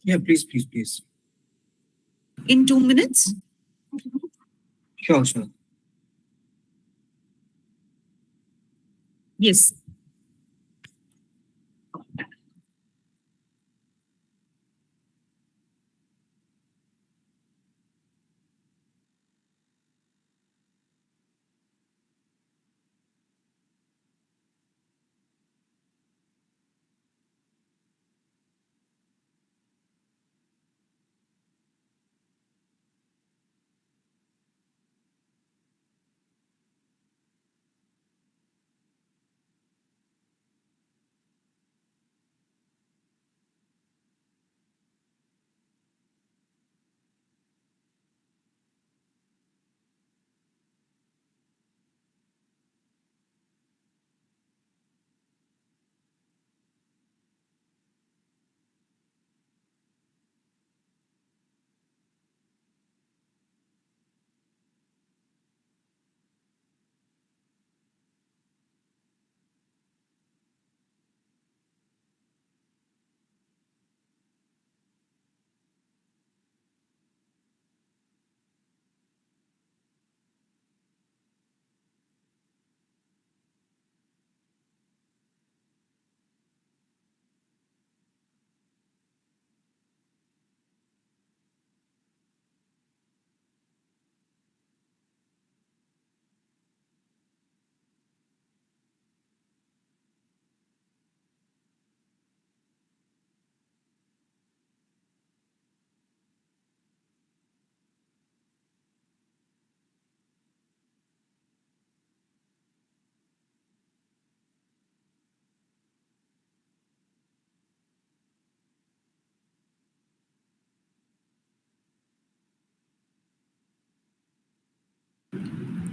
Yeah, please. In 2 minutes? Sure. Yes.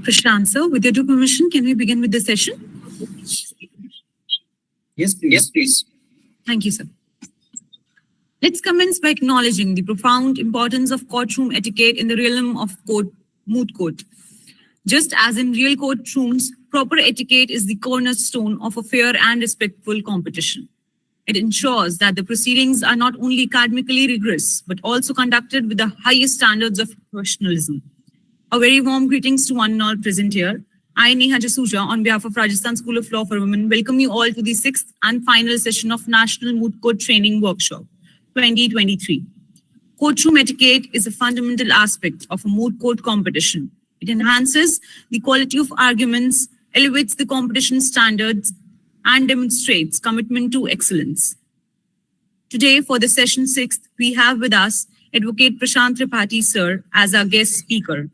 Prashant, sir, with your due permission, can we begin with the session? Yes, please. Thank you, sir. Let's commence by acknowledging the profound importance of courtroom etiquette in the realm of moot court. Just as in real courtrooms, proper etiquette is the cornerstone of a fair and respectful competition. It ensures that the proceedings are not only academically rigorous, but also conducted with the highest standards of professionalism. A very warm greetings to one and all present here. I, Neha Jasuja, on behalf of Rajasthan School of Law for Women, welcome you all to the 6th and final session of National Moot Court Training Workshop 2023. Courtroom etiquette is a fundamental aspect of a moot court competition. It enhances the quality of arguments, elevates the competition standards, and demonstrates commitment to excellence. Today, for the session 6th, we have with us Advocate Prashant Tripathi, sir, as our guest speaker.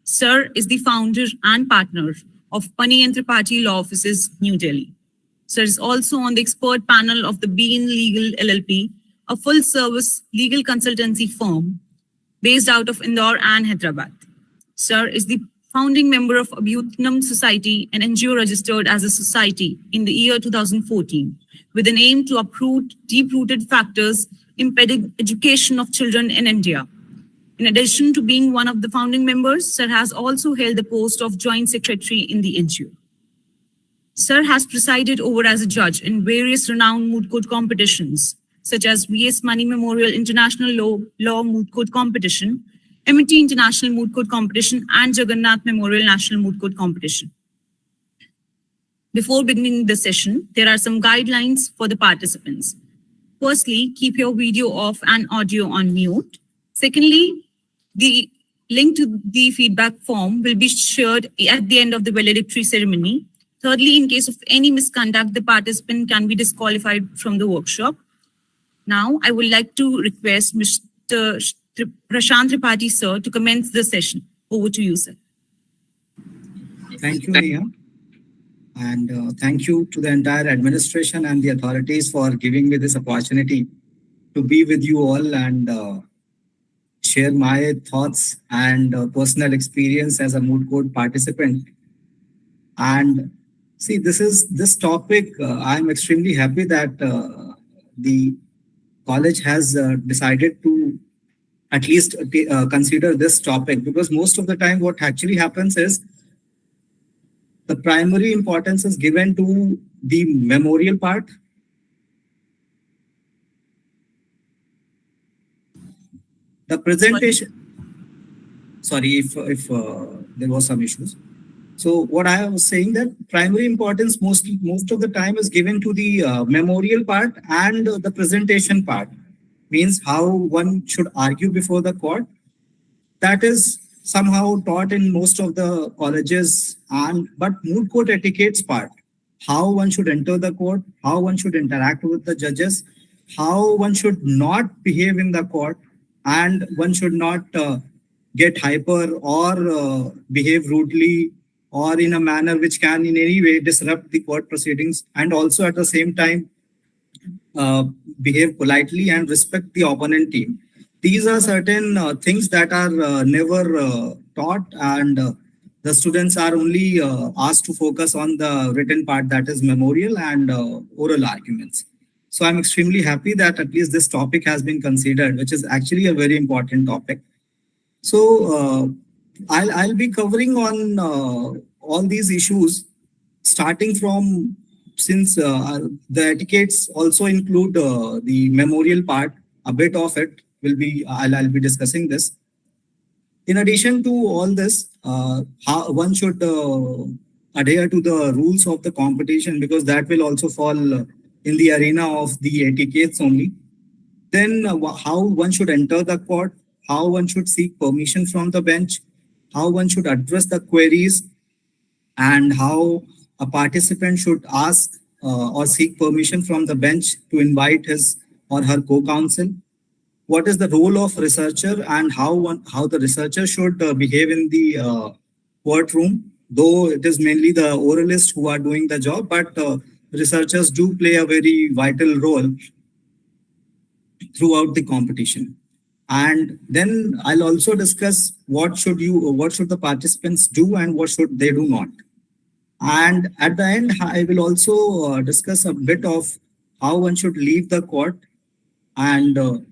Sir is the founder and partner of Pani and Tripathi Law Offices, New Delhi. Sir is also on the expert panel of the Bean Legal LLP, a full-service legal consultancy firm based out of Indore and Hyderabad. Sir is the founding member of Abhyutanam Society, an NGO registered as a society in the year 2014, with an aim to uproot deep-rooted factors impeding education of children in India. In addition to being one of the founding members, Sir has also held the post of Joint Secretary in the NGO. Sir has presided over as a judge in various renowned moot court competitions, such as V.S. Money Memorial International Law Moot Court Competition, MIT International Moot Court Competition, and Jagannath Memorial National Moot Court Competition. Before beginning the session, there are some guidelines for the participants. Firstly, keep your video off and audio on mute. Secondly, the link to the feedback form will be shared at the end of the valedictory ceremony. Thirdly, in case of any misconduct, the participant can be disqualified from the workshop. Now, I would like to request Mr. Prashant Tripathi, sir, to commence the session. Over to you, sir. Thank you, Neha. And thank you to the entire administration and the authorities for giving me this opportunity to be with you all and share my thoughts and personal experience as a moot court participant. And see, this topic, I'm extremely happy that the college has decided to at least consider this topic, because most of the time what actually happens is the primary importance is given to the memorial part, The presentation. Sorry if there was some issues. So what I was saying that primary importance most of the time is given to the memorial part and the presentation part. Means how one should argue before the court. That is somehow taught in most of the colleges, and but moot court etiquettes part, how one should enter the court, how one should interact with the judges, how one should not behave in the court, and one should not get hyper or behave rudely or in a manner which can in any way disrupt the court proceedings, and also at the same time uh, behave politely and respect the opponent team. These are certain things that are never taught, and the students are only asked to focus on the written part, that is memorial and oral arguments. So I'm extremely happy that at least this topic has been considered, which is actually a very important topic. So I'll be covering on all these issues, starting from, since the etiquettes also include the memorial part. A bit of it will be I'll be discussing this. In addition to all this, how one should adhere to the rules of the competition, because that will also fall in the arena of the etiquettes only. Then how one should enter the court, how one should seek permission from the bench, how one should address the queries, and how a participant should ask or seek permission from the bench to invite his or her co-counsel. What is the role of researcher, and how the researcher should behave in the courtroom, though it is mainly the oralists who are doing the job, but researchers do play a very vital role throughout the competition. And then I'll also discuss what should the participants do and what should they do not. And at the end, I will also discuss a bit of how one should leave the court, and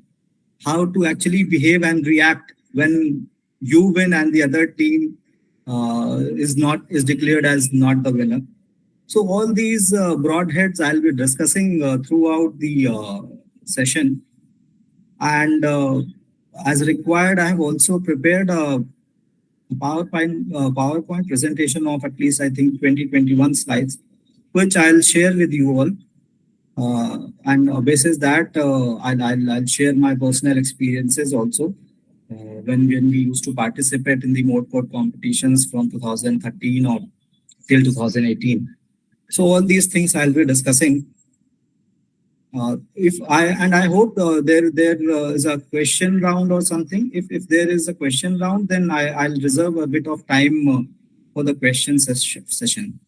how to actually behave and react when you win and the other team is declared as not the winner. So all these broadheads I'll be discussing throughout the session. And as required, I have also prepared a PowerPoint presentation of at least, I think, 20-21 slides, which I'll share with you all. And basis that, I'll share my personal experiences also when we used to participate in the moot court competitions from 2013 or till 2018. So all these things I'll be discussing. I hope there is a question round or something. If there is a question round, then I'll reserve a bit of time for the question session.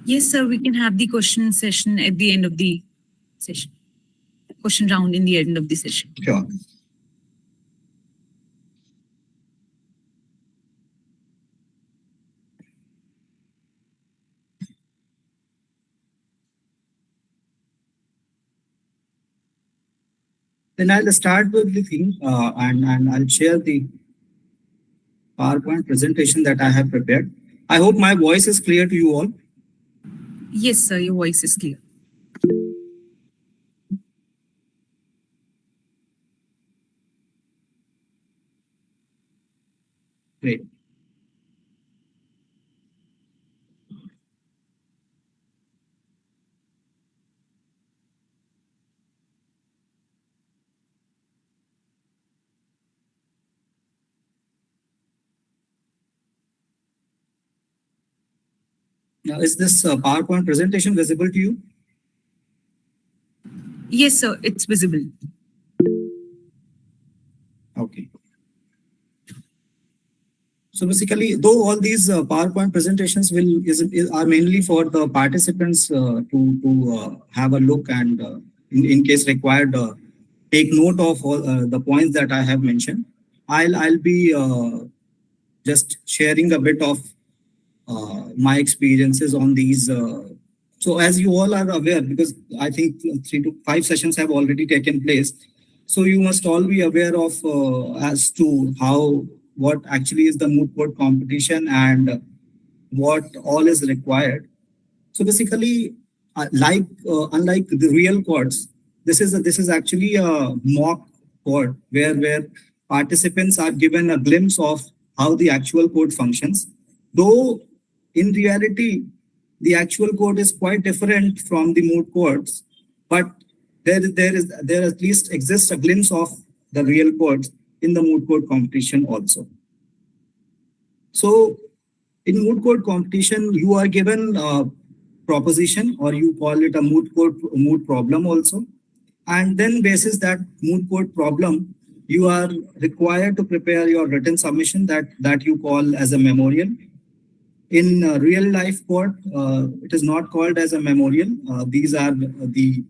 Yes, sir. We can have the question session at the end of the session. Question round in the end of the session. Sure. Then I'll start with the thing, and I'll share the PowerPoint presentation that I have prepared. I hope my voice is clear to you all. Yes, sir. Your voice is clear. Great. Now, is this PowerPoint presentation visible to you? Yes, sir. It's visible. Okay. So basically, though all these PowerPoint presentations are mainly for the participants to have a look, and in case required, take note of all the points that I have mentioned. I'll be just sharing a bit of my experiences on these. So as you all are aware, because I think 3 to 5 sessions have already taken place, so you must all be aware of as to what actually is the moot court competition and what all is required. So basically, unlike the real courts, this is actually a mock court, where participants are given a glimpse of how the actual court functions. Though in reality, the actual court is quite different from the moot courts, but there at least exists a glimpse of the real courts in the moot court competition also. So in moot court competition, you are given a proposition, or you call it a moot problem also. And then basis that moot court problem, you are required to prepare your written submission that you call as a memorial. In real life court, it is not called as a memorial. These are the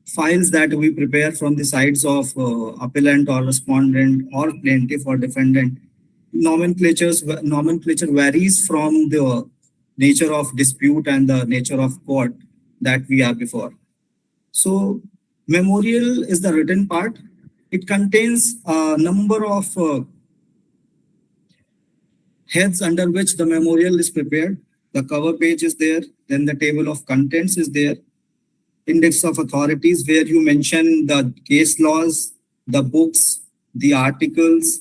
files that we prepare from the sides of appellant or respondent or plaintiff or defendant. Nomenclature varies from the nature of dispute and the nature of court that we are before. So memorial is the written part. It contains a number of heads under which the memorial is prepared. The cover page is there, then the table of contents is there, index of authorities where you mention the case laws, the books, the articles,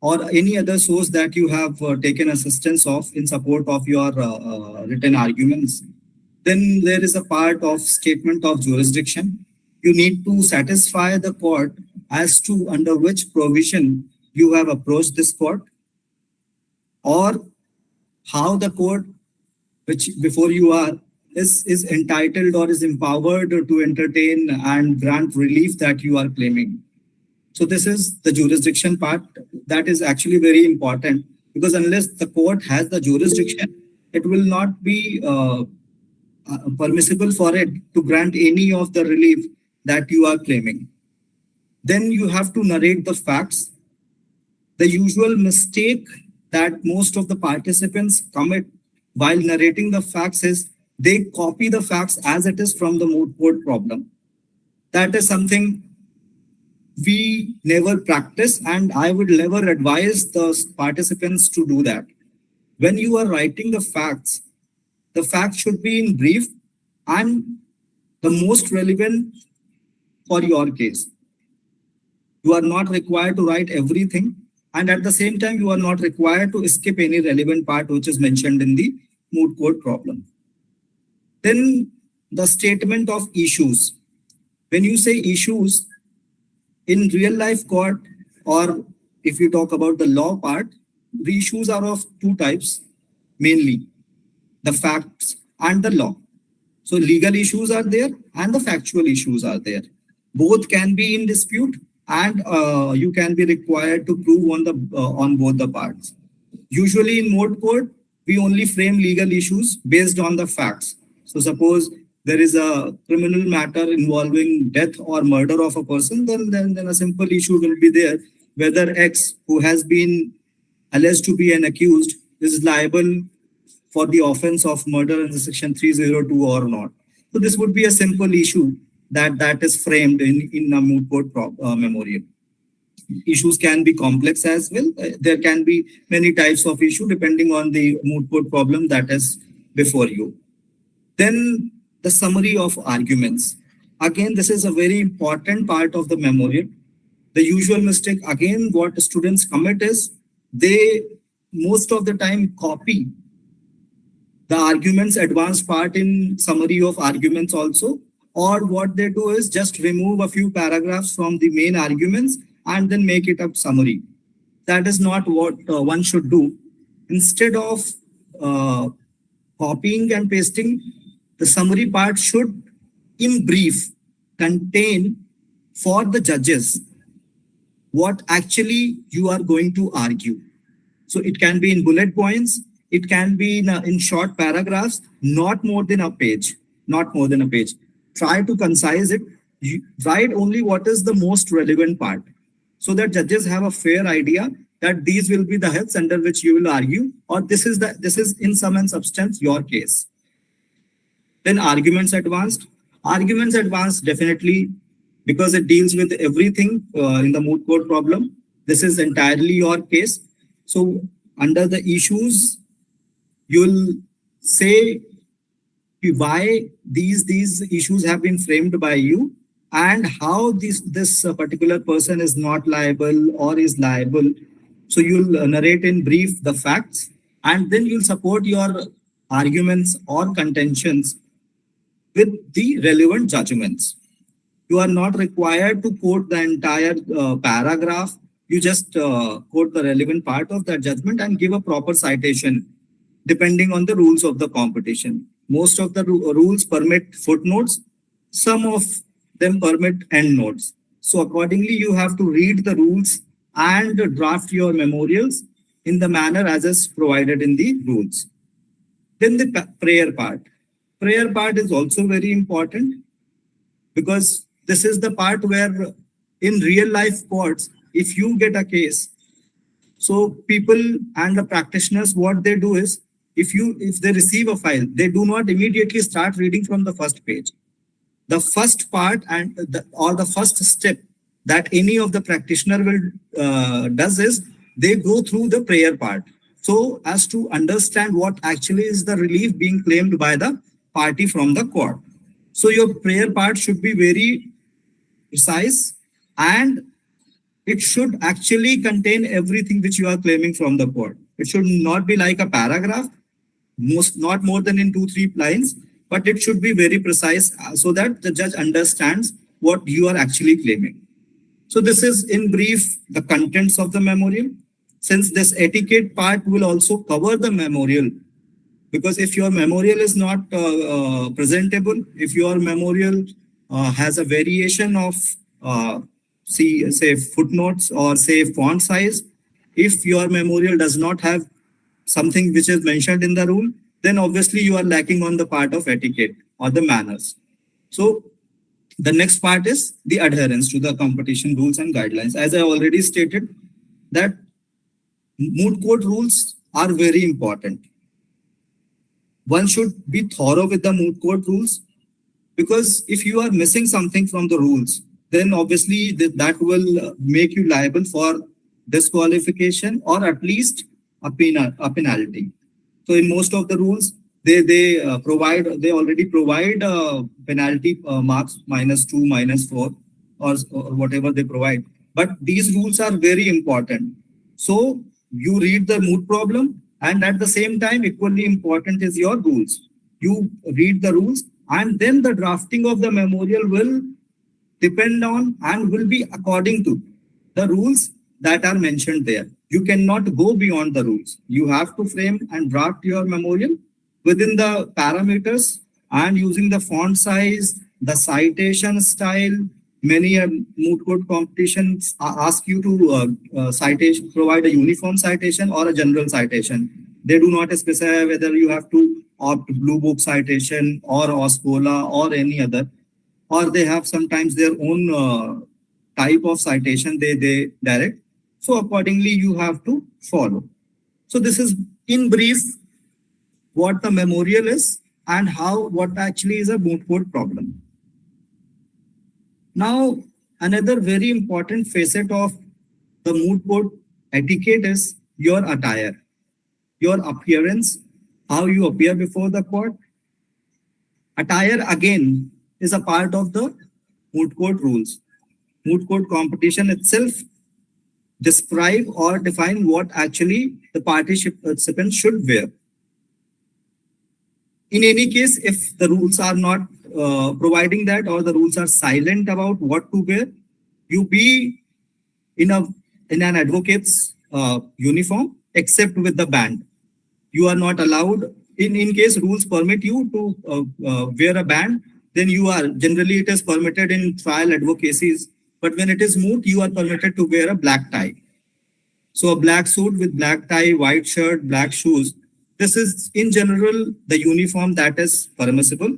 or any other source that you have taken assistance of in support of your written arguments. Then there is a part of statement of jurisdiction. You need to satisfy the court as to under which provision you have approached this court, or how the court, which before you are, is entitled or is empowered to entertain and grant relief that you are claiming. So this is the jurisdiction part that is actually very important, because unless the court has the jurisdiction, it will not be permissible for it to grant any of the relief that you are claiming. Then you have to narrate the facts. The usual mistake that most of the participants commit while narrating the facts is they copy the facts as it is from the moot court problem. That is something we never practice, and I would never advise the participants to do that. When you are writing the facts should be in brief and the most relevant for your case. You are not required to write everything, and at the same time, you are not required to skip any relevant part which is mentioned in the moot court problem. Then the statement of issues. When you say issues, in real life court, or if you talk about the law part, the issues are of two types, mainly the facts and the law. So legal issues are there and the factual issues are there. Both can be in dispute, and you can be required to prove on both the parts. Usually in moot court, we only frame legal issues based on the facts. So suppose there is a criminal matter involving death or murder of a person, then a simple issue will be there whether X, who has been alleged to be an accused, is liable for the offense of murder in section 302 or not. So this would be a simple issue that is framed in a moot court memorial. Issues can be complex as well. There can be many types of issue depending on the moot court problem that is before you. Then the summary of arguments. Again, this is a very important part of the memorial. The usual mistake, again, what students commit is they most of the time copy the arguments advanced part in summary of arguments also, or what they do is just remove a few paragraphs from the main arguments and then make it a summary. That is not what one should do. Instead of copying and pasting, the summary part should, in brief, contain for the judges what actually you are going to argue. So it can be in bullet points, it can be in short paragraphs, not more than a page, not more than a page. Try to concise it. Write only what is the most relevant part, so that judges have a fair idea that these will be the heads under which you will argue, or this is in sum and substance your case. Then arguments advanced. Arguments advanced definitely, because it deals with everything in the moot court problem. This is entirely your case. So under the issues, you'll say why these issues have been framed by you, and how this particular person is not liable or is liable. So you'll narrate in brief the facts, and then you'll support your arguments or contentions with the relevant judgments. You are not required to quote the entire paragraph. You just quote the relevant part of that judgment and give a proper citation depending on the rules of the competition. Most of the rules permit footnotes, some of them permit endnotes. So accordingly, you have to read the rules and draft your memorials in the manner as is provided in the rules. Then the prayer part. Prayer part is also very important, because this is the part where in real life courts, if you get a case, so people and the practitioners, what they do is, if they receive a file, they do not immediately start reading from the first page. The first part or the first step that any of the practitioner will does is they go through the prayer part, so as to understand what actually is the relief being claimed by the party from the court. So your prayer part should be very precise, and it should actually contain everything which you are claiming from the court. It should not be like a paragraph, not more than in 2-3 lines, but it should be very precise so that the judge understands what you are actually claiming. So this is in brief the contents of the memorial. Since this etiquette part will also cover the memorial, because if your memorial is not presentable, if your memorial has a variation of say footnotes or say font size, if your memorial does not have something which is mentioned in the rule, then obviously you are lacking on the part of etiquette or the manners. So the next part is the adherence to the competition rules and guidelines. As I already stated, that moot court rules are very important. One should be thorough with the moot court rules, because if you are missing something from the rules, then obviously that will make you liable for disqualification or at least a penalty. So in most of the rules, they already provide penalty marks -2, -4, or whatever they provide. But these rules are very important. So you read the moot problem, and at the same time, equally important is your rules. You read the rules, and then the drafting of the memorial will depend on and will be according to the rules that are mentioned there. You cannot go beyond the rules. You have to frame and draft your memorial within the parameters and using the font size, the citation style. Many moot court competitions ask you to citation, provide a uniform citation or a general citation. They do not specify whether you have to opt Blue Book citation or Oscola or any other, or they have sometimes their own type of citation they direct. So accordingly, you have to follow. So this is in brief what the memorial is and what actually is a moot court problem. Now, another very important facet of the moot court etiquette is your attire, your appearance, how you appear before the court. Attire again is a part of the moot court rules. Moot court competition itself describe or define what actually the participants should wear. In any case, if the rules are not providing that, or the rules are silent about what to wear, you be in an advocate's uniform, except with the band. You are not allowed. In case rules permit you to wear a band, then you are generally it is permitted in trial advocacies. But when it is moot, you are permitted to wear a black tie. So a black suit with black tie, white shirt, black shoes. This is in general the uniform that is permissible.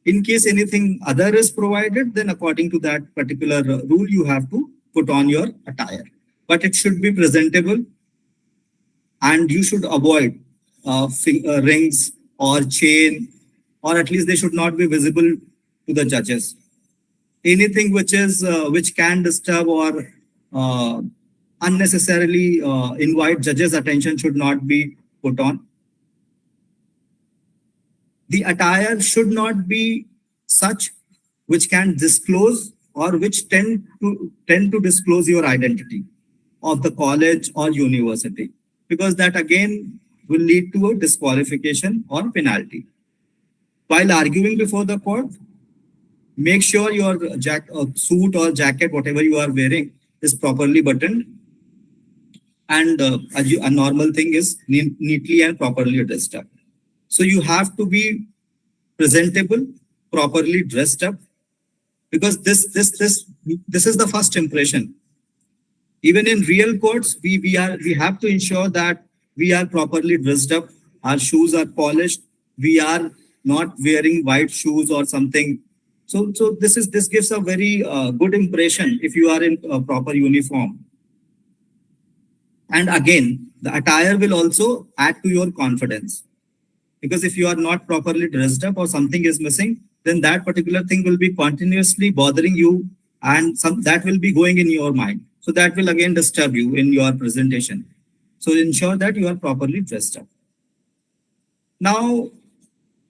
In case anything other is provided, then according to that particular rule, you have to put on your attire. But it should be presentable, and you should avoid rings or chain, or at least they should not be visible to the judges. Anything which can disturb or unnecessarily invite judges' attention should not be put on. The attire should not be such which can disclose or which tend to disclose your identity of the college or university, because that again will lead to a disqualification or penalty. While arguing before the court, make sure your suit or jacket, whatever you are wearing, is properly buttoned, and a normal thing is neatly and properly dressed up. So you have to be presentable, properly dressed up, because this is the first impression. Even in real courts, we have to ensure that we are properly dressed up, our shoes are polished, we are not wearing white shoes or something. So this gives a very good impression if you are in a proper uniform. And again, the attire will also add to your confidence, because if you are not properly dressed up or something is missing, then that particular thing will be continuously bothering you, and that will be going in your mind. So that will again disturb you in your presentation. So ensure that you are properly dressed up. Now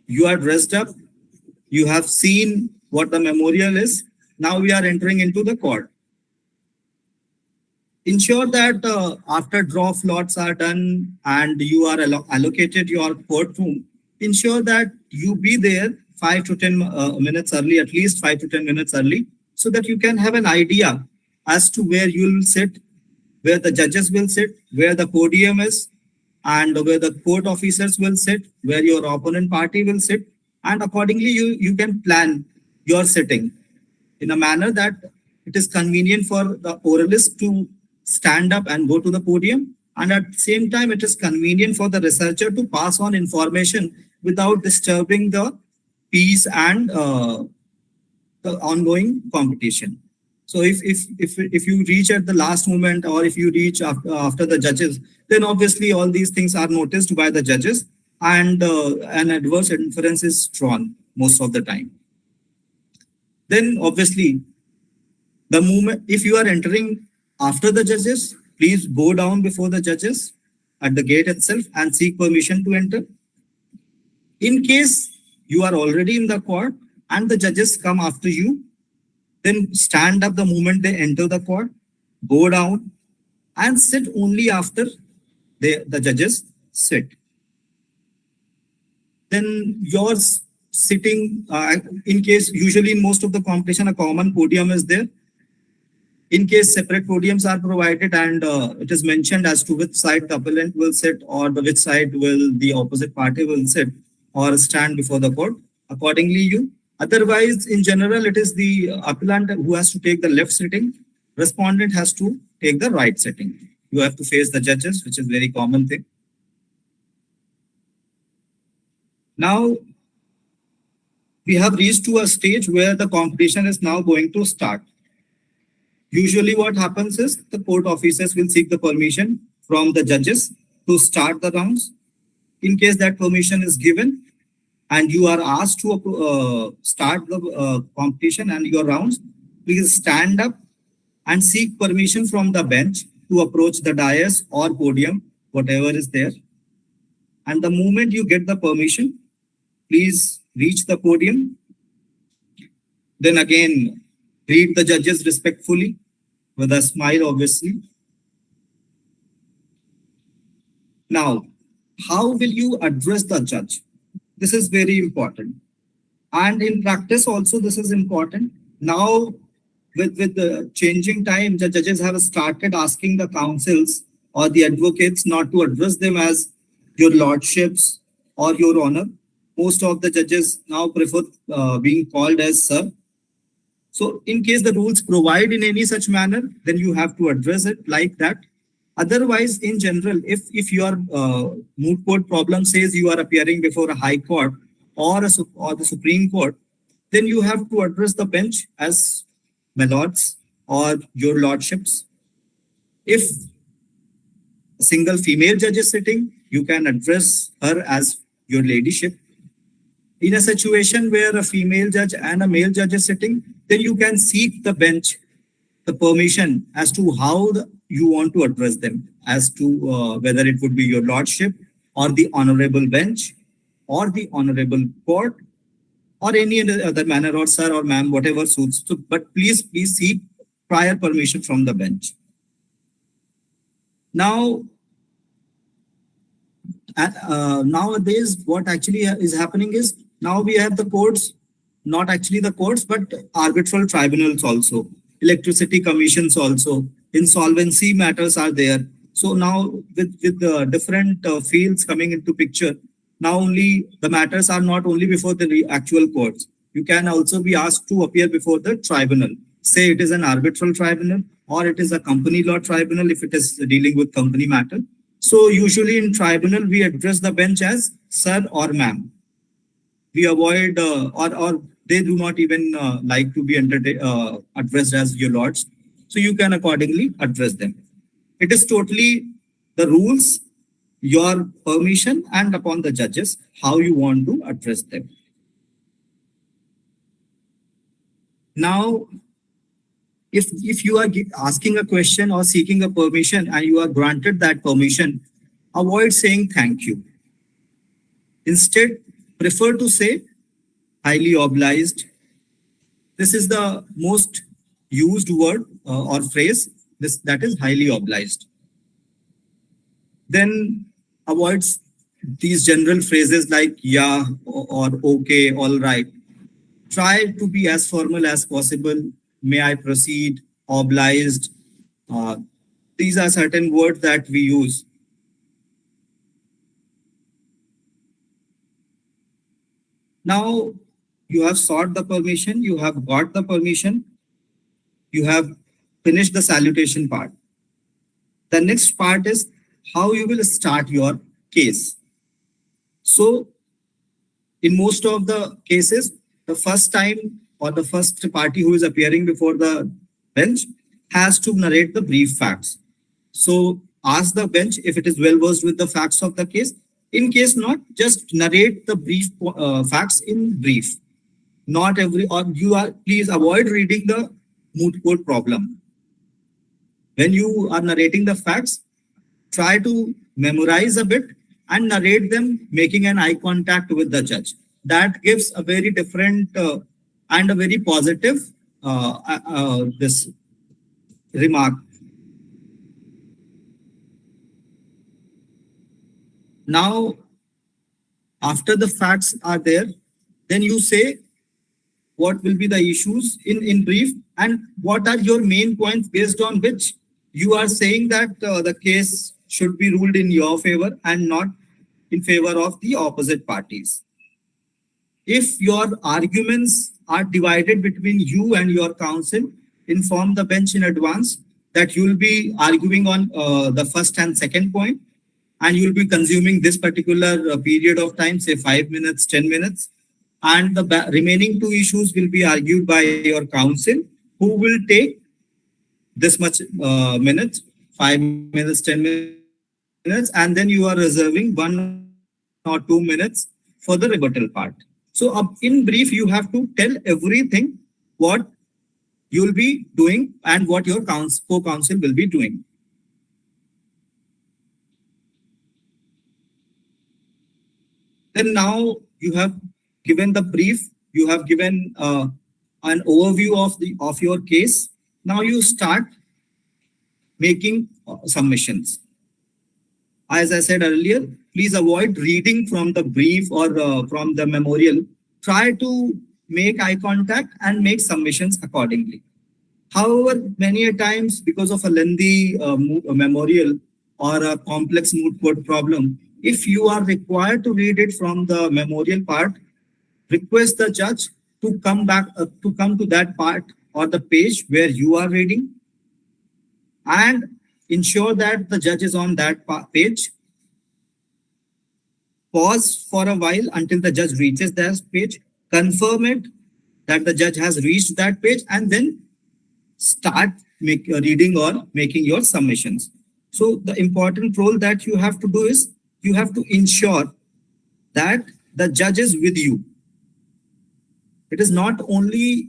you are dressed up, you have seen what the memorial is. Now we are entering into the court. Ensure that after draw lots are done and you are allocated your courtroom, ensure that you be there 5 to 10 minutes early, at least 5 to 10 minutes early, so that you can have an idea as to where you will sit, where the judges will sit, where the podium is, and where the court officers will sit, where your opponent party will sit, and accordingly you can plan your sitting in a manner that it is convenient for the oralist to stand up and go to the podium, and at the same time it is convenient for the researcher to pass on information without disturbing the peace and the ongoing competition. So if you reach at the last moment, or if you reach after the judges, then obviously all these things are noticed by the judges, and an adverse inference is drawn most of the time. Then obviously, the moment, if you are entering after the judges, please go down before the judges at the gate itself and seek permission to enter. In case you are already in the court and the judges come after you, then stand up the moment they enter the court, go down and sit only after the judges sit. Then yours sitting, in case usually in most of the competition, a common podium is there. In case separate podiums are provided and it is mentioned as to which side the appellant will sit, or which side will the opposite party will sit or stand before the court, accordingly you. Otherwise, in general, it is the appellant who has to take the left sitting, respondent has to take the right sitting. You have to face the judges, which is very common thing. Now, we have reached to a stage where the competition is now going to start. Usually what happens is the court officers will seek the permission from the judges to start the rounds. In case that permission is given and you are asked to start the competition and your rounds, please stand up and seek permission from the bench to approach the dais or podium, whatever is there. And the moment you get the permission, please reach the podium. Then again, greet the judges respectfully with a smile, obviously. Now, how will you address the judge? This is very important. And in practice also, this is important. Now, with the changing time, the judges have started asking the counsels or the advocates not to address them as your lordships or your honor. Most of the judges now prefer being called as sir. So in case the rules provide in any such manner, then you have to address it like that. Otherwise, in general, if your moot court problem says you are appearing before a high court or the Supreme Court, then you have to address the bench as my lords or your lordships. If a single female judge is sitting, you can address her as your ladyship. In a situation where a female judge and a male judge is sitting, then you can seek the bench the permission as to how you want to address them, as to whether it would be your lordship or the honorable bench or the honorable court or any other manner, or sir or ma'am, whatever suits. So, but please seek prior permission from the bench. Now, nowadays, what actually is happening is now we have the courts, not actually the courts, but arbitral tribunals also, electricity commissions also, insolvency matters are there. So now with the different fields coming into picture, now only the matters are not only before the actual courts. You can also be asked to appear before the tribunal. Say it is an arbitral tribunal or it is a company law tribunal if it is dealing with company matter. So usually in tribunal, we address the bench as sir or ma'am. We avoid or they do not even like to be addressed as your lords. So you can accordingly address them. It is totally the rules, your permission, and upon the judges how you want to address them. Now, if you are asking a question or seeking a permission and you are granted that permission, avoid saying thank you. Instead, prefer to say highly obliged. This is the most used word or phrase, that is highly obliged. Then avoid these general phrases like yeah or okay, all right. Try to be as formal as possible. May I proceed? Obliged. These are certain words that we use. Now, you have sought the permission, you have got the permission, you have finished the salutation part. The next part is how you will start your case. So, in most of the cases, the first time or the first party who is appearing before the bench has to narrate the brief facts. So ask the bench if it is well versed with the facts of the case. In case not, just narrate the brief facts in brief. Not every, or you are, please avoid reading the moot court problem. When you are narrating the facts, try to memorize a bit and narrate them, making an eye contact with the judge. That gives a very different and a very positive this remark. Now, after the facts are there, then you say what will be the issues in brief and what are your main points based on which you are saying that the case should be ruled in your favor and not in favor of the opposite parties. If your arguments are divided between you and your counsel, inform the bench in advance that you will be arguing on the first and second point, and you will be consuming this particular period of time, say 5 minutes, 10 minutes, and the remaining two issues will be argued by your counsel, who will take this much minutes, 5 minutes, 10 minutes, and then you are reserving 1 or 2 minutes for the rebuttal part. So in brief, you have to tell everything what you will be doing and what your co-counsel will be doing. Then now you have given the brief, you have given an overview of your case. Now you start making submissions. As I said earlier, please avoid reading from the brief or from the memorial. Try to make eye contact and make submissions accordingly. However, many a times because of a lengthy memorial or a complex moot court problem, if you are required to read it from the memorial part, request the judge to come back to come to that part or the page where you are reading and ensure that the judge is on that page. Pause for a while until the judge reaches that page, confirm it that the judge has reached that page, and then start reading or making your submissions. So the important role that you have to do is you have to ensure that the judge is with you. It is not only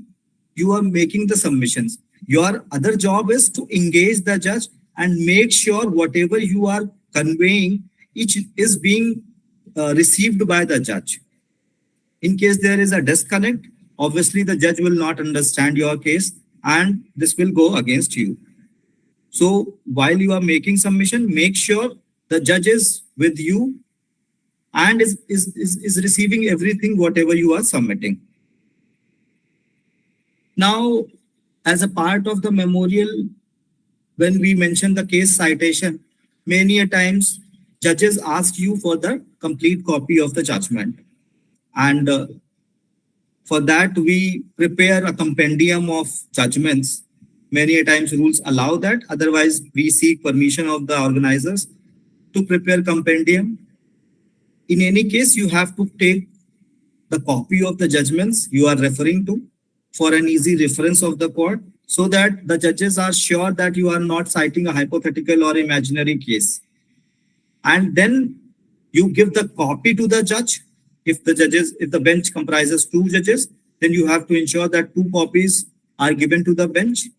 you are making the submissions. Your other job is to engage the judge and make sure whatever you are conveying, each is being received by the judge. In case there is a disconnect, obviously the judge will not understand your case and this will go against you. So while you are making submission, make sure the judge is with you and is receiving everything, whatever you are submitting. Now, as a part of the memorial, when we mention the case citation, many a times judges ask you for the complete copy of the judgment. And for that, we prepare a compendium of judgments. Many a times rules allow that. Otherwise, we seek permission of the organizers to prepare compendium. In any case, you have to take the copy of the judgments you are referring to for an easy reference of the court, so that the judges are sure that you are not citing a hypothetical or imaginary case. And then you give the copy to the judge. If the bench comprises 2 judges, then you have to ensure that 2 copies are given to the bench.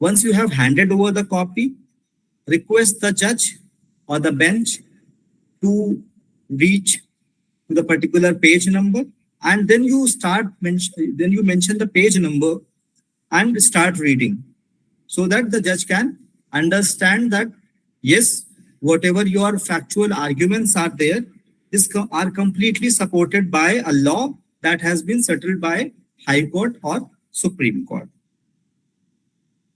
Once you have handed over the copy, request the judge or the bench to reach to the particular page number, and then you mention the page number and start reading, so that the judge can understand that yes, whatever your factual arguments are there are completely supported by a law that has been settled by High Court or Supreme Court.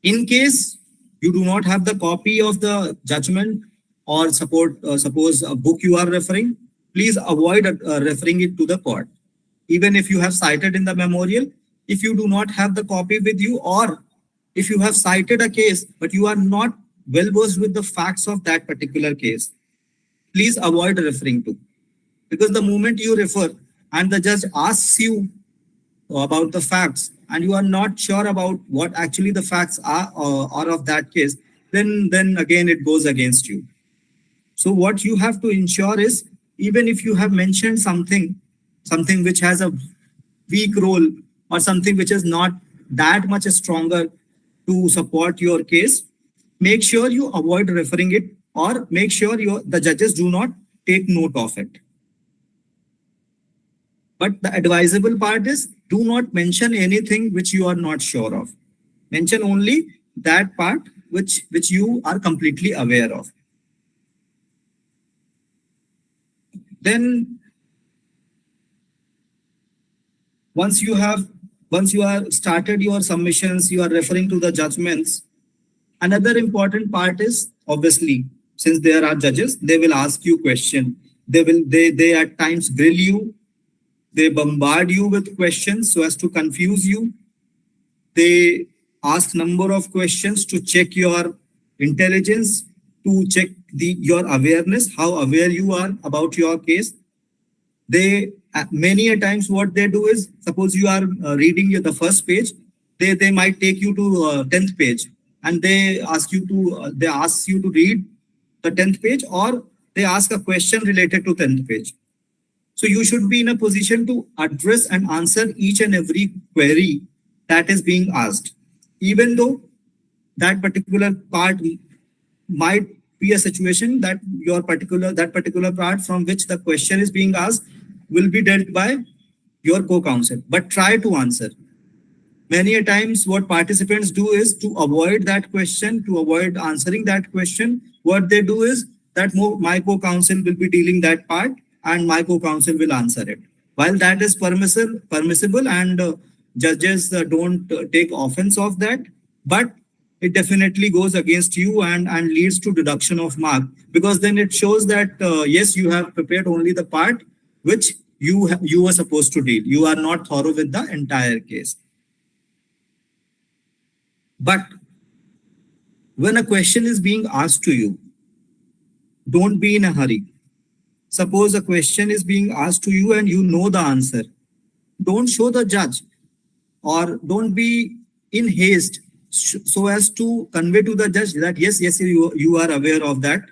In case you do not have the copy of the judgment, or suppose a book you are referring, please avoid referring it to the court. Even if you have cited in the memorial, if you do not have the copy with you, or if you have cited a case but you are not well versed with the facts of that particular case, please avoid referring to. Because the moment you refer and the judge asks you about the facts and you are not sure about what actually the facts are of that case, then again it goes against you. So what you have to ensure is, even if you have mentioned something which has a weak role or something which is not that much stronger to support your case, make sure you avoid referring it, or make sure the judges do not take note of it. But the advisable part is, do not mention anything which you are not sure of. Mention only that part which you are completely aware of. Then once you are started your submissions, you are referring to the judgments. Another important part is, obviously, since there are judges, they will ask you question. They at times grill you. They bombard you with questions so as to confuse you. They ask number of questions to check your intelligence, to check your awareness, how aware you are about your case. They many a times what they do is, suppose you are reading the first page, they might take you to 10th page, and they ask you to read the 10th page, or they ask a question related to 10th page. So you should be in a position to address and answer each and every query that is being asked, even though that particular part might be a situation that that particular part from which the question is being asked will be dealt by your co-counsel, but try to answer. Many a times what participants do is, to avoid that question, to avoid answering that question, what they do is that my co-counsel will be dealing that part and my co-counsel will answer it. While that is permissible and judges don't take offense of that, but it definitely goes against you and leads to deduction of mark, because then it shows that yes, you have prepared only the part which you were supposed to deal. You are not thorough with the entire case. But when a question is being asked to you, don't be in a hurry. Suppose a question is being asked to you and you know the answer. Don't show the judge, or don't be in haste so as to convey to the judge that yes, you are aware of that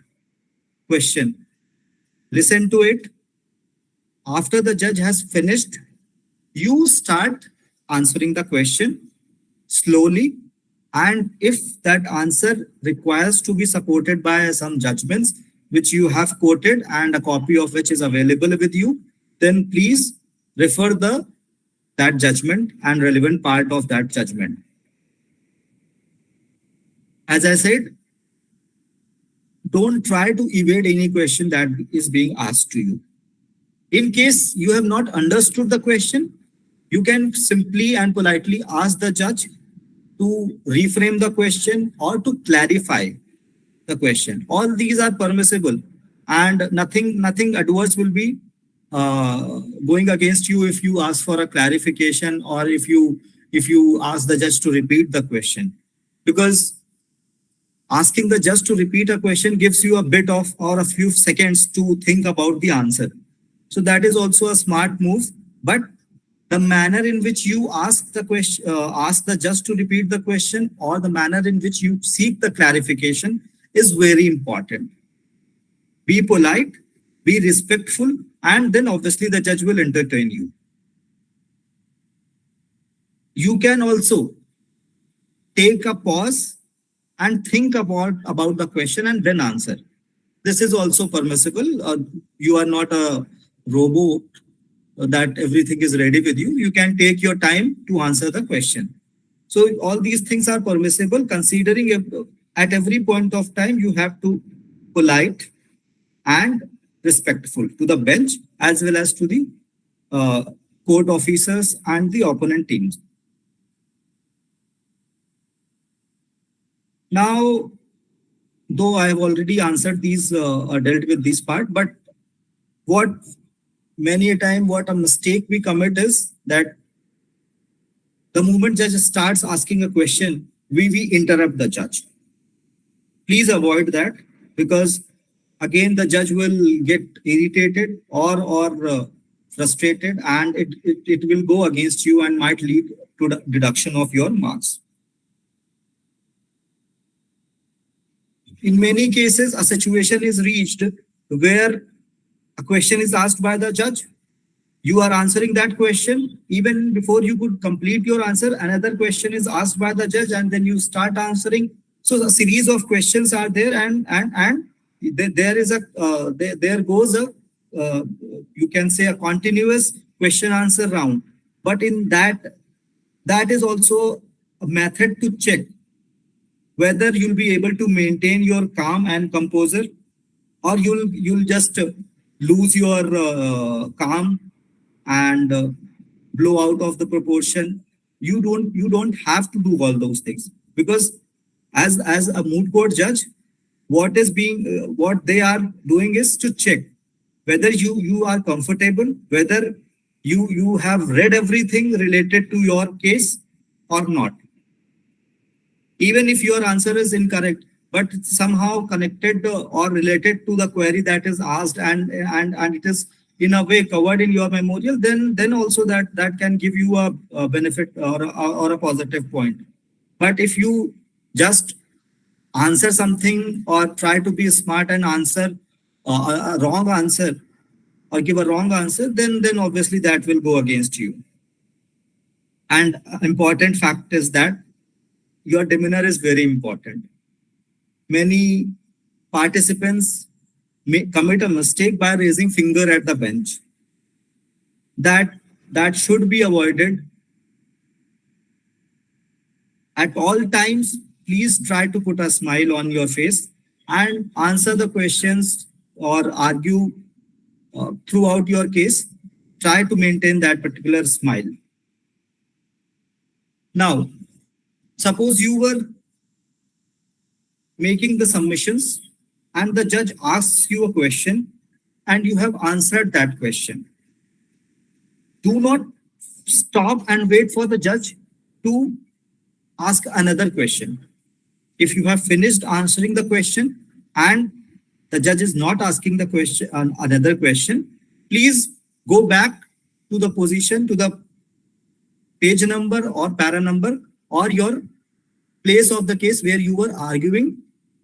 question. Listen to it. After the judge has finished, you start answering the question slowly. And if that answer requires to be supported by some judgments which you have quoted and a copy of which is available with you, then please refer that judgment and relevant part of that judgment. As I said, don't try to evade any question that is being asked to you. In case you have not understood the question, you can simply and politely ask the judge to reframe the question or to clarify the question. All these are permissible, and nothing adverse will be going against you if you ask for a clarification or if you ask the judge to repeat the question, because asking the judge to repeat a question gives you a bit of or a few seconds to think about the answer. So that is also a smart move. But the manner in which you ask the question, ask the judge to repeat the question, or the manner in which you seek the clarification is very important. Be polite, be respectful, and then obviously the judge will entertain you. You can also take a pause and think about the question and then answer. This is also permissible. You are not a robot that everything is ready with you. You can take your time to answer the question. So all these things are permissible, considering at every point of time you have to polite and respectful to the bench as well as to the court officers and the opponent teams. Now, though I have already answered these or dealt with this part, but what many a time what a mistake we commit is that the moment judge starts asking a question, we interrupt the judge. Please avoid that, because again the judge will get irritated or frustrated, and it will go against you and might lead to the deduction of your marks. In many cases, a situation is reached where a question is asked by the judge. You are answering that question. Even before you could complete your answer, another question is asked by the judge, and then you start answering. So a series of questions are there, and there is there goes a you can say a continuous question answer round. But in that is also a method to check whether you'll be able to maintain your calm and composure, or you'll just lose your calm and blow out of the proportion. You don't have to do all those things, because as a moot court judge, what they are doing is to check whether you are comfortable, whether you have read everything related to your case or not. Even if your answer is incorrect, but somehow connected or related to the query that is asked, and it is in a way covered in your memorial, then also that can give you a benefit or a positive point. But if you just answer something or try to be smart and answer a wrong answer or give a wrong answer, then obviously that will go against you. And important fact is that your demeanor is very important. Many participants may commit a mistake by raising finger at the bench. That should be avoided. At all times, please try to put a smile on your face and answer the questions or argue throughout your case. Try to maintain that particular smile. Now, suppose you were making the submissions and the judge asks you a question and you have answered that question. Do not stop and wait for the judge to ask another question. If you have finished answering the question and the judge is not asking the question, another question, please go back to the position, to the page number or para number or your place of the case where you were arguing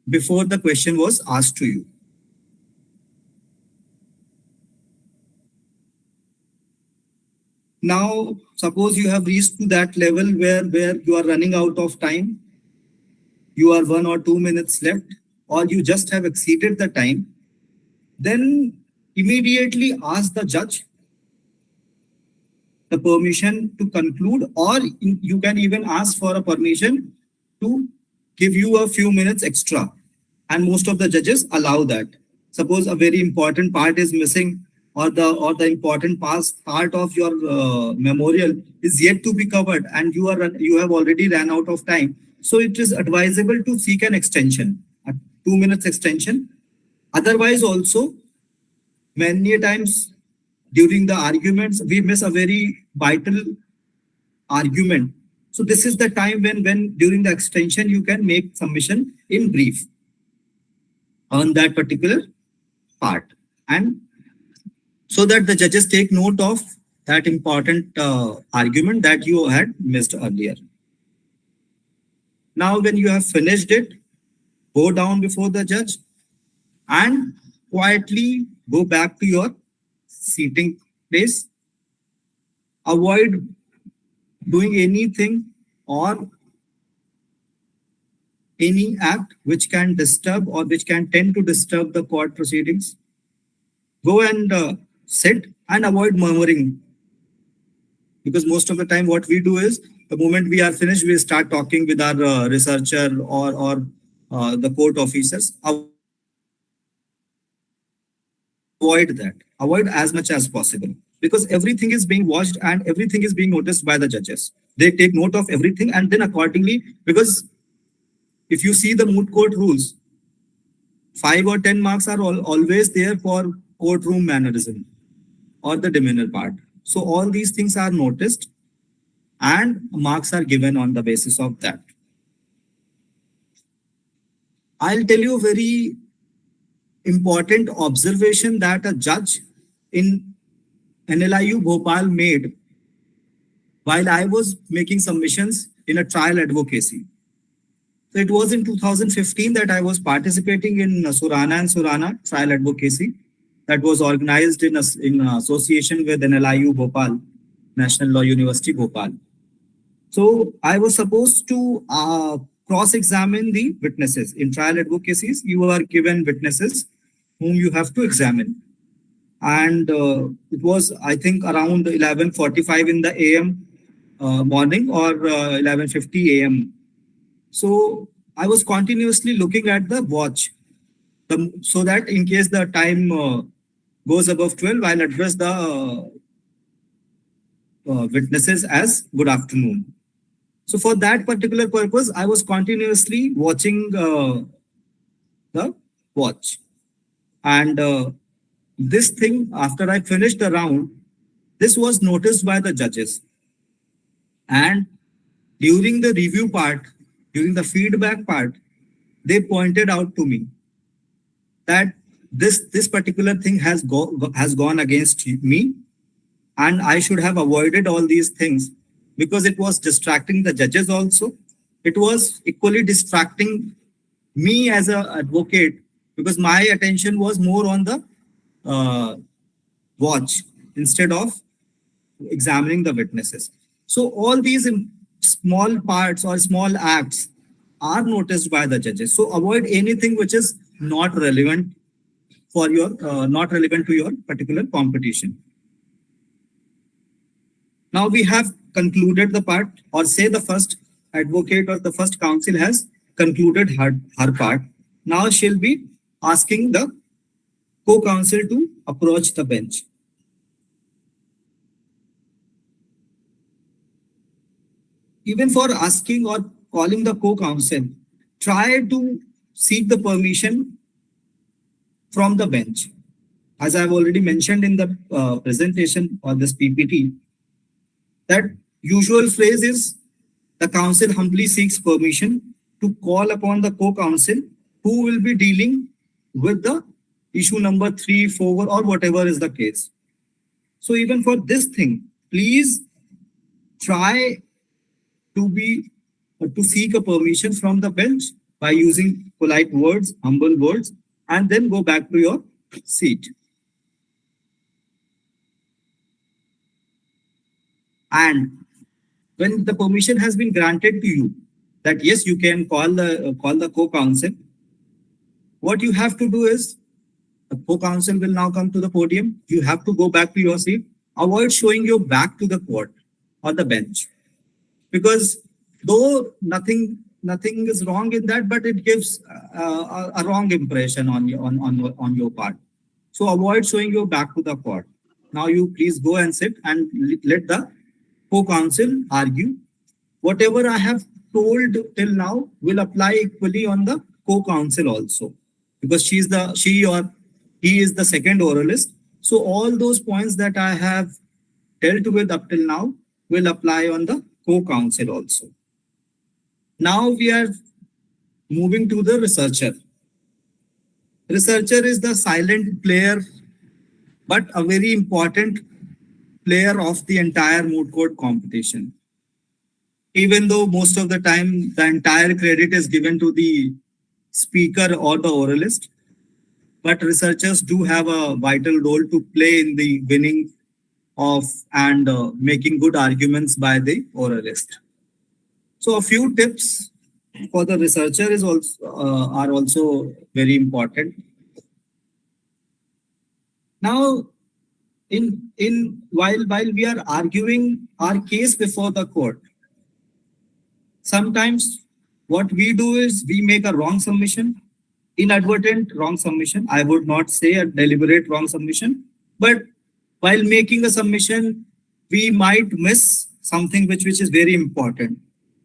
before the question was asked to you. Now, suppose you have reached to that level where you are running out of time, you are 1 or 2 minutes left, or you just have exceeded the time, then immediately ask the judge the permission to conclude, or you can even ask for a permission to give you a few minutes extra. And most of the judges allow that. Suppose a very important part is missing, or the important part of your memorial is yet to be covered, and you have already ran out of time. So it is advisable to seek an extension, a 2 minutes extension. Otherwise, also many times during the arguments, we miss a very vital argument. So this is the time when during the extension, you can make submission in brief on that particular part. And so that the judges take note of that important argument that you had missed earlier. Now, when you have finished it, go down before the judge and quietly go back to your seating place. Avoid doing anything or any act which can disturb or which can tend to disturb the court proceedings. Go and sit and avoid murmuring. Because most of the time what we do is, the moment we are finished, we start talking with our researcher or the court officers. Avoid that. Avoid as much as possible. Because everything is being watched and everything is being noticed by the judges. They take note of everything, and then accordingly, because if you see the moot court rules, 5 or 10 marks are always there for courtroom mannerism or the demeanor part. So all these things are noticed and marks are given on the basis of that. I'll tell you a very important observation that a judge in NLIU Bhopal made while I was making submissions in a trial advocacy. So it was in 2015 that I was participating in Surana and Surana trial advocacy that was organized in association with NLIU Bhopal, National Law University Bhopal. So I was supposed to cross-examine the witnesses. In trial advocacies, you are given witnesses whom you have to examine. And it was, I think, around 11:45 in the AM morning or 11:50 AM. So I was continuously looking at the watch so that in case the time goes above 12, I'll address the witnesses as good afternoon. So for that particular purpose, I was continuously watching the watch. And this thing, after I finished the round, this was noticed by the judges. And during the review part, during the feedback part, they pointed out to me that this particular thing has gone against me, and I should have avoided all these things because it was distracting the judges also. It was equally distracting me as an advocate because my attention was more on the watch instead of examining the witnesses. So all these small parts or small acts are noticed by the judges. So avoid anything which is not relevant for your not relevant to your particular competition. Now we have concluded the part, or say the first advocate or the first counsel has concluded her part. Now she'll be asking the co-counsel to approach the bench. Even for asking or calling the co-counsel, try to seek the permission from the bench. As I've already mentioned in the presentation or this PPT, that usual phrase is the counsel humbly seeks permission to call upon the co-counsel who will be dealing with the issue number 3, 4 or whatever is the case. So even for this thing, please try to seek a permission from the bench by using polite words, humble words, and then go back to your seat. And when the permission has been granted to you, that yes, you can call the co-counsel, what you have to do is the co-counsel will now come to the podium. You have to go back to your seat avoid showing your back to the court or the bench, because though nothing is wrong in that, but it gives a wrong impression on on your part. So avoid showing your back to the court. Now you please go and sit and let the co-counsel argue. Whatever I have told till now will apply equally on the co-counsel also, because she or he is the second oralist. So all those points that I have dealt with up till now will apply on the co-counsel also. Now we are moving to the researcher. Researcher is the silent player, but a very important player of the entire moot court competition. Even though most of the time the entire credit is given to the speaker or the oralist, but researchers do have a vital role to play in the winning of and making good arguments by the oralist. So a few tips for the researcher is also are also very important. Now, while we are arguing our case before the court, sometimes what we do is we make a wrong submission, inadvertent wrong submission. I would not say a deliberate wrong submission, but while making a submission, we might miss something which is very important.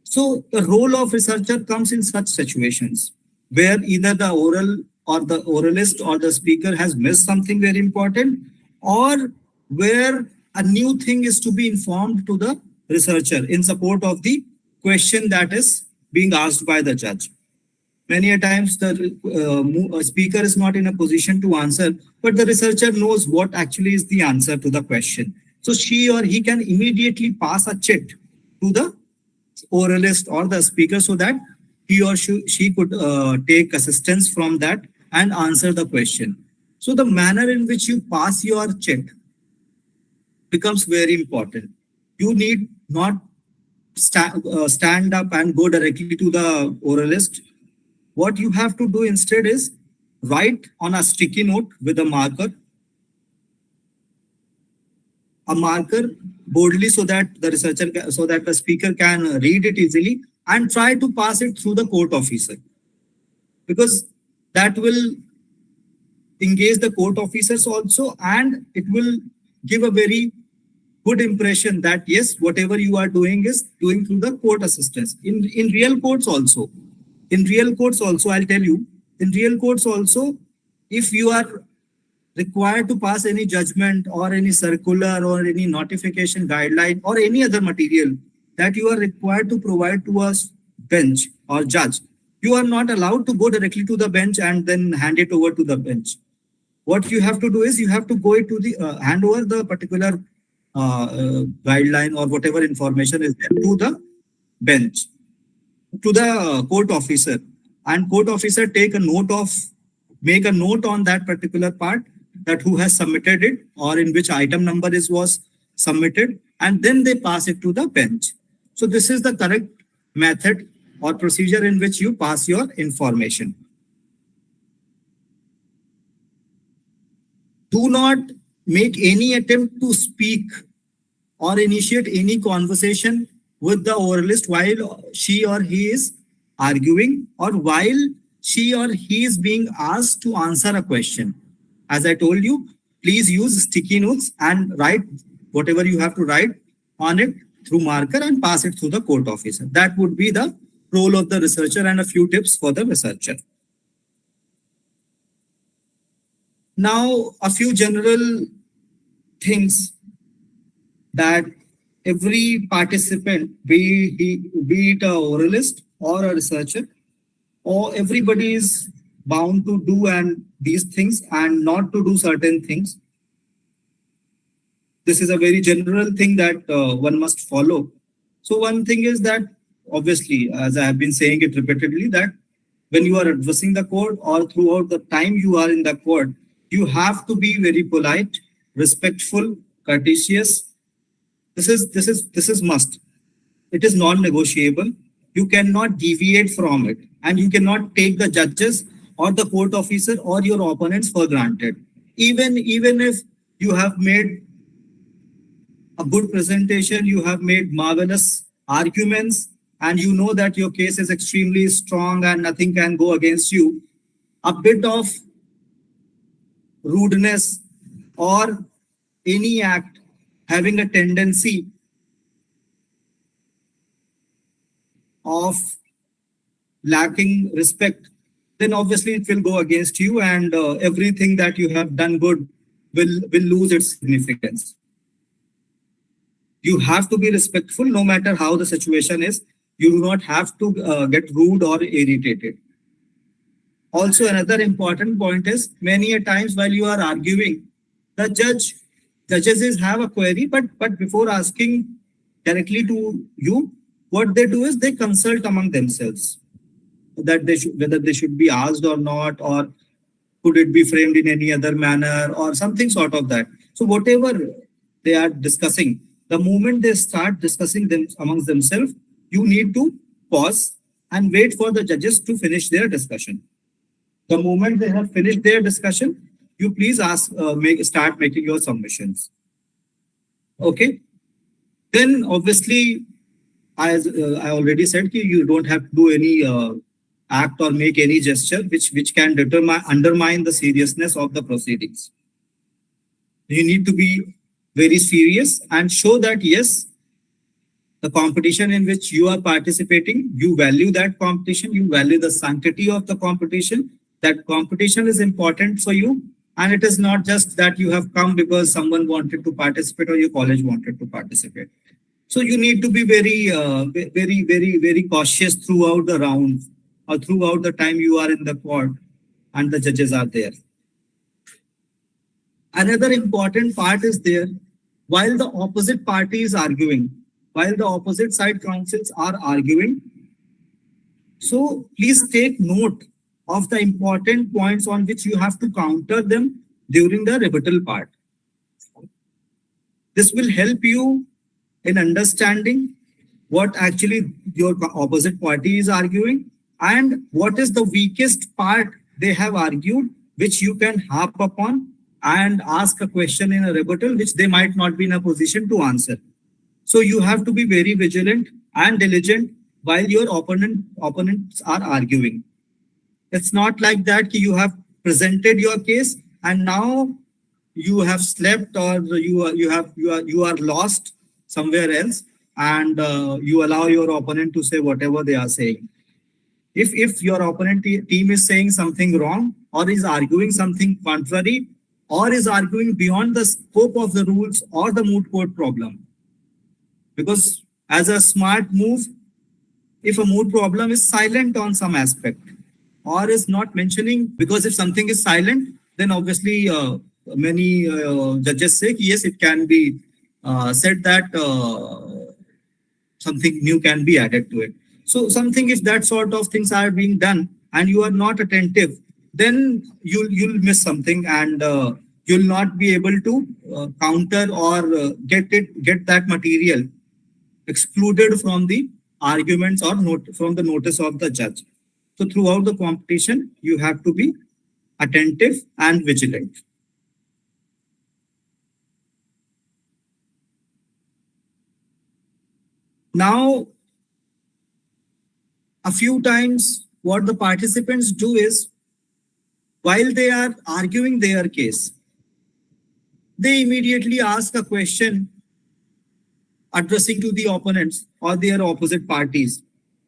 So the role of researcher comes in such situations where either the oral or the oralist or the speaker has missed something very important, or where a new thing is to be informed to the researcher in support of the question that is being asked by the judge. Many a times the speaker is not in a position to answer, but the researcher knows what actually is the answer to the question. So she or he can immediately pass a chit to the oralist or the speaker so that he or she could take assistance from that and answer the question. So the manner in which you pass your chit becomes very important. You need not stand up and go directly to the oralist. What you have to do instead is write on a sticky note with a marker boldly so that the speaker can read it easily, and try to pass it through the court officer, because that will engage the court officers also, and it will give a very good impression that yes, whatever you are doing is doing through the court assistance. In real courts also, I'll tell you, in real courts also, if you are required to pass any judgment or any circular or any notification guideline or any other material that you are required to provide to a bench or judge, you are not allowed to go directly to the bench and then hand it over to the bench. What you have to do is you have to go to the hand over the particular guideline or whatever information is there to the bench, to the court officer, and court officer make a note on that particular part, that who has submitted it or in which item number was submitted, and then they pass it to the bench. So this is the correct method or procedure in which you pass your information. Do not make any attempt to speak or initiate any conversation with the oralist while she or he is arguing, or while she or he is being asked to answer a question. As I told you, please use sticky notes and write whatever you have to write on it through marker and pass it through the court officer. That would be the role of the researcher, and a few tips for the researcher. Now, a few general things that every participant, be it a oralist or a researcher, or everybody is bound to do and these things and not to do certain things. This is a very general thing that one must follow. So one thing is that, obviously, as I have been saying it repeatedly, that when you are addressing the court or throughout the time you are in the court, you have to be very polite, respectful, courteous. This is must. It is non-negotiable. You cannot deviate from it, and you cannot take the judges or the court officer or your opponents for granted. Even if you have made a good presentation, you have made marvelous arguments, and you know that your case is extremely strong and nothing can go against you. A bit of rudeness or any act having a tendency of lacking respect, then obviously it will go against you, and everything that you have done good will lose its significance. You have to be respectful no matter how the situation is. You do not have to get rude or irritated. Also, another important point is many a times while you are arguing, the judges have a query, but before asking directly to you, what they do is they consult among themselves that whether they should be asked or not, or could it be framed in any other manner or something sort of that. So whatever they are discussing, the moment they start discussing them amongst themselves, you need to pause and wait for the judges to finish their discussion. The moment they have finished their discussion, you please start making your submissions. Okay. Then obviously, as I already said, you don't have to do any act or make any gesture which can undermine the seriousness of the proceedings. You need to be very serious and show that yes, the competition in which you are participating, you value that competition, you value the sanctity of the competition, that competition is important for you, and it is not just that you have come because someone wanted to participate or your college wanted to participate. So you need to be very cautious throughout the round or throughout the time you are in the court and the judges are there. Another important part is there, while the opposite party is arguing, while the opposite side counsels are arguing, so please take note of the important points on which you have to counter them during the rebuttal part. This will help you in understanding what actually your opposite party is arguing and what is the weakest part they have argued, which you can harp upon and ask a question in a rebuttal which they might not be in a position to answer. So you have to be very vigilant and diligent while your opponents are arguing. It's not like that you have presented your case and now you have slept or you are lost somewhere else, and you allow your opponent to say whatever they are saying. If your opponent team is saying something wrong or is arguing something contrary or is arguing beyond the scope of the rules or the moot court problem, because as a smart move, if a moot problem is silent on some aspect or is not mentioning, because if something is silent, then obviously many judges say yes, it can be said that something new can be added to it. So something, if that sort of things are being done and you are not attentive, then you'll miss something, and you'll not be able to counter or get that material excluded from the arguments or from the notice of the judge. So throughout the competition, you have to be attentive and vigilant. Now, a few times what the participants do is, while they are arguing their case, they immediately ask a question addressing to the opponents or their opposite parties,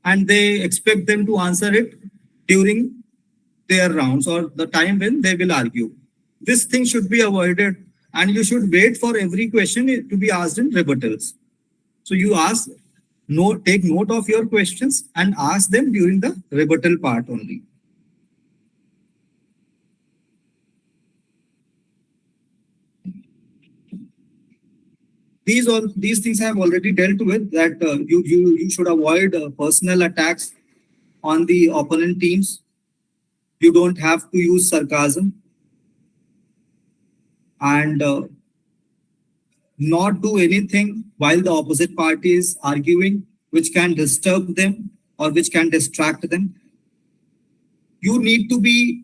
and they expect them to answer it during their rounds or the time when they will argue. This thing should be avoided, and you should wait for every question to be asked in rebuttals. So you take note of your questions and ask them during the rebuttal part only. These things I have already dealt with, that you should avoid personal attacks on the opponent teams. You don't have to use sarcasm, and not do anything while the opposite party is arguing which can disturb them or which can distract them. You need to be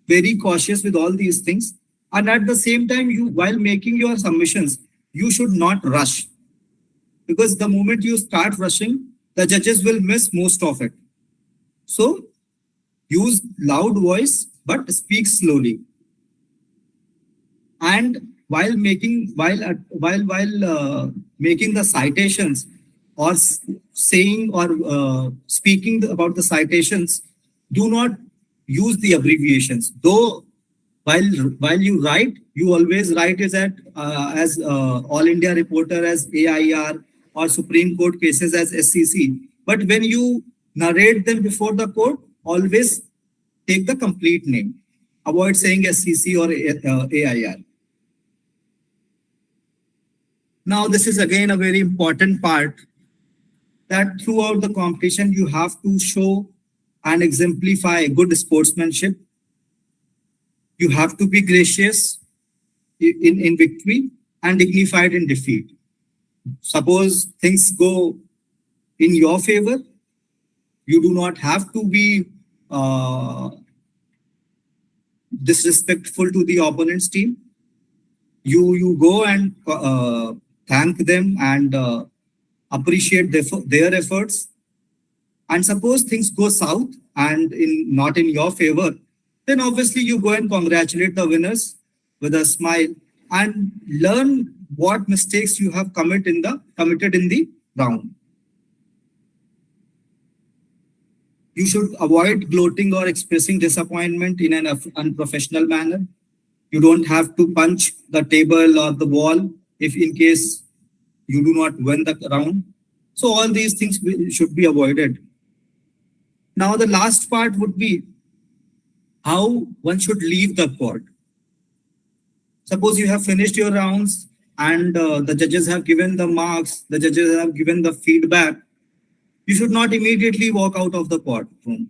very cautious with all these things. And at the same time, you, while making your submissions, you should not rush, because the moment you start rushing, the judges will miss most of it. So use loud voice, but speak slowly. And while making the citations, or saying or speaking about the citations, do not use the abbreviations. Though while you write, you always write is at as All India Reporter as AIR, or Supreme Court cases as SCC. But when you narrate them before the court, always take the complete name. Avoid saying SCC or AIR. Now, this is again a very important part, that throughout the competition, you have to show and exemplify good sportsmanship. You have to be gracious in victory and dignified in defeat. Suppose things go in your favor, you do not have to be disrespectful to the opponent's team. You go and thank them and appreciate their efforts. And suppose things go south and not in your favor, then obviously you go and congratulate the winners with a smile and learn what mistakes you have committed in the round. You should avoid gloating or expressing disappointment in an unprofessional manner. You don't have to punch the table or the wall if in case you do not win the round. So all these things should be avoided. Now the last part would be how one should leave the court. Suppose you have finished your rounds and the judges have given the marks, the judges have given the feedback. You should not immediately walk out of the courtroom.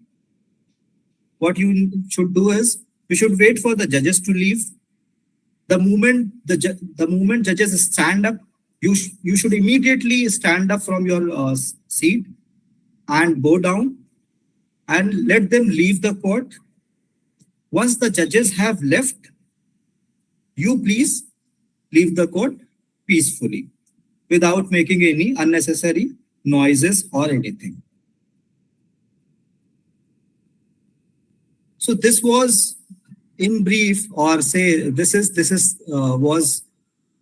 What you should do is, you should wait for the judges to leave. The moment judges stand up, you should immediately stand up from your seat and go down and let them leave the court. Once the judges have left, you please leave the court peacefully without making any unnecessary noises or anything. So this was in brief, or say this was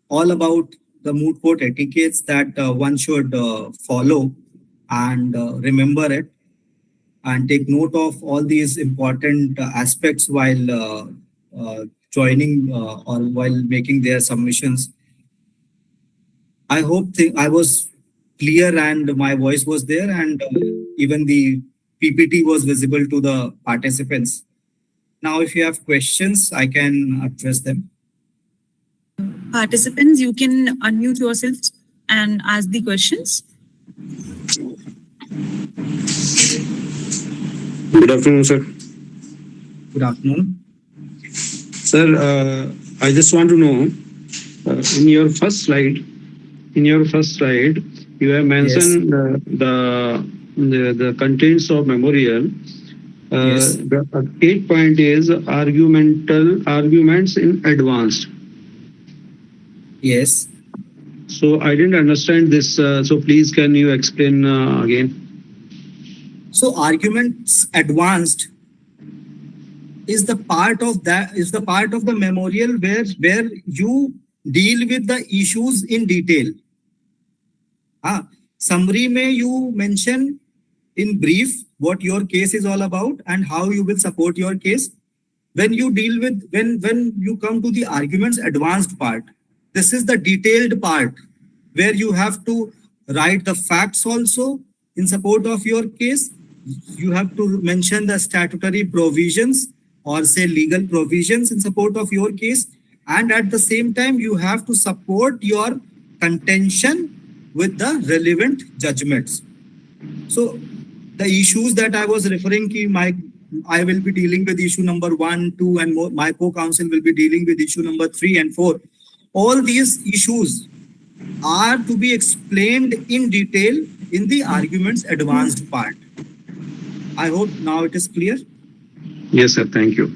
all about the moot court etiquettes that one should follow and remember it and take note of all these important aspects while joining or while making their submissions. I hope I was clear and my voice was there, and even the PPT was visible to the participants. Now, if you have questions, I can address them. Participants, you can unmute yourselves and ask the questions. Good afternoon, sir. Good afternoon. Sir, I just want to know, in your first slide, you have mentioned the contents of memorial. Yes. The 8th point is arguments in advance. Yes. So I didn't understand this. So please, can you explain again? So arguments advanced is the part of the memorial where you deal with the issues in detail. Summary may you mention in brief what your case is all about and how you will support your case. When you deal with, when you come to the arguments advanced part, this is the detailed part where you have to write the facts also in support of your case. You have to mention the statutory provisions or say legal provisions in support of your case. And at the same time, you have to support your contention with the relevant judgments. So the issues that I was referring to, I will be dealing with issue number 1, 2, and more. My co-counsel will be dealing with issue number 3 and 4. All these issues are to be explained in detail in the arguments advanced part. I hope now it is clear. Yes, sir. Thank you.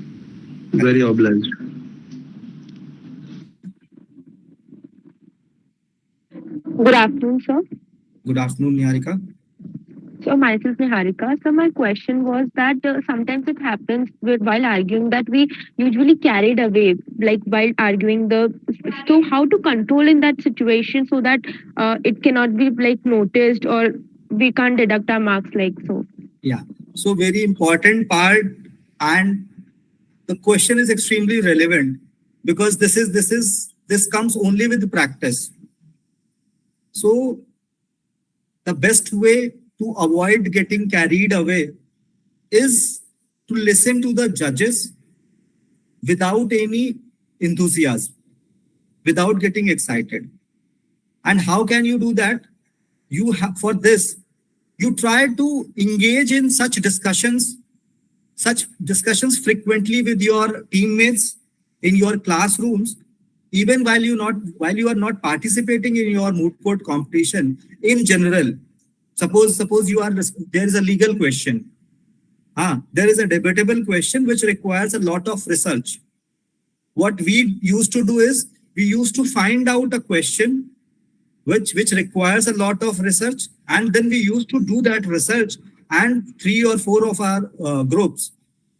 Very obliged. Good afternoon, sir. Good afternoon, Niharika. So myself Niharika. So my question was that sometimes it happens while arguing that we usually carried away, like while arguing the. So how to control in that situation so that it cannot be like noticed or we can't deduct our marks like so. Yeah. So very important part, and the question is extremely relevant because this comes only with practice. So the best way to avoid getting carried away is to listen to the judges without any enthusiasm, without getting excited. And how can you do that? You have, for this, you try to engage in such discussions frequently with your teammates in your classrooms, even while you are not participating in your moot court competition. In general, suppose there is a legal question, there is a debatable question which requires a lot of research. What we used to do is we used to find out a question which requires a lot of research, and then we used to do that research, and 3 or 4 of our groups,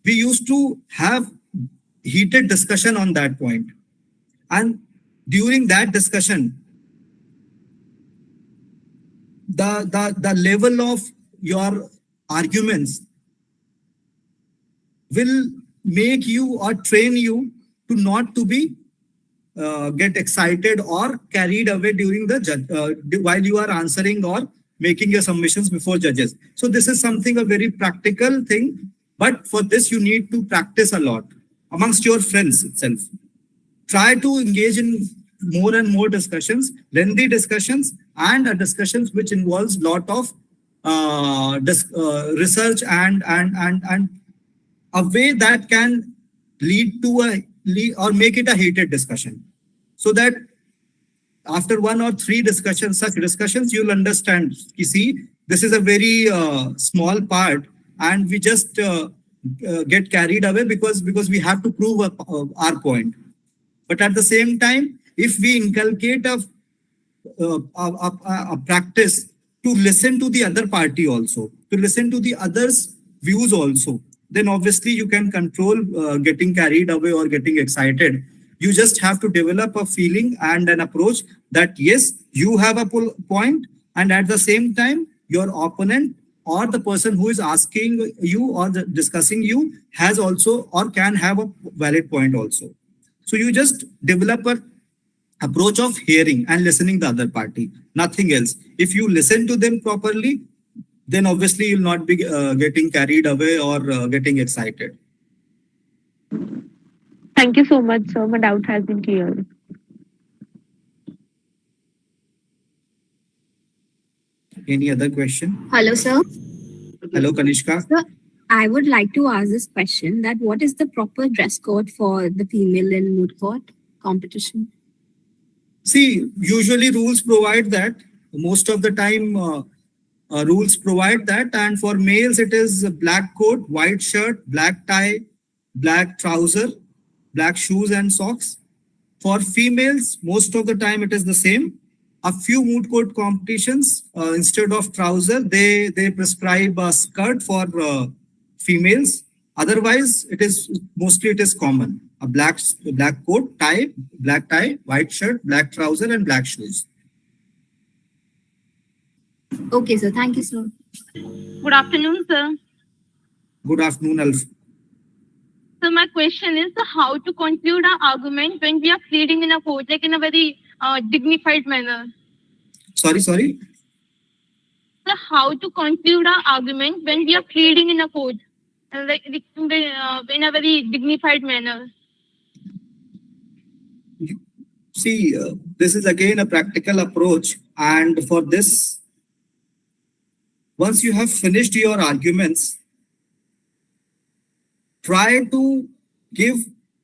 we used to have heated discussion on that point. And during that discussion, the level of your arguments will make you or train you to not to be get excited or carried away during the while you are answering or making your submissions before judges. So this is something a very practical thing, but for this you need to practice a lot amongst your friends itself. Try to engage in more and more discussions, lengthy discussions, and discussions which involves lot of research and a way that can lead to or make it a heated discussion, so that after 1 or 3 such discussions, you'll understand, you see, this is a very small part, and we just get carried away because we have to prove our point. But at the same time, if we inculcate a practice to listen to the other party also, to listen to the others' views also, then obviously you can control getting carried away or getting excited. You just have to develop a feeling and an approach that yes, you have a point, and at the same time, your opponent or the person who is asking you or discussing you has also or can have a valid point also. So you just develop a approach of hearing and listening the other party, nothing else. If you listen to them properly, then obviously you'll not be getting carried away or getting excited. Thank you so much, sir. My doubt has been cleared. Any other question? Hello, sir. Hello, Kanishka. Sir, I would like to ask this question that what is the proper dress code for the female in moot court competition? See, usually rules provide that. Most of the time, rules provide that. And for males, it is black coat, white shirt, black tie, black trouser, black shoes and socks. For females, most of the time it is the same. A few moot court competitions, instead of trouser, they prescribe a skirt for females. Otherwise, it is common. A black coat, black tie, white shirt, black trouser, and black shoes. Okay, sir. Thank you, sir. Good afternoon, sir. Good afternoon, Alf. So my question is how to conclude our argument when we are pleading in a court, like in a very dignified manner. Sorry. So how to conclude our argument when we are pleading in a court, like in a very dignified manner. See, this is again a practical approach, and for this, once you have finished your arguments, try to give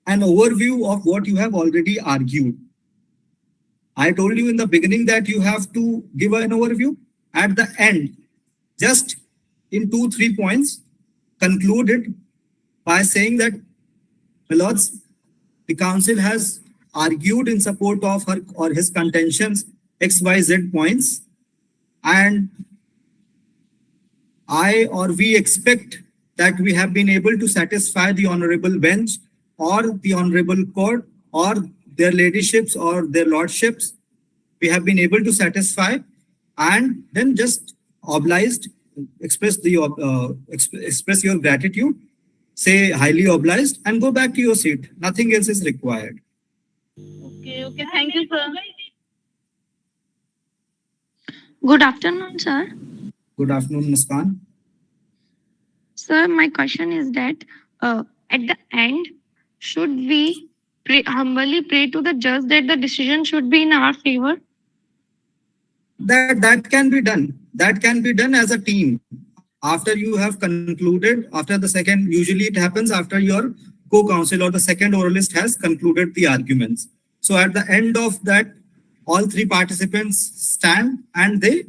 an overview of what you have already argued. I told you in the beginning that you have to give an overview. At the end, just in 2-3 points, conclude it by saying that, my lords, the council has argued in support of her or his contentions XYZ points, and I or we expect that we have been able to satisfy the honorable bench or the honorable court or their ladyships or their lordships. We have been able to satisfy, and then just obliged, express your gratitude, say highly obliged, and go back to your seat. Nothing else is required. Okay. Thank you, sir. Good afternoon, sir. Good afternoon, Muskan. Sir, my question is that at the end, should we humbly pray to the judge that the decision should be in our favor? That can be done. That can be done as a team. After you have concluded, after the second, usually it happens after your co-counsel or the second oralist has concluded the arguments. So at the end of that, all three participants stand and they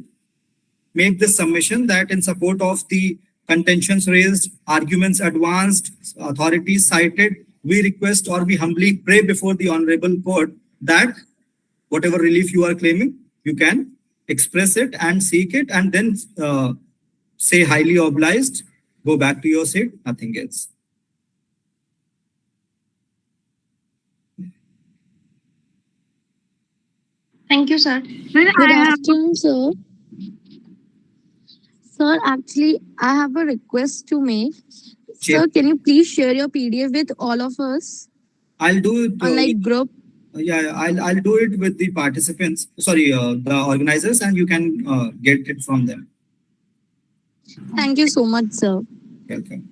make the submission that in support of the contentions raised, arguments advanced, authorities cited, we request or we humbly pray before the honorable court that whatever relief you are claiming, you can express it and seek it, and then say highly obliged, go back to your seat, nothing else. Thank you, sir. Good afternoon, sir. Sir, actually, I have a request to make. Sure. Sir, can you please share your PDF with all of us I'll do it. on like group? Yeah, I'll do it with the participants. Sorry, the organizers, and you can get it from them. Thank you so much, sir. Welcome.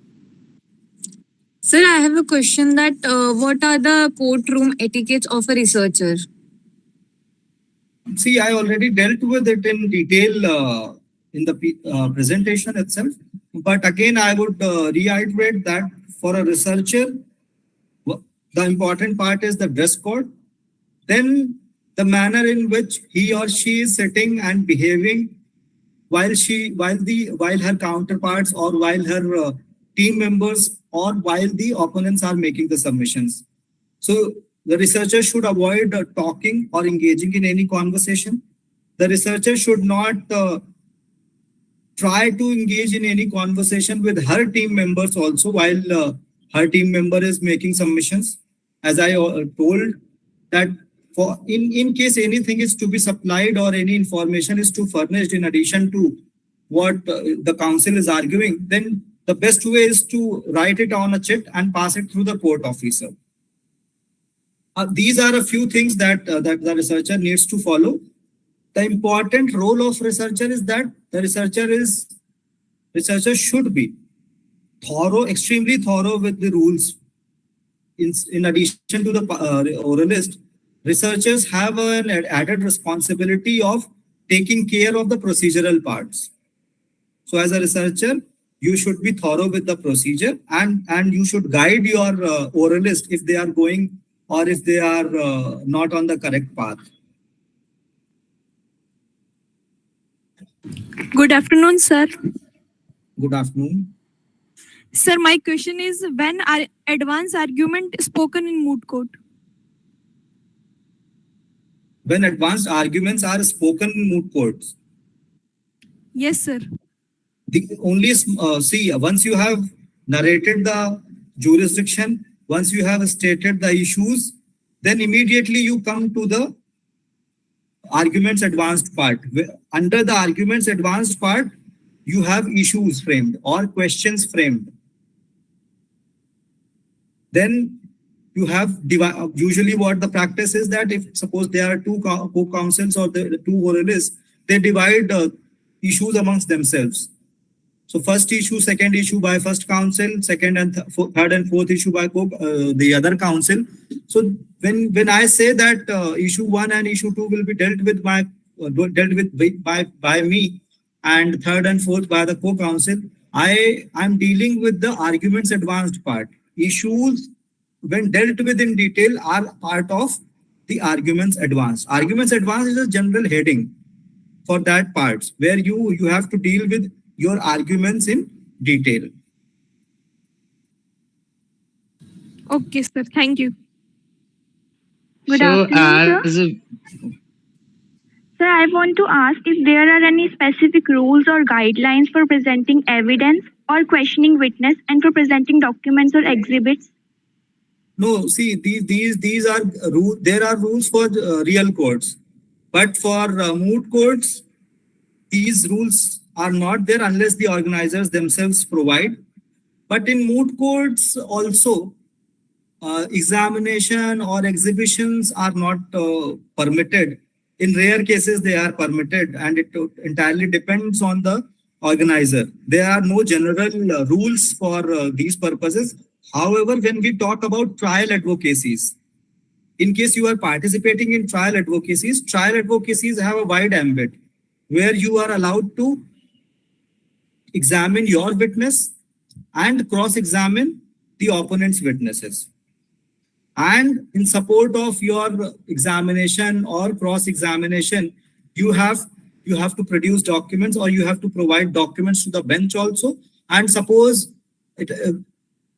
Sir, I have a question that what are the courtroom etiquettes of a researcher? See, I already dealt with it in detail in the presentation itself. But again, I would reiterate that for a researcher, the important part is the dress code. Then the manner in which he or she is sitting and behaving while her counterparts or while her team members or while the opponents are making the submissions. So the researcher should avoid talking or engaging in any conversation. The researcher should not try to engage in any conversation with her team members also while her team member is making submissions. As I told that for in case anything is to be supplied or any information is to furnished in addition to what the counsel is arguing, then the best way is to write it on a chit and pass it through the court officer. These are a few things that the researcher needs to follow. The important role of researcher is that the researcher should be thorough, extremely thorough with the rules. In addition to the oralist, researchers have an added responsibility of taking care of the procedural parts. So as a researcher, you should be thorough with the procedure and you should guide your oralist if they are going or if they are not on the correct path. Good afternoon, sir. Good afternoon. Sir, my question is when are advance argument spoken in moot court? When advanced arguments are spoken in moot courts. Yes, sir. The only see, once you have narrated the jurisdiction, once you have stated the issues, then immediately you come to the arguments advanced part. Under the arguments advanced part, you have issues framed or questions framed. Then you have usually what the practice is that if suppose there are two co-counsels or the two oralists, they divide issues amongst themselves. So first issue, second issue by first counsel, second and third and fourth issue by the other counsel. So when I say that issue 1 and issue 2 will be dealt with by me, and third and fourth by the co-counsel, I'm dealing with the arguments advanced part. Issues when dealt with in detail are part of the arguments advanced. Arguments advanced is a general heading for that parts where you have to deal with your arguments in detail. Okay, sir. Thank you. Good So afternoon, as a sir. Sir, I want to ask if there are any specific rules or guidelines for presenting evidence or questioning witness and for presenting documents or exhibits. No, see, these are there are rules for real courts, but for moot courts, these rules are not there unless the organizers themselves provide. But in moot courts also, examination or exhibitions are not permitted. In rare cases, they are permitted, and it entirely depends on the organizer. There are no general rules for these purposes. However, when we talk about trial advocacies, in case you are participating in trial advocacies have a wide ambit where you are allowed to examine your witness and cross-examine the opponent's witnesses. And in support of your examination or cross-examination, you have to produce documents, or you have to provide documents to the bench also. And suppose it,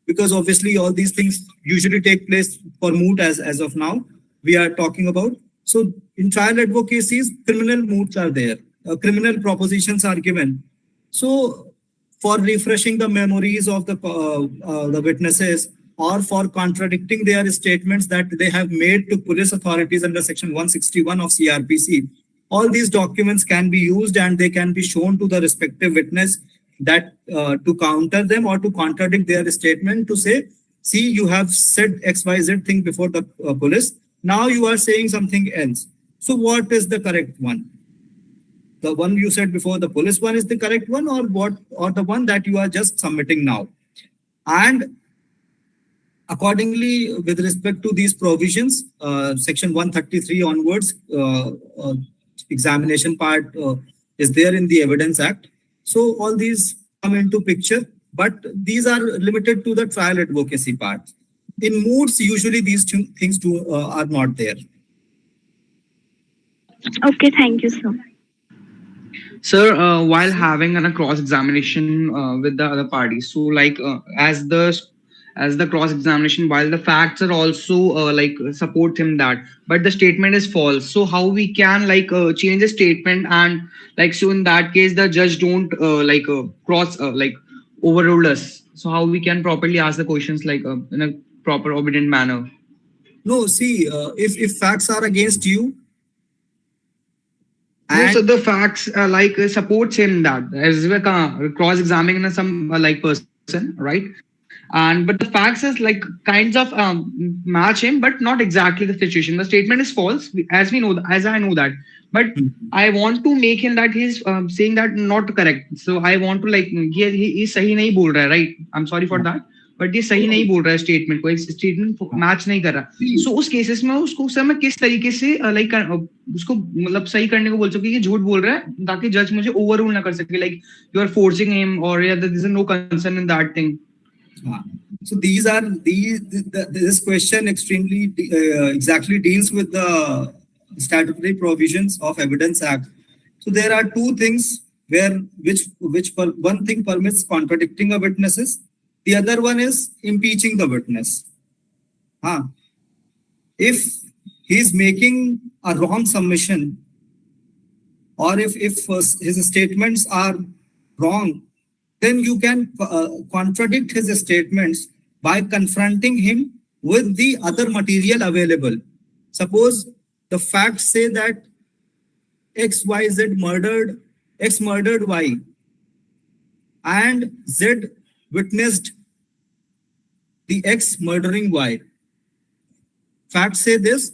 because obviously all these things usually take place for moot as of now we are talking about. So in trial advocacies, criminal moots are there, criminal propositions are given. So for refreshing the memories of the witnesses, or for contradicting their statements that they have made to police authorities under section 161 of CRPC, all these documents can be used and they can be shown to the respective witness that to counter them or to contradict their statement, to say, see, you have said XYZ thing before the police, now you are saying something else. So what is the correct one? The one you said before the police one is the correct one, or what, or the one that you are just submitting now? And accordingly, with respect to these provisions, section 133 onwards, examination part is there in the Evidence Act. So all these come into picture, but these are limited to the trial advocacy part. In moots, usually these two things are not there. Okay, thank you, sir. Sir, while having a cross-examination with the other parties, so like as the cross-examination, while the facts are also support him that, but the statement is false. So how we can change the statement, and so in that case the judge don't overrule us. So how we can properly ask the questions in a proper obedient manner? No, see, if facts are against you, no, so the facts supports him that as we're cross-examining some person, right? And but the facts is kinds of match him, but not exactly the situation. The statement is false, as we know, as I know that. But I want to make him that he's saying that not correct. So I want to he sahi nahi bol raha, right? I'm sorry for that. But ये सही नहीं बोल रहा है statement को, statement match नहीं कर रहा. सो उस केसेस में उसको सर मैं किस तरीके से उसको मतलब सही करने को बोल सकूं कि झूठ बोल रहा है, ताकि जज मुझे ओवररूल ना कर सके, यू आर फोर्सिंग हिम, और there is no concern in that thing. So this question extremely exactly deals with the statutory provisions of Evidence Act. So there are two things where one thing permits contradicting a witnesses, the other one is impeaching the witness. If he's making a wrong submission, or if his statements are wrong, then you can contradict his statements by confronting him with the other material available. Suppose the facts say that XYZ murdered, X murdered Y, and Z witnessed the X murdering Y. Facts say this,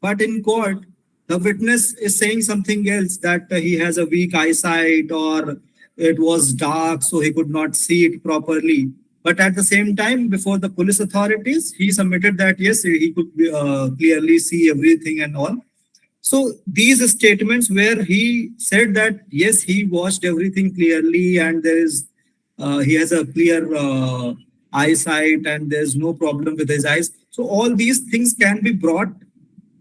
but in court, the witness is saying something else, that he has a weak eyesight, or it was dark, so he could not see it properly. But at the same time, before the police authorities, he submitted that, yes, he could clearly see everything and all. So these statements where he said that, yes, he watched everything clearly, and there is he has a clear eyesight and there's no problem with his eyes. So all these things can be brought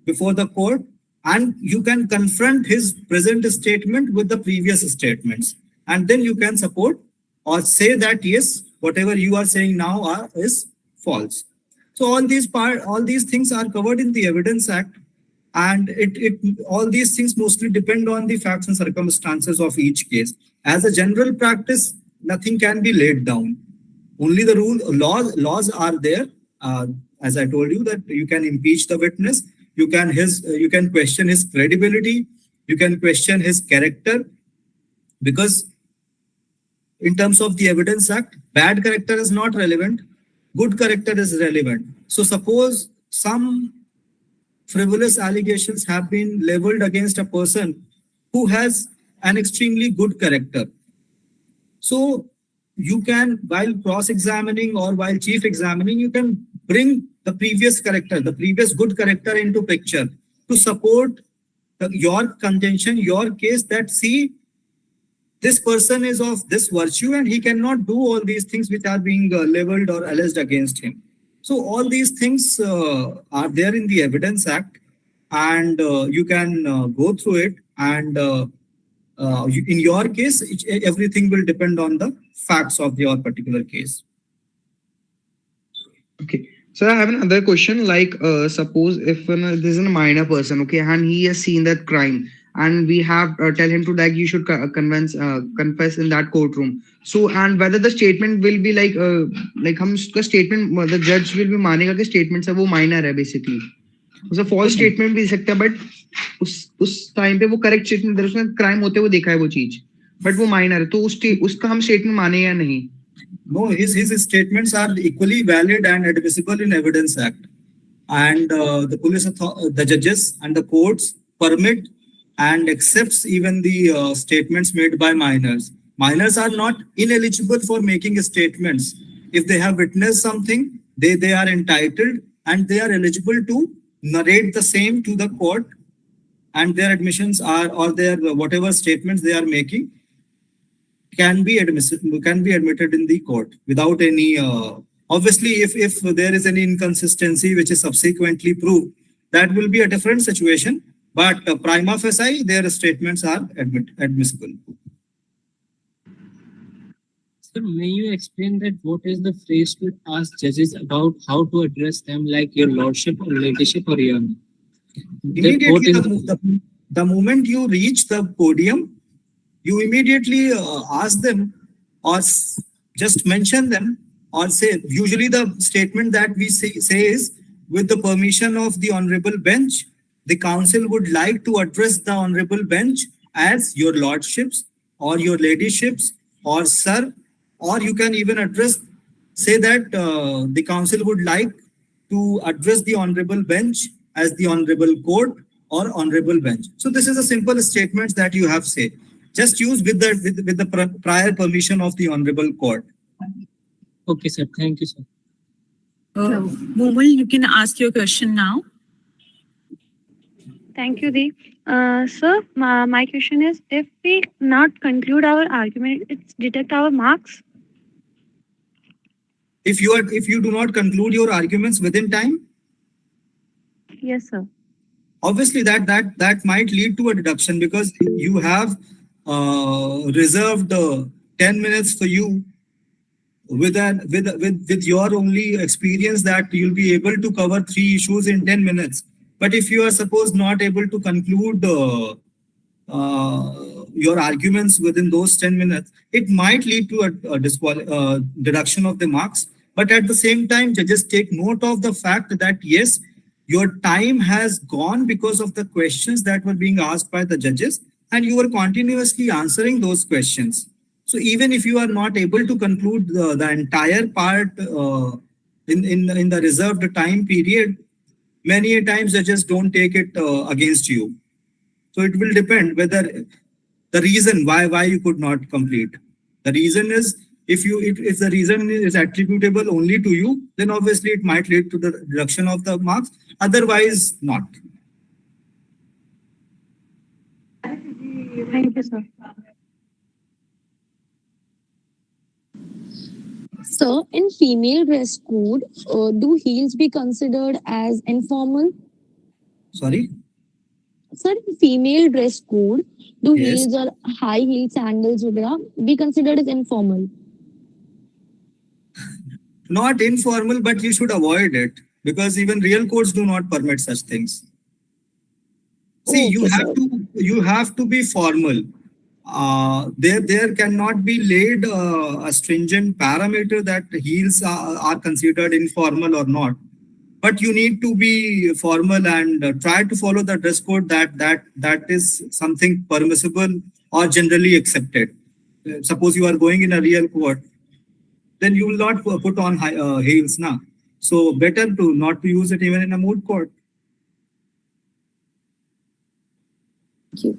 before the court, and you can confront his present statement with the previous statements. And then you can support or say that, yes, whatever you are saying now is false. So all these things are covered in the Evidence Act. And all these things mostly depend on the facts and circumstances of each case. As a general practice, nothing can be laid down. Only the laws are there. As I told you, that you can impeach the witness, you can question his credibility, you can question his character, because in terms of the Evidence Act, bad character is not relevant, good character is relevant. So suppose some frivolous allegations have been leveled against a person who has an extremely good character. So you can, while cross-examining or while chief examining, you can bring the previous character, the previous good character into picture to support your contention, your case, that see, this person is of this virtue and he cannot do all these things which are being leveled or alleged against him. So all these things are there in the Evidence Act, and you can go through it, and in your case, everything will depend on the facts of your particular case. Okay. So I have another question, like suppose if this is a minor person, okay, and he has seen that crime, and we have tell him to, like, you should confess in that courtroom. So, and whether the statement will be like हम उसका statement, the judge will be मानेगा कि statement है वो minor है basically. उसे false statement भी दे सकता है, but उस time पे वो correct statement दे, उसने crime होते हुए देखा है वो चीज, but वो minor है, तो उसका हम statement माने या नहीं? No, his statements are equally valid and admissible in Evidence Act, and the judges and the courts permit and accepts even the statements made by minors. Minors are not ineligible for making statements. If they have witnessed something, they are entitled and they are eligible to narrate the same to the court, and their admissions are, or their whatever statements they are making, can be admitted in the court without any obviously if there is any inconsistency which is subsequently proved, that will be a different situation, but prima facie their statements are admissible. Sir, may you explain that what is the phrase to ask judges about how to address them, like your lordship or ladyship or your honor? Immediately the moment you reach the podium, you immediately ask them, or just mention them, or say, usually the statement that we say is, with the permission of the honorable bench, the council would like to address the honorable bench as your lordships or your ladyships or sir, or you can even say that the council would like to address the honorable bench as the honorable court or honorable bench. So this is a simple statement that you have said. Just use with the prior permission of the honorable court. Okay, sir. Thank you, sir. Momal, you can ask your question now. Thank you, Dee. Sir, my question is, if we not conclude our argument, it's deduct our marks? If you do not conclude your arguments within time? Yes, sir. Obviously that might lead to a deduction, because you have reserved 10 minutes for you with your only experience that you'll be able to cover 3 issues in 10 minutes. But if you are suppose not able to conclude your arguments within those 10 minutes, it might lead to a deduction of the marks. But at the same time, judges take note of the fact that yes, your time has gone because of the questions that were being asked by the judges, and you were continuously answering those questions. So even if you are not able to conclude the entire part in the reserved time period, many a times judges don't take it against you. So it will depend whether the reason why you could not complete. The reason is, if the reason is attributable only to you, then obviously it might lead to the reduction of the marks. Otherwise, not. Thank you, sir. So, in female dress code, do heels be considered as informal? Sorry? Sir, in female dress code, do Yes. heels or high heel sandals be considered as informal? Not informal, but you should avoid it, because even real codes do not permit such things. See, Okay, you have to be formal. There cannot be laid a stringent parameter that heels are considered informal or not. But you need to be formal and try to follow the dress code that is something permissible or generally accepted. Suppose you are going in a real court, then you will not put on heels now. So better to not to use it even in a moot court. Thank you.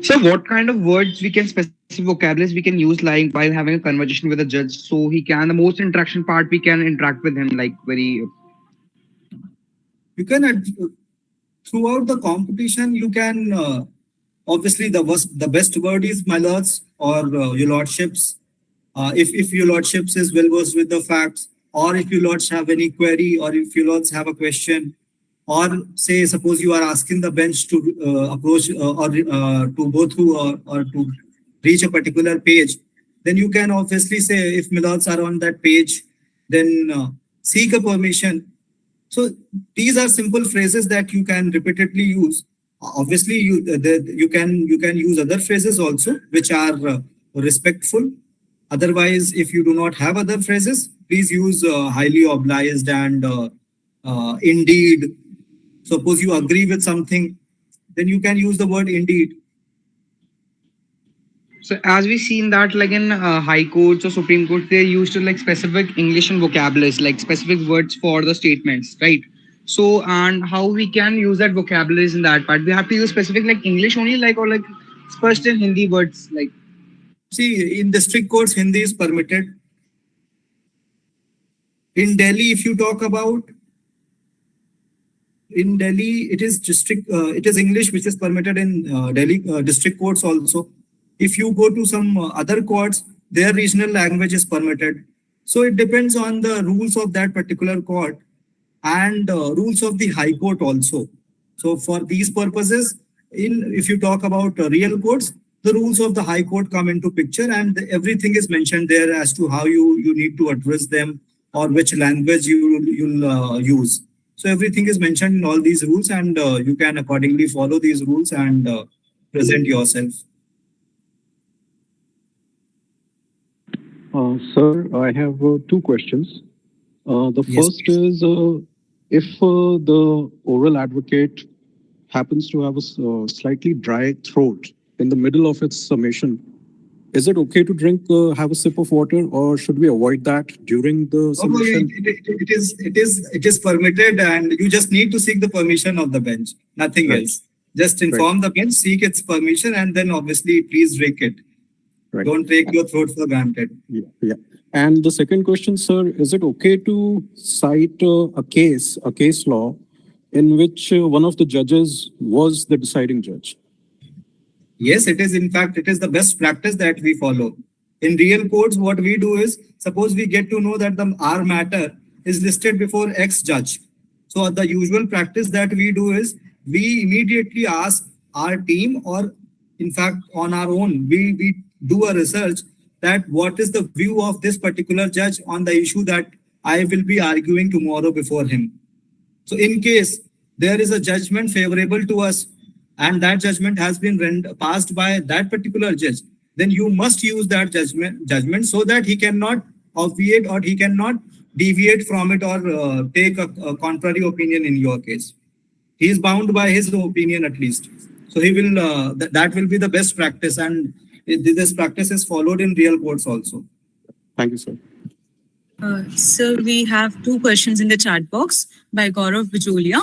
So what kind of words we can specific vocabularies we can use like while having a conversation with a judge, so he can the most interaction part we can interact with him like very. You can throughout the competition you can obviously the best word is my lords or your lordships. If your lordships is well versed with the facts, or if your lords have any query, or if your lords have a question, or say suppose you are asking the bench to approach or to go through or to reach a particular page, then you can obviously say if my lords are on that page, then seek a permission. So these are simple phrases that you can repeatedly use. Obviously, you can use other phrases also which are respectful. Otherwise, if you do not have other phrases, please use highly obliged and indeed. Suppose you agree with something, then you can use the word indeed. So as we seen that like in high courts or supreme court, they used to like specific English and vocabularies, like specific words for the statements, right? So and how we can use that vocabularies in that part? We have to use specific like English only, like or like first in Hindi words, like. See, in district courts, Hindi is permitted. In Delhi, if you talk about, in Delhi, it is it is English which is permitted in Delhi district courts also. If you go to some other courts, their regional language is permitted. So it depends on the rules of that particular court and rules of the high court also. So for these purposes, if you talk about real courts, the rules of the high court come into picture and everything is mentioned there as to how you need to address them or which language you'll use. So everything is mentioned in all these rules and you can accordingly follow these rules and present yourself. Sir, I have two questions. The Yes, first is if the oral advocate happens to have a slightly dry throat in the middle of its summation, is it okay to drink, have a sip of water, or should we avoid that during the summation? It is permitted and you just need to seek the permission of the bench, nothing Right. else. Just inform the bench, seek its permission, and then obviously please drink it. Right. Don't take your throat for granted. Yeah. And the second question, sir, is it okay to cite a case law in which one of the judges was the deciding judge? Yes, it is. In fact, it is the best practice that we follow. In real courts, what we do is, suppose we get to know that our matter is listed before X judge. So the usual practice that we do is, we immediately ask our team, or in fact, on our own, we do a research that what is the view of this particular judge on the issue that I will be arguing tomorrow before him. So in case there is a judgment favorable to us and that judgment has been passed by that particular judge, then you must use that judgment so that he cannot obviate or he cannot deviate from it or take a contrary opinion in your case. He is bound by his opinion at least. So he will that will be the best practice, and this practice is followed in real courts also. Thank you, sir. Sir, we have two questions in the chat box by Gaurav Bijolia.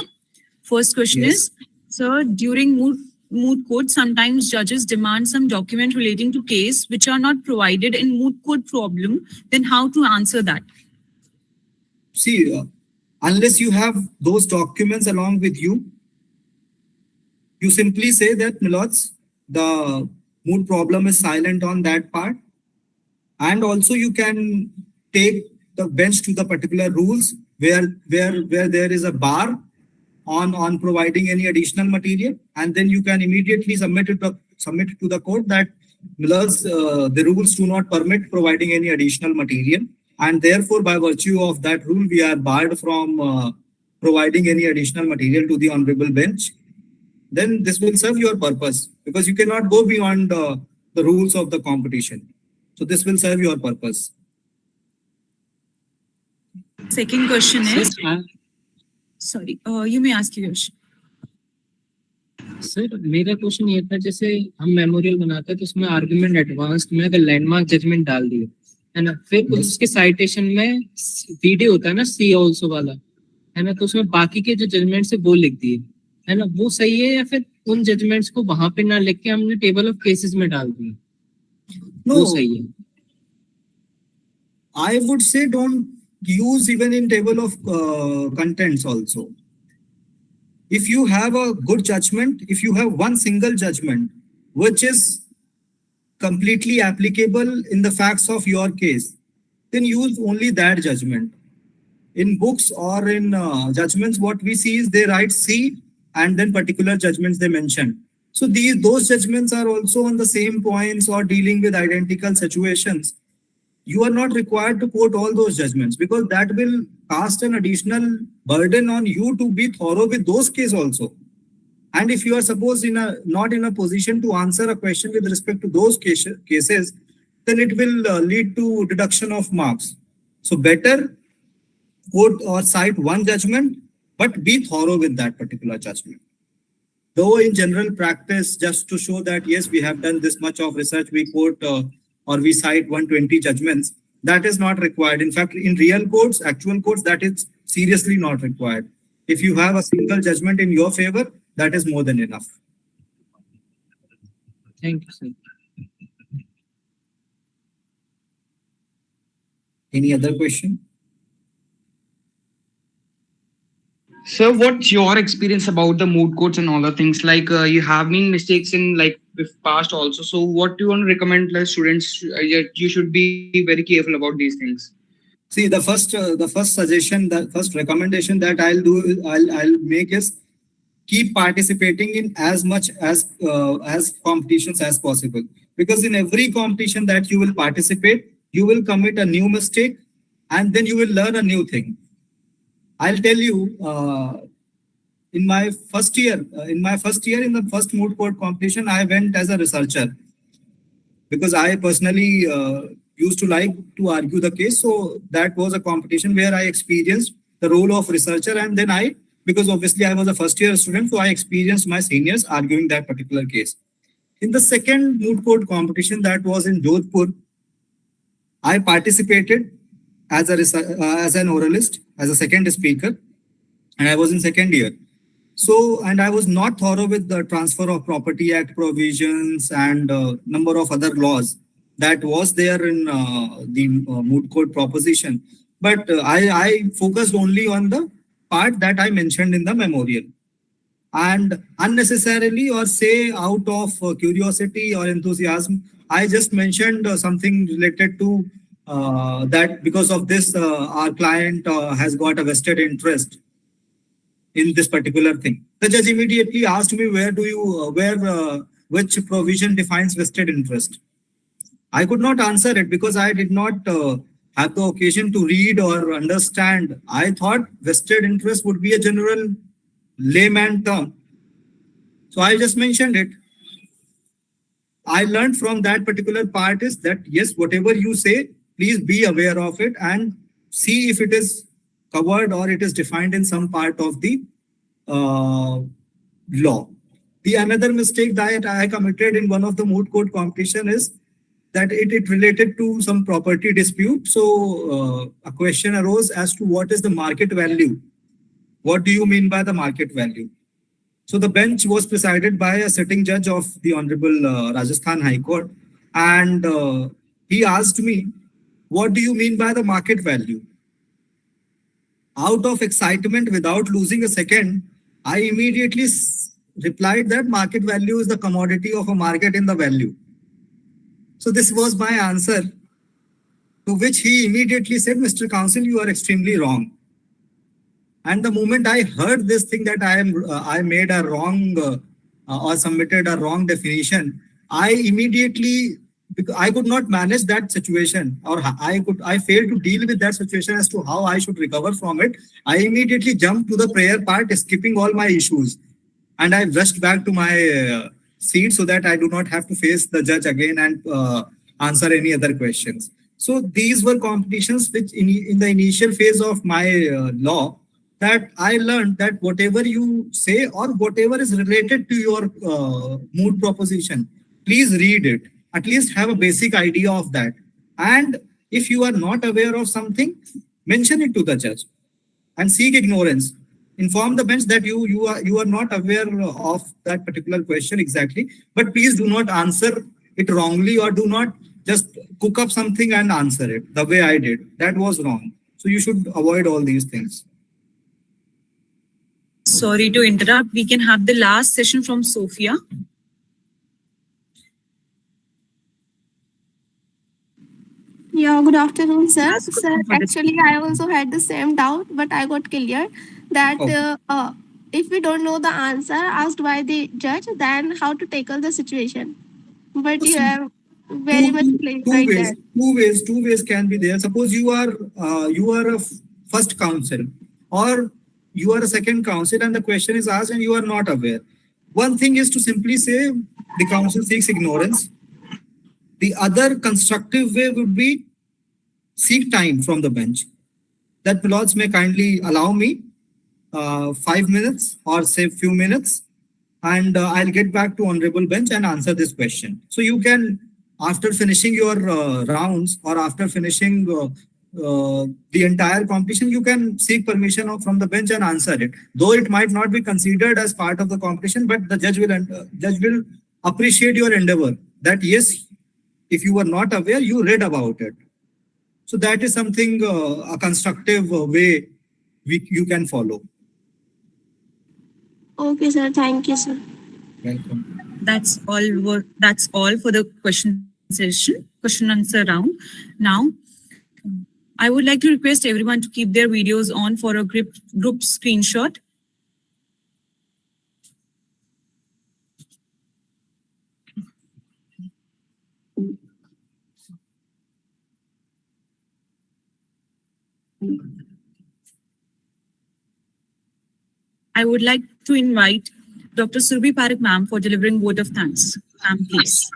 First question Yes. is, sir, during moot court, sometimes judges demand some document relating to case which are not provided in moot court problem. Then how to answer that? See, unless you have those documents along with you, you simply say that, my lords, the moot problem is silent on that part. And also you can take the bench to the particular rules where there is a bar on providing any additional material, and then you can immediately submit it to the court that, my lords, the rules do not permit providing any additional material, and therefore by virtue of that rule we are barred from providing any additional material to the honorable bench, then this will serve your purpose, because you cannot go beyond the rules of the competition. So this will serve your purpose. Second question is, sir sorry, you may ask your question. Sir मेरा question ये था, जैसे हम memorial बनाते हैं तो उसमें argument advanced में अगर लैंडमार्क जजमेंट डाल दिए है ना, फिर उसके साइटेशन में वीडियो होता है ना सी ऑल्सो वाला, है ना, तो उसमें बाकी के जो जजमेंट्स है वो लिख दिए, है ना, वो सही है या फिर उन जजमेंट्स को वहां पे ना लिख के हमने टेबल ऑफ केसेस में डाल दिए, वो सही है? I would say don't use even in table of contents also. If you have a good judgment, if you have one single judgment which is completely applicable in the facts of your case, then use only that judgment. In books or in judgments, what we see is they write C and then particular judgments they mention. So those judgments are also on the same points or dealing with identical situations. You are not required to quote all those judgments, because that will cast an additional burden on you to be thorough with those cases also. And if you are supposed not in a position to answer a question with respect to those cases, then it will lead to deduction of marks. So better quote or cite one judgment, but be thorough with that particular judgment. Though in general practice, just to show that yes, we have done this much of research, we quote or we cite 120 judgments, that is not required. In fact, in real courts, actual courts, that is seriously not required. If you have a single judgment in your favor, that is more than enough. Thank you, sir. Any other question? So what's your experience about the moot courts and all the things? Like you have been mistakes in like past also. So what do you want to recommend like students? You should be very careful about these things. See, the first suggestion, the first recommendation that I'll make is keep participating in as much as competitions as possible. Because in every competition that you will participate, you will commit a new mistake and then you will learn a new thing. I'll tell you, in my first year in the first moot court competition, I went as a researcher because I personally used to like to argue the case. So that was a competition where I experienced the role of researcher, and then because obviously I was a first year student, so I experienced my seniors arguing that particular case. In the second moot court competition, that was in Jodhpur, I participated as an oralist, as a second speaker, and I was in second year. So, and I was not thorough with the Transfer of Property Act provisions and number of other laws that was there in the moot court proposition. But I focused only on the part that I mentioned in the memorial. And unnecessarily, or say out of curiosity or enthusiasm, I just mentioned something related to that because of this, our client has got a vested interest in this particular thing. The judge immediately asked me, which provision defines vested interest? I could not answer it because I did not have the occasion to read or understand. I thought vested interest would be a general layman term. So I just mentioned it. I learned from that particular part is that yes, whatever you say, please be aware of it and see if it is covered or it is defined in some part of the law. The another mistake that I committed in one of the moot court competition is that it related to some property dispute. So a question arose as to what is the market value. What do you mean by the market value? So the bench was presided by a sitting judge of the Honorable Rajasthan High Court, and he asked me, what do you mean by the market value? Out of excitement, without losing a second, I immediately replied that market value is the commodity of a market in the value. So this was my answer, to which he immediately said, Mr. Counsel, you are extremely wrong. And the moment I heard this thing that I made a wrong or submitted a wrong definition, I immediately because I could not manage that situation, or I failed to deal with that situation as to how I should recover from it. I immediately jumped to the prayer part, skipping all my issues, and I rushed back to my seat so that I do not have to face the judge again and answer any other questions. So these were competitions which in the initial phase of my law, that I learned that whatever you say or whatever is related to your moot proposition, please read it. At least have a basic idea of that. And if you are not aware of something, mention it to the judge and seek ignorance. Inform the bench that you are not aware of that particular question exactly, but please do not answer it wrongly, or do not just cook up something and answer it the way I did. That was wrong. So you should avoid all these things. Sorry to interrupt. We can have the last session from Sophia. Yeah, good afternoon, sir. Yes, good Sir, afternoon. actually, I also had the same doubt, but I got clear that Okay. if we don't know the answer asked by the judge, then how to tackle the situation. But you have very much clarified that. Two ways can be there. Suppose you are a first counsel, or you are a second counsel, and the question is asked and you are not aware. One thing is to simply say the counsel seeks ignorance. The other constructive way would be seek time from the bench. That Lords may kindly allow me 5 minutes or say few minutes, and I'll get back to honorable bench and answer this question. So you can, after finishing your rounds, or after finishing the entire competition, you can seek permission from the bench and answer it. Though it might not be considered as part of the competition, but the judge will appreciate your endeavor. That yes, if you were not aware, you read about it. So that is something, a constructive way you can follow. Okay, sir. Thank you, sir. Welcome. That's all for the question answer round. Now, I would like to request everyone to keep their videos on for a group screenshot. I would like to invite Dr. Surabhi Parekh ma'am for delivering vote of thanks. Ma'am, please.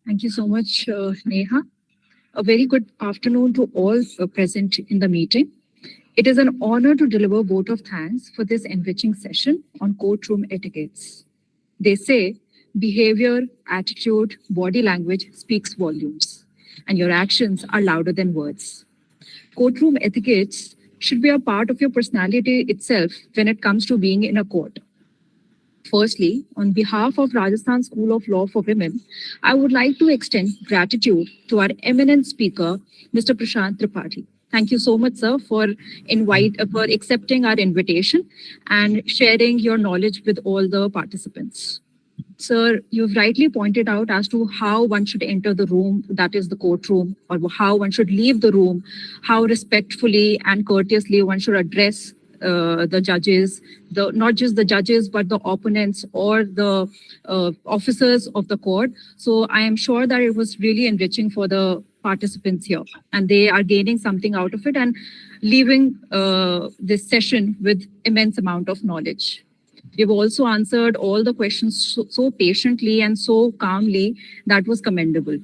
Thank you so much, Neha. A very good afternoon to all present in the meeting. It is an honor to deliver vote of thanks for this enriching session on courtroom etiquettes. They say behavior, attitude, body language speaks volumes, and your actions are louder than words. Courtroom etiquettes should be a part of your personality itself when it comes to being in a court. Firstly, on behalf of Rajasthan School of Law for Women, I would like to extend gratitude to our eminent speaker, Mr. Prashant Tripathi. Thank you so much, sir, for accepting our invitation and sharing your knowledge with all the participants. Sir, you've rightly pointed out as to how one should enter the room, that is the courtroom, or how one should leave the room, how respectfully and courteously one should address the judges, not just the judges, but the opponents or the officers of the court. So I am sure that it was really enriching for the participants here, and they are gaining something out of it and leaving this session with immense amount of knowledge. You've also answered all the questions so patiently and so calmly. That was commendable.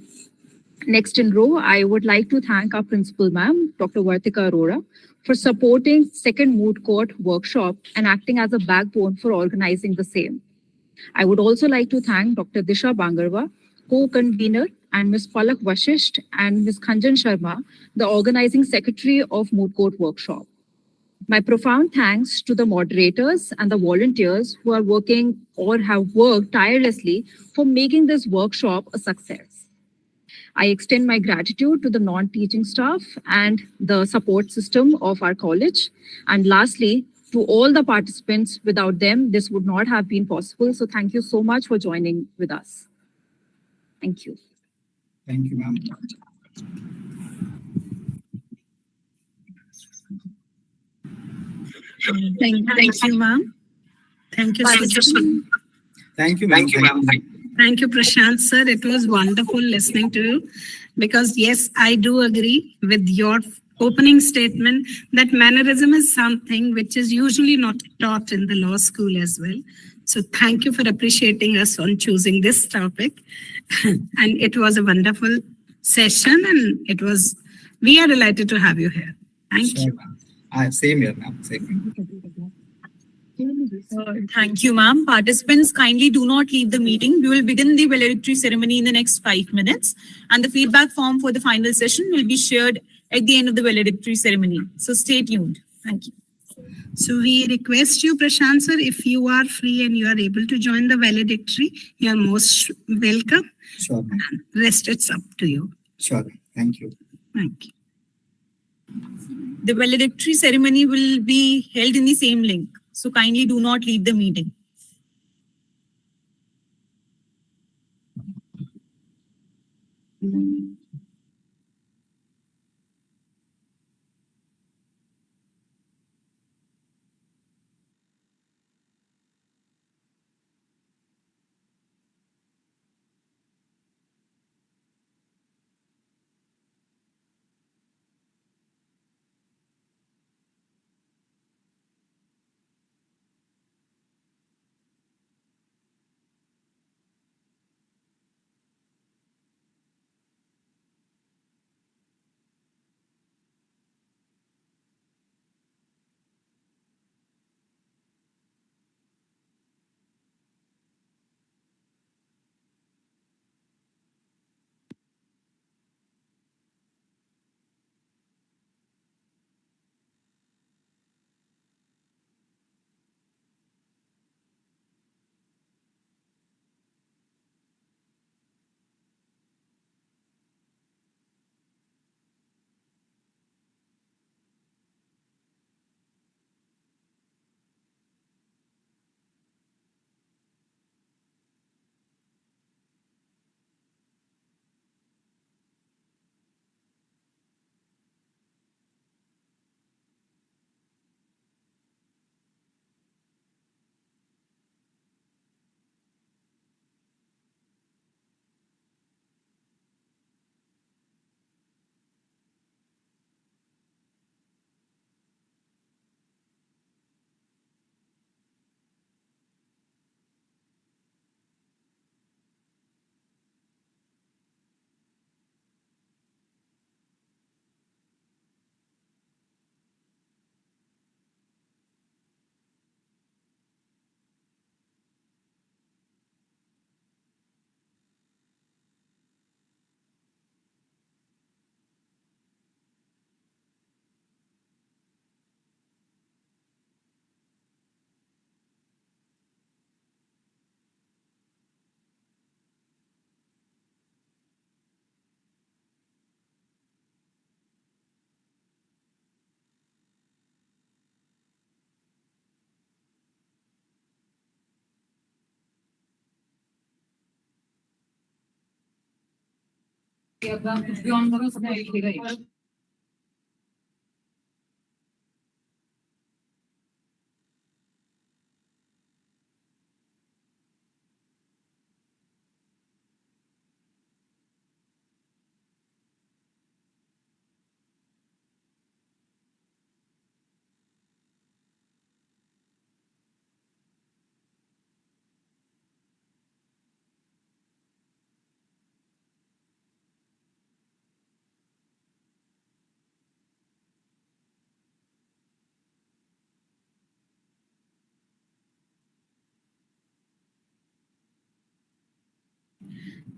Next in row, I would like to thank our principal ma'am, Dr. Vartika Arora, for supporting second moot court workshop and acting as a backbone for organizing the same. I would also like to thank Dr. Disha Bangarwa, co-convener, and Ms. Palak Vashisht and Ms. Khanjan Sharma, the organizing secretary of moot court workshop. My profound thanks to the moderators and the volunteers who are working or have worked tirelessly for making this workshop a success. I extend my gratitude to the non-teaching staff and the support system of our college. And lastly, to all the participants, without them, this would not have been possible. So thank you so much for joining with us. Thank you. Thank you, ma'am. Thank you, ma'am. Thank you, sir. Thank you, ma'am. Thank you, Prashant sir. It was wonderful listening to you because, yes, I do agree with your opening statement that mannerism is something which is usually not taught in the law school as well. So thank you for appreciating us on choosing this topic. And it was a wonderful session and we are delighted to have you here. Thank you. Same here, ma'am. Same here. Thank you, ma'am. Participants, kindly do not leave the meeting. We will begin the valedictory ceremony in the next 5 minutes, and the feedback form for the final session will be shared at the end of the valedictory ceremony. So stay tuned. Thank you. So we request you, Prashant sir, if you are free and you are able to join the valedictory, you are most welcome. Sure, ma'am. Rest, it's up to you. Sure. Thank you. Thank you. The valedictory ceremony will be held in the same link. So kindly do not leave the meeting.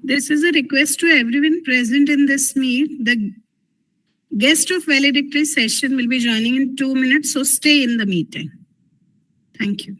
This is a request to everyone present in this meet. The guest of valedictory session will be joining in 2 minutes, so stay in the meeting. Thank you.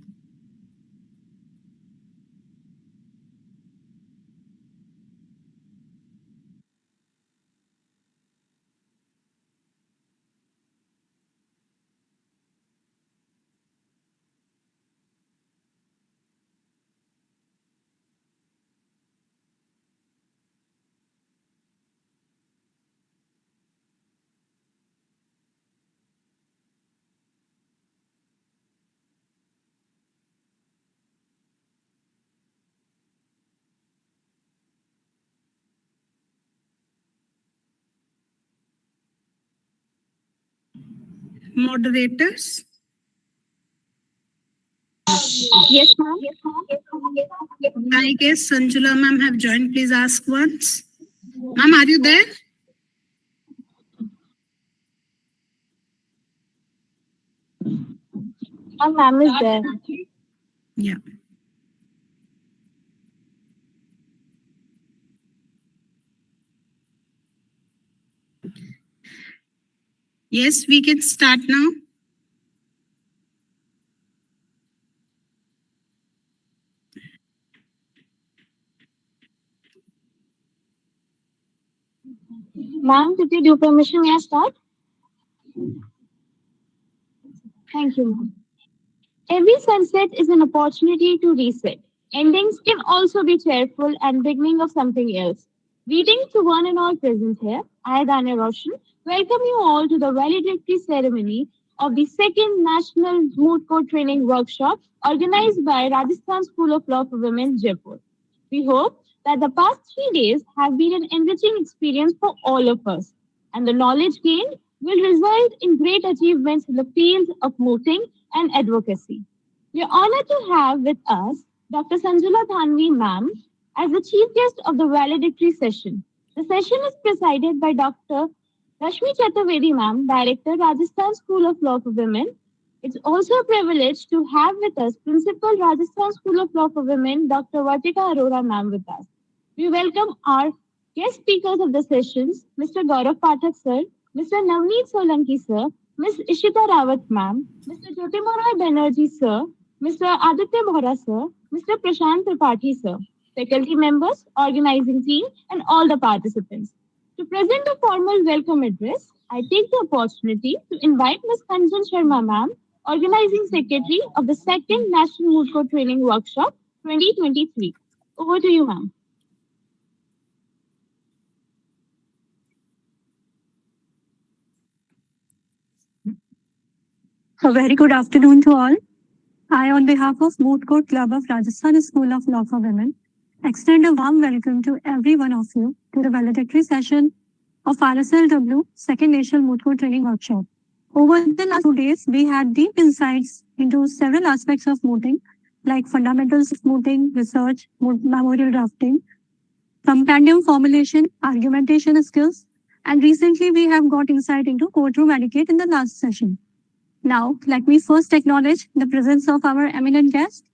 Moderators. Yes, ma'am. I guess Sanjula ma'am have joined. Please ask once. Ma'am, are you there? Ma'am is there. Yeah. Yes, we can start now. Ma'am, with your due permission, may I start? Thank you, ma'am. Every sunset is an opportunity to reset. Endings can also be cheerful and beginning of something else. Greetings to one and all present here. I, Dania Roshan, welcome you all to the valedictory ceremony of the second National Moot Court Training Workshop organized by Rajasthan School of Law for Women, Jaipur. We hope that the past 3 days have been an enriching experience for all of us, and the knowledge gained will result in great achievements in the fields of mooting and advocacy. We are honored to have with us Dr. Sanjula Thanvi ma'am as the chief guest of the valedictory session. The session is presided by Dr. Rashmi Chaturvedi ma'am, Director, Rajasthan School of Law for Women. It's also a privilege to have with us Principal, Rajasthan School of Law for Women, Dr. Vatika Arora ma'am with us. We welcome our guest speakers of the sessions, Mr. Gaurav Pathak sir, Mr. Navneet Solanki sir, Ms. Ishita Rawat ma'am, Mr. Jyotimoroy Banerjee sir, Mr. Aditya Bhora sir, Mr. Prashant Tripathi sir, faculty members, organizing team, and all the participants. To present the formal welcome address, I take the opportunity to invite Ms. Kanjan Sharma ma'am, Organizing Secretary of the second National Moot Court Training Workshop 2023. Over to you, ma'am. A very good afternoon to all. I, on behalf of Moot Court Club of Rajasthan School of Law for Women, extend a warm welcome to every one of you to the valedictory session of RSLW Second National Moot Court Training Workshop. Over the last 2 days, we had deep insights into several aspects of mooting, like fundamentals of mooting, research, memorial drafting, compendium formulation, argumentation skills, and recently we have got insight into courtroom etiquette in the last session. Now, let me first acknowledge the presence of our eminent guest.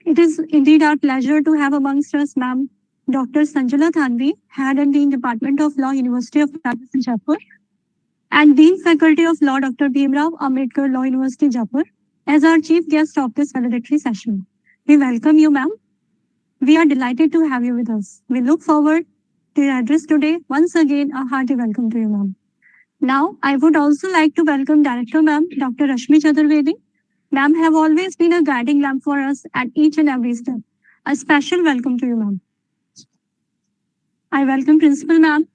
It is indeed our pleasure to have amongst us Ma'am Dr. Sanjula Thanvi, Head and Dean Department of Law, University of Rajasthan, Jaipur, and Dean Faculty of Law, Dr. Bhimrao Ambedkar Law University, Jaipur, as our chief guest of this valedictory session. We welcome you, ma'am. We are delighted to have you with us. We look forward to your address today. Once again, a hearty welcome to you, ma'am. Now, I would also like to welcome Director Ma'am, Dr. Rashmi Chaturvedi. Ma'am have always been a guiding lamp for us at each and every step. A special welcome to you, ma'am. I welcome Principal Ma'am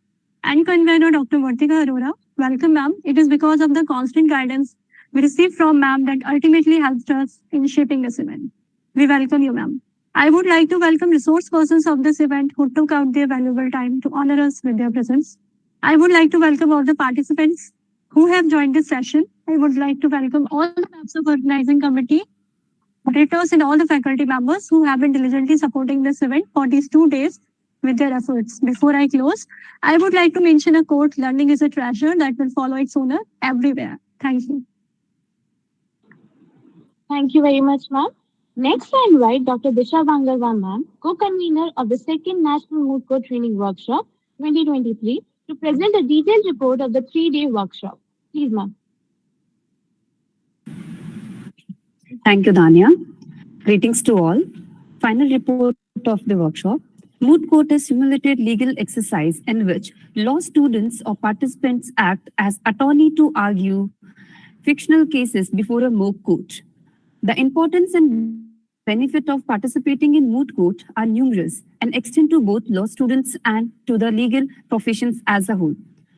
and Convener Dr. Vatika Arora. Welcome, ma'am. It is because of the constant guidance we received from ma'am that ultimately helped us in shaping this event. We welcome you, ma'am. I would like to welcome resource persons of this event who took out their valuable time to honor us with their presence. I would like to welcome all the participants who have joined this session. I would like to welcome all the members of organizing committee, moderators, and all the faculty members who have been diligently supporting this event for these 2 days with their efforts. Before I close, I would like to mention a quote, "Learning is a treasure that will follow its owner everywhere." Thank you. Thank you very much, ma'am. Next, I invite Dr. Disha Bangalwa ma'am, co-convener of the second National Moot Court Training Workshop 2023, to present a detailed report of the 3-day workshop. Please, ma'am. Thank you, Dania. Greetings to all. Final report of the workshop. Moot court is simulated legal exercise in which law students or participants act as attorney to argue fictional cases before a moot court. The importance and benefit of participating in moot court are numerous and extend to both law students and to the legal professions as a whole.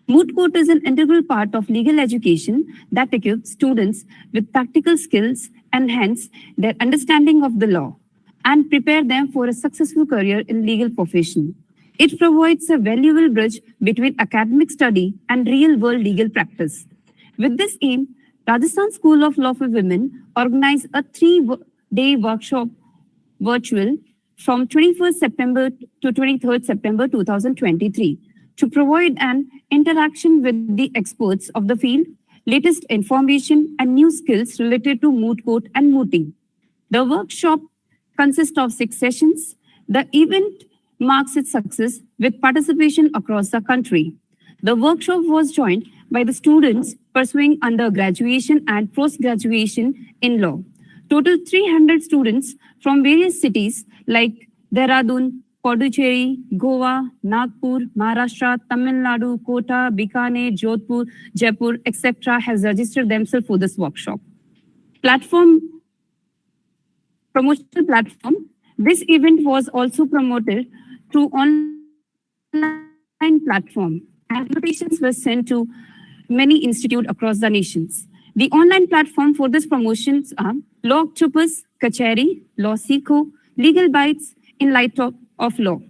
Moot court is an integral part of legal education that equips students with practical skills, enhance their understanding of the law, and prepare them for a successful career in legal profession. It provides a valuable bridge between academic study and real-world legal practice. With this aim, Rajasthan School of Law for Women organized a 3-day workshop virtual from 21st September to 23rd September 2023 to provide an interaction with the experts of the field, latest information and new skills related to moot court and mooting. The workshop consists of 6 sessions. The event marks its success with participation across the country. The workshop was joined by the students pursuing undergraduation and post-graduation in law. Total 300 students from various cities like Dehradun, Puducherry, Goa, Nagpur, Maharashtra, Tamil Nadu, Kota, Bikaner, Jodhpur, Jaipur, etc. has registered themselves for this workshop. Promotional platform. This event was also promoted through online platform. Invitations were sent to many institutes across the nations. The online platform for this promotions are Law Octopus, Kacheri, Law Seco, Legal Bites in Light of Law.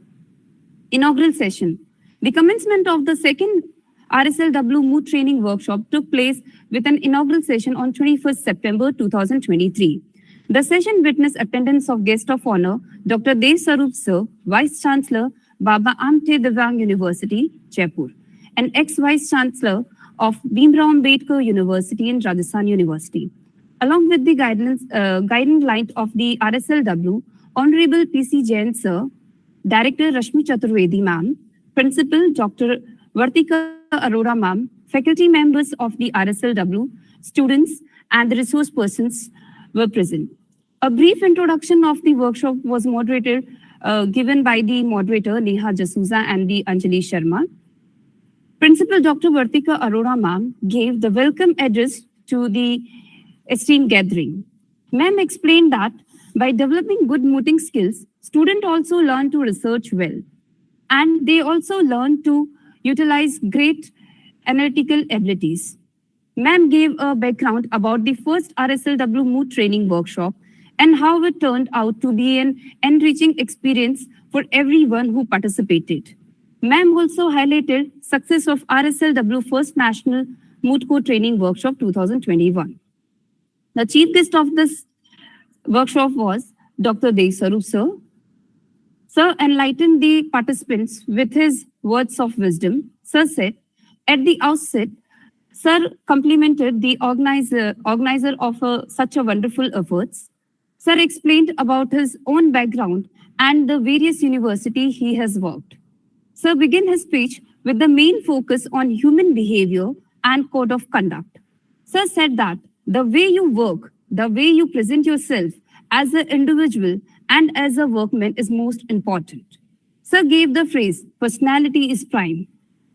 Inaugural session. The commencement of the second RSLW Moot training workshop took place with an inaugural session on 21st September 2023. The session witnessed attendance of guest of honor, Dr. Dev Sarup Sir, Vice Chancellor, Baba Amte Divyang University, Jaipur, and ex-Vice Chancellor of Bhimrao Ambedkar University and Rajasthan University. Along with the guiding light of the RSLW, Honorable P.C. Jain Sir, Director Rashmi Chaturvedi Ma'am, Principal Dr. Vartika Arora Ma'am, faculty members of the RSLW, students, and the resource persons were present. A brief introduction of the workshop was given by the moderator Neha Jasuja and the Anjali Sharma. Principal Dr. Vartika Arora Ma'am gave the welcome address to the esteemed gathering. Ma'am explained that by developing good mooting skills, students also learn to research well. And they also learn to utilize great analytical abilities. Ma'am gave a background about the first RSLW Moot training workshop and how it turned out to be an enriching experience for everyone who participated. Ma'am also highlighted success of RSLW First National Moot Court Training Workshop 2021. The chief guest of this workshop was Dr. Dev Sarup Sir. Sir enlightened the participants with his words of wisdom. Sir said, at the outset, Sir complimented the organizer of such a wonderful efforts. Sir explained about his own background and the various universities he has worked. Sir began his speech with the main focus on human behavior and code of conduct. Sir said that the way you work, the way you present yourself as an individual and as a workman is most important. Sir gave the phrase, personality is prime.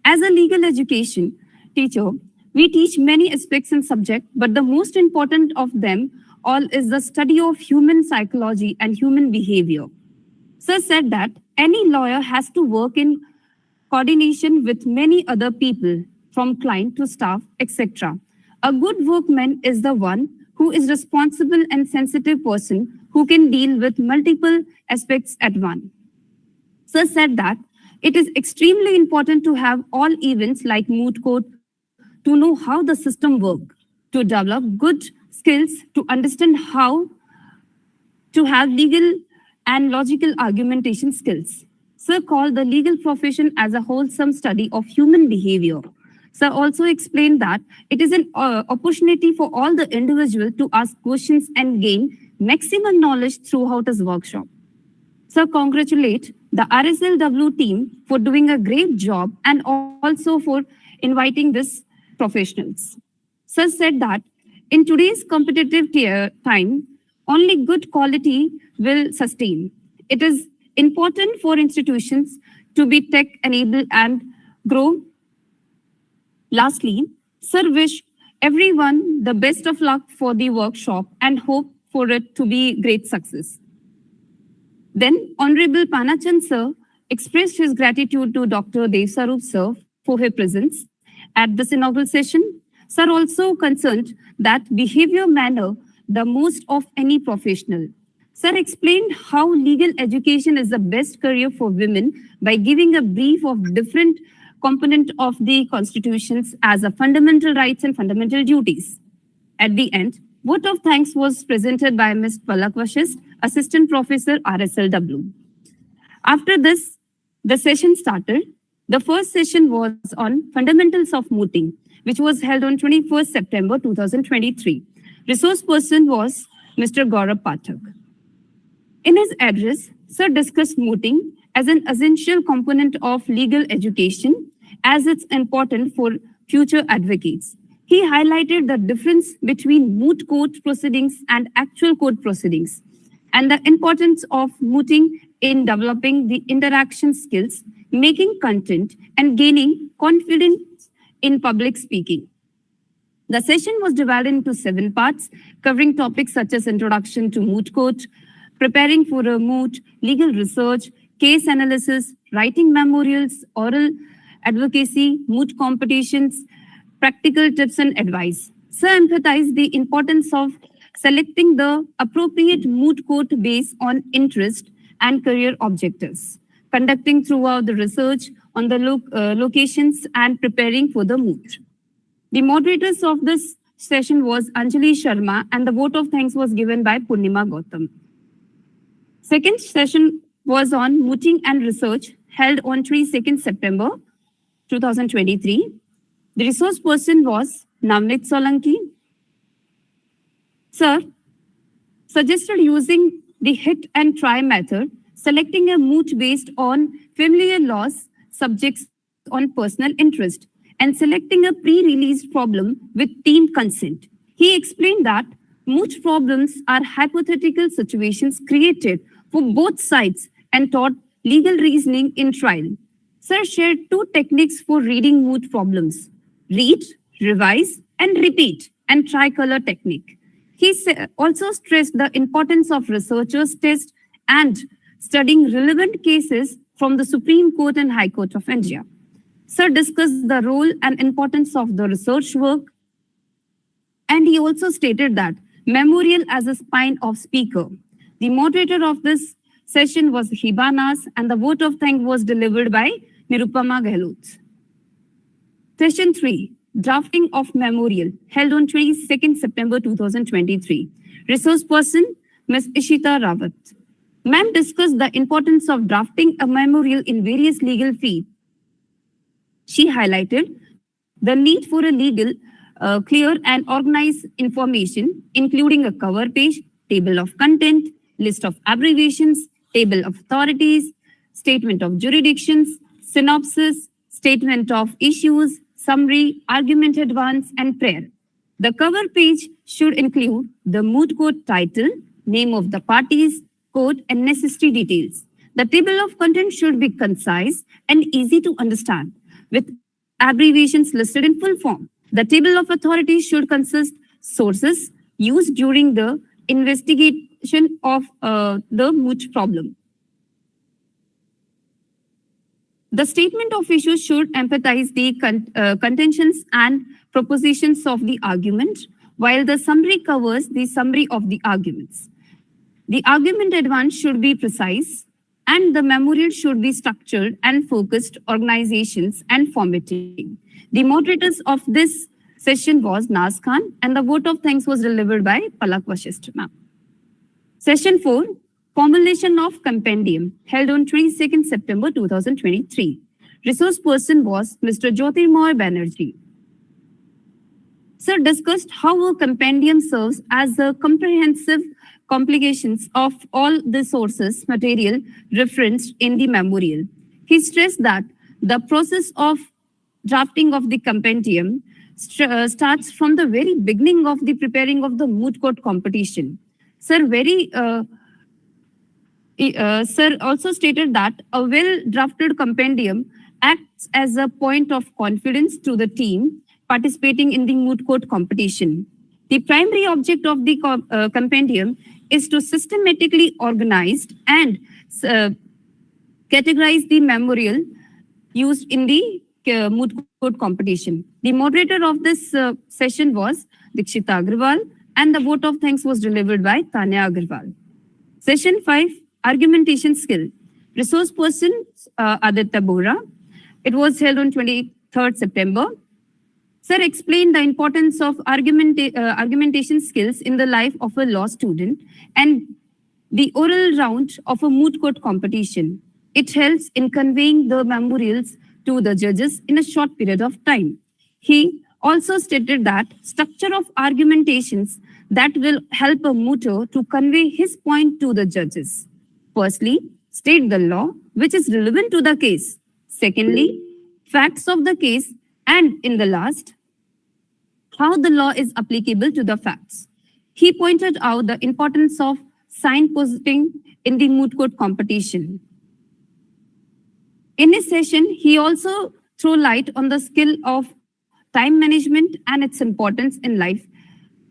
As a legal education teacher, we teach many aspects and subject, but the most important of them all is the study of human psychology and human behavior. Sir said that any lawyer has to work in coordination with many other people, from client to staff, etc. A good workman is the one who is responsible and sensitive person who can deal with multiple aspects at once. Sir said that it is extremely important to have all events like moot court to know how the system works, to develop good skills, to understand how to have legal and logical argumentation skills. Sir called the legal profession as a wholesome study of human behavior. Sir also explained that it is an opportunity for all the individuals to ask questions and gain maximum knowledge throughout his workshop. Sir congratulate the RSLW team for doing a great job and also for inviting these professionals. Sir said that in today's competitive time, only good quality will sustain. It is important for institutions to be tech-enabled and grow. Lastly, Sir wish everyone the best of luck for the workshop and hope for it to be great success. Then Honorable Panachand Sir expressed his gratitude to Dr. Dev Sarup Sir for his presence at this inaugural session. Sir also concerned that behavior matter the most of any professional. Sir explained how legal education is the best career for women by giving a brief of different component of the constitutions as a fundamental rights and fundamental duties. At the end, vote of thanks was presented by Ms. Palak Vashist, Assistant Professor, RSLW. After this, the session started. The first session was on fundamentals of mooting, which was held on 21st September 2023. Resource person was Mr. Gaurav Pathak. In his address, Sir discussed mooting as an essential component of legal education as it's important for future advocates. He highlighted the difference between moot court proceedings and actual court proceedings and the importance of mooting in developing the interaction skills, making content, and gaining confidence in public speaking. The session was divided into 7 parts, covering topics such as introduction to moot court, preparing for a moot, legal research, case analysis, writing memorials, oral advocacy, moot competitions, practical tips and advice. Sir emphasized the importance of selecting the appropriate moot court based on interest and career objectives, conducting throughout the research on the locations and preparing for the moot. The moderators of this session was Anjali Sharma and the vote of thanks was given by Purnima Gautam. Second session was on mooting and research held on 22nd September 2023. The resource person was Navneet Solanki. Sir suggested using the hit and try method, selecting a moot based on familiar laws, subjects on personal interest, and selecting a pre-release problem with team consent. He explained that moot problems are hypothetical situations created for both sides and taught legal reasoning in trial. Sir shared 2 techniques for reading moot problems: read, revise, and repeat, and tricolor technique. He also stressed the importance of researchers' test and studying relevant cases from the Supreme Court and High Court of India. Sir discussed the role and importance of the research work, and he also stated that memorial as a spine of speaker. The moderator of this session was Hiba Nas, and the vote of thanks was delivered by Nirupama Gehlot. Session 3, drafting of memorial, held on 22nd September 2023. Resource person, Ms. Ishita Rawat. Ma'am discussed the importance of drafting a memorial in various legal fields. She highlighted the need for a legal, clear and organized information, including a cover page, table of content, list of abbreviations, table of authorities, statement of jurisdictions, synopsis, statement of issues, summary, argument advance, and prayer. The cover page should include the moot court title, name of the parties, court, and necessary details. The table of content should be concise and easy to understand, with abbreviations listed in full form. The table of authorities should consist sources used during the investigation of the moot problem. The statement of issues should empathize the contentions and propositions of the argument, while the summary covers the summary of the arguments. The argument advance should be precise, and the memorial should be structured and focused organizations and formatting. The moderators of this session was Naz Khan, and the vote of thanks was delivered by Palak Vashist ma'am. Session 4, formulation of compendium, held on 22nd September 2023. Resource person was Mr. Jyotirmoy Banerjee. Sir discussed how a compendium serves as a comprehensive compilations of all the sources material referenced in the memorial. He stressed that the process of drafting of the compendium starts from the very beginning of the preparing of the moot court competition. Sir also stated that a well-drafted compendium acts as a point of confidence to the team participating in the moot court competition. The primary object of the compendium is to systematically organize and categorize the memorial used in the moot court competition. The moderator of this session was Dikshita Agrawal, and the vote of thanks was delivered by Tanya Agrawal. Session 5, argumentation skill. Resource person Aditya Bohra. It was held on 23rd September. Sir explained the importance of argumentation skills in the life of a law student and the oral round of a moot court competition. It helps in conveying the memorials to the judges in a short period of time. He also stated that structure of argumentations that will help a mooter to convey his point to the judges. Firstly, state the law which is relevant to the case. Secondly, facts of the case, and in the last, how the law is applicable to the facts. He pointed out the importance of signposting in the moot court competition. In his session, he also threw light on the skill of time management and its importance in life,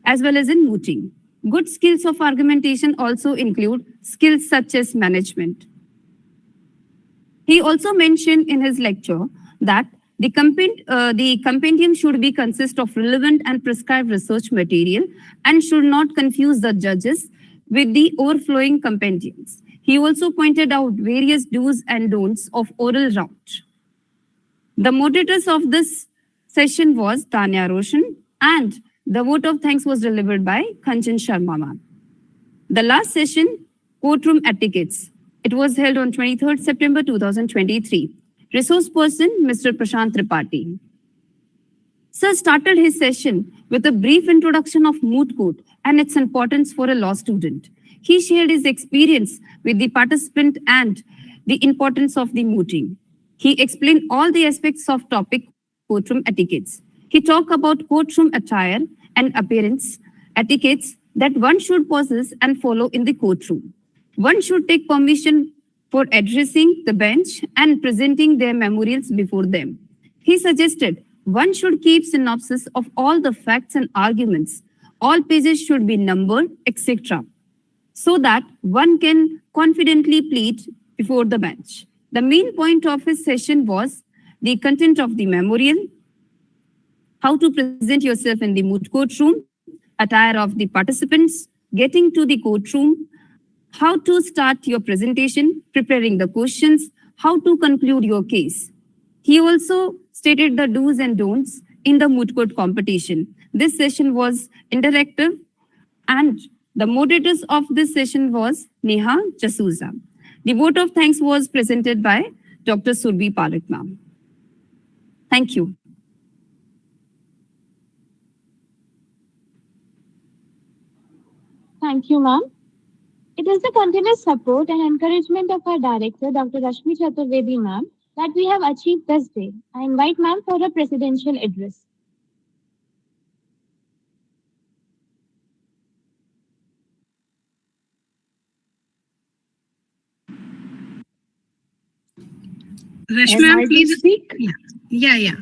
as well as in mooting. Good skills of argumentation also include skills such as management. He also mentioned in his lecture that the compendium should be consist of relevant and prescribed research material and should not confuse the judges with the overflowing compendiums. He also pointed out various do's and don'ts of oral round. The moderators of this session was Tanya Roshan, and the vote of thanks was delivered by Kanchan Sharma ma'am. The last session, Courtroom Etiquettes. It was held on 23rd September 2023. Resource person, Mr. Prashant Tripathi. Sir started his session with a brief introduction of moot court and its importance for a law student. He shared his experience with the participant and the importance of the mooting. He explained all the aspects of topic courtroom etiquettes. He talked about courtroom attire and appearance etiquettes that one should possess and follow in the courtroom. One should take permission for addressing the bench and presenting their memorials before them. He suggested one should keep synopsis of all the facts and arguments. All pages should be numbered, etc., so that one can confidently plead before the bench. The main point of his session was the content of the memorial, how to present yourself in the moot courtroom, attire of the participants, getting to the courtroom, how to start your presentation, preparing the questions, how to conclude your case. He also stated the do's and don'ts in the moot court competition. This session was interactive, and the moderators of this session was Neha Jasuza. The vote of thanks was presented by Dr. Surbhi Parekh ma'am. Thank you. Thank you, ma'am. It is the continuous support and encouragement of our director, Dr. Rashmi Chaturvedi, ma'am, that we have achieved this day. I invite ma'am for a presidential address. Rashmi, ma'am, please speak. Yeah.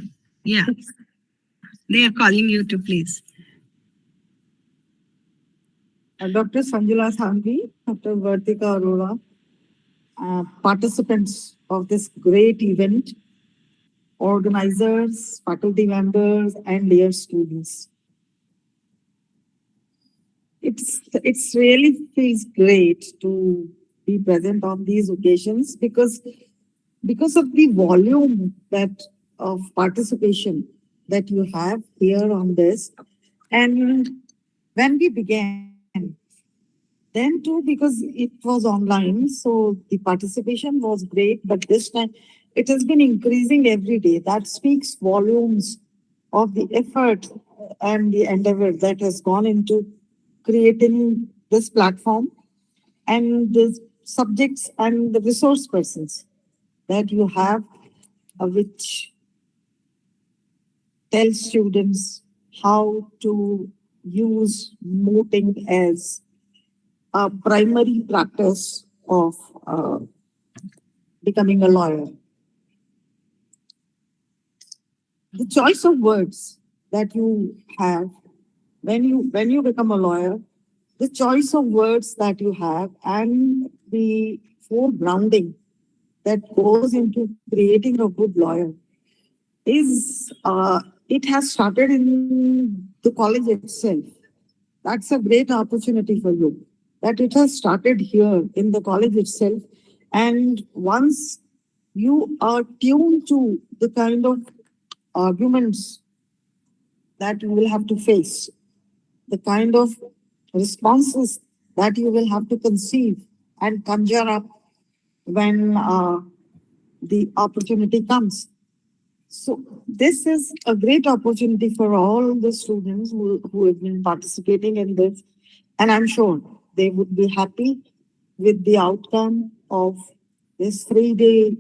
They are calling you to please. Dr. Sanjula Sangvi, Dr. Vartika Arora, participants of this great event, organizers, faculty members, and dear students. It's really feels great to be present on these occasions because of the volume of participation that you have here on this. And when we began, then too, because it was online, so the participation was great, but this time it has been increasing every day. That speaks volumes of the effort and the endeavor that has gone into creating this platform and the subjects and the resource persons that you have, which tell students how to use mooting as a primary practice of becoming a lawyer. The choice of words that you have when you become a lawyer, the choice of words that you have and the foregrounding that goes into creating a good lawyer is it has started in the college itself. That's a great opportunity for you, that it has started here in the college itself. And once you are tuned to the kind of arguments that you will have to face, the kind of responses that you will have to conceive and conjure up when the opportunity comes. So this is a great opportunity for all the students who have been participating in this. And I'm sure they would be happy with the outcome of this 3-day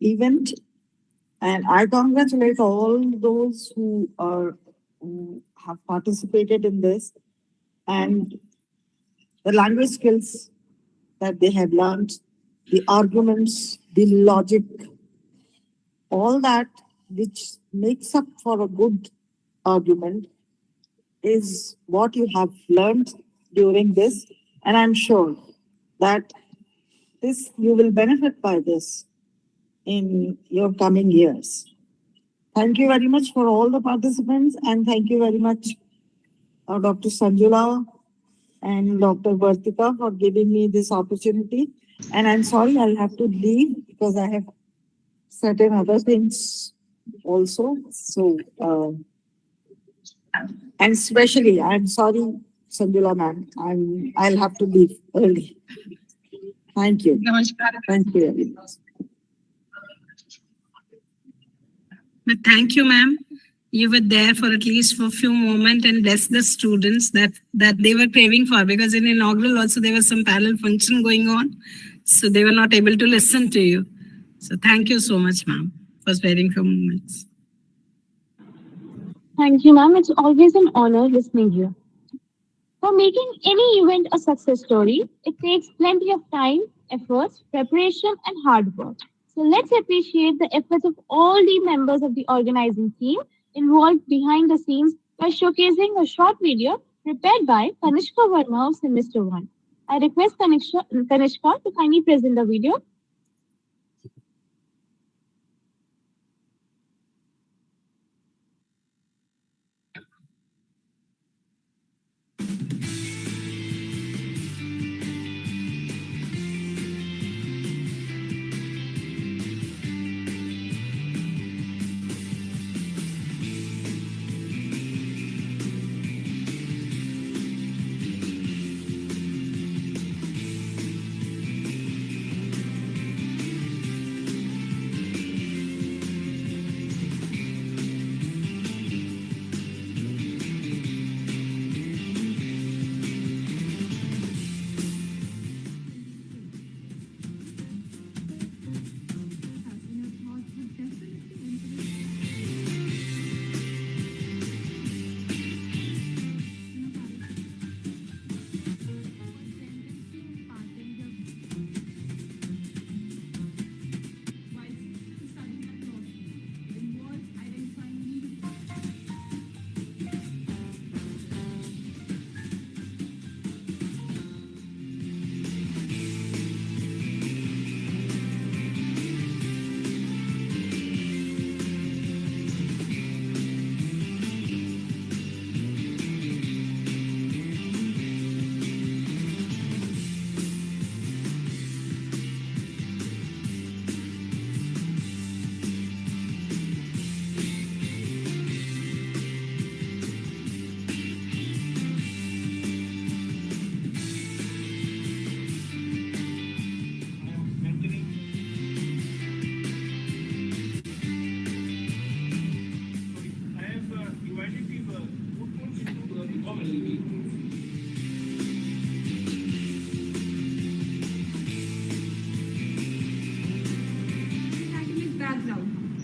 event. And I congratulate all those who have participated in this, and the language skills that they have learned, the arguments, the logic, all that which makes up for a good argument is what you have learned during this. And I'm sure that you will benefit by this in your coming years. Thank you very much for all the participants, and thank you very much, Dr. Sanjula and Dr. Vartika, for giving me this opportunity. And I'm sorry I'll have to leave because I have certain other things also. So, and especially, I'm sorry, Sanjula ma'am, I'll have to leave early. Thank you. Thank you very much. But thank you, ma'am. You were there for at least for a few moments and blessed the students that they were craving for, because in inaugural also there was some parallel function going on. So they were not able to listen to you. So thank you so much, ma'am, for sparing few moments. Thank you, ma'am. It's always an honor listening here. For making any event a success story, it takes plenty of time, efforts, preparation, and hard work. So let's appreciate the efforts of all the members of the organizing team involved behind the scenes by showcasing a short video prepared by Kanishka Verma of Semester 1. I request Kanishka to kindly present the video.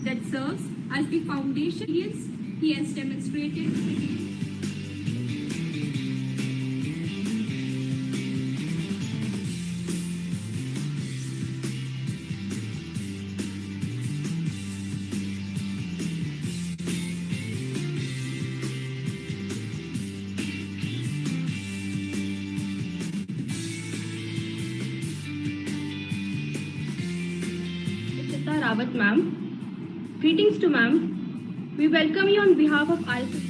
That serves as the foundation he has demonstrated. Rawat ma'am. Greetings to ma'am. We welcome you on behalf of RSLW.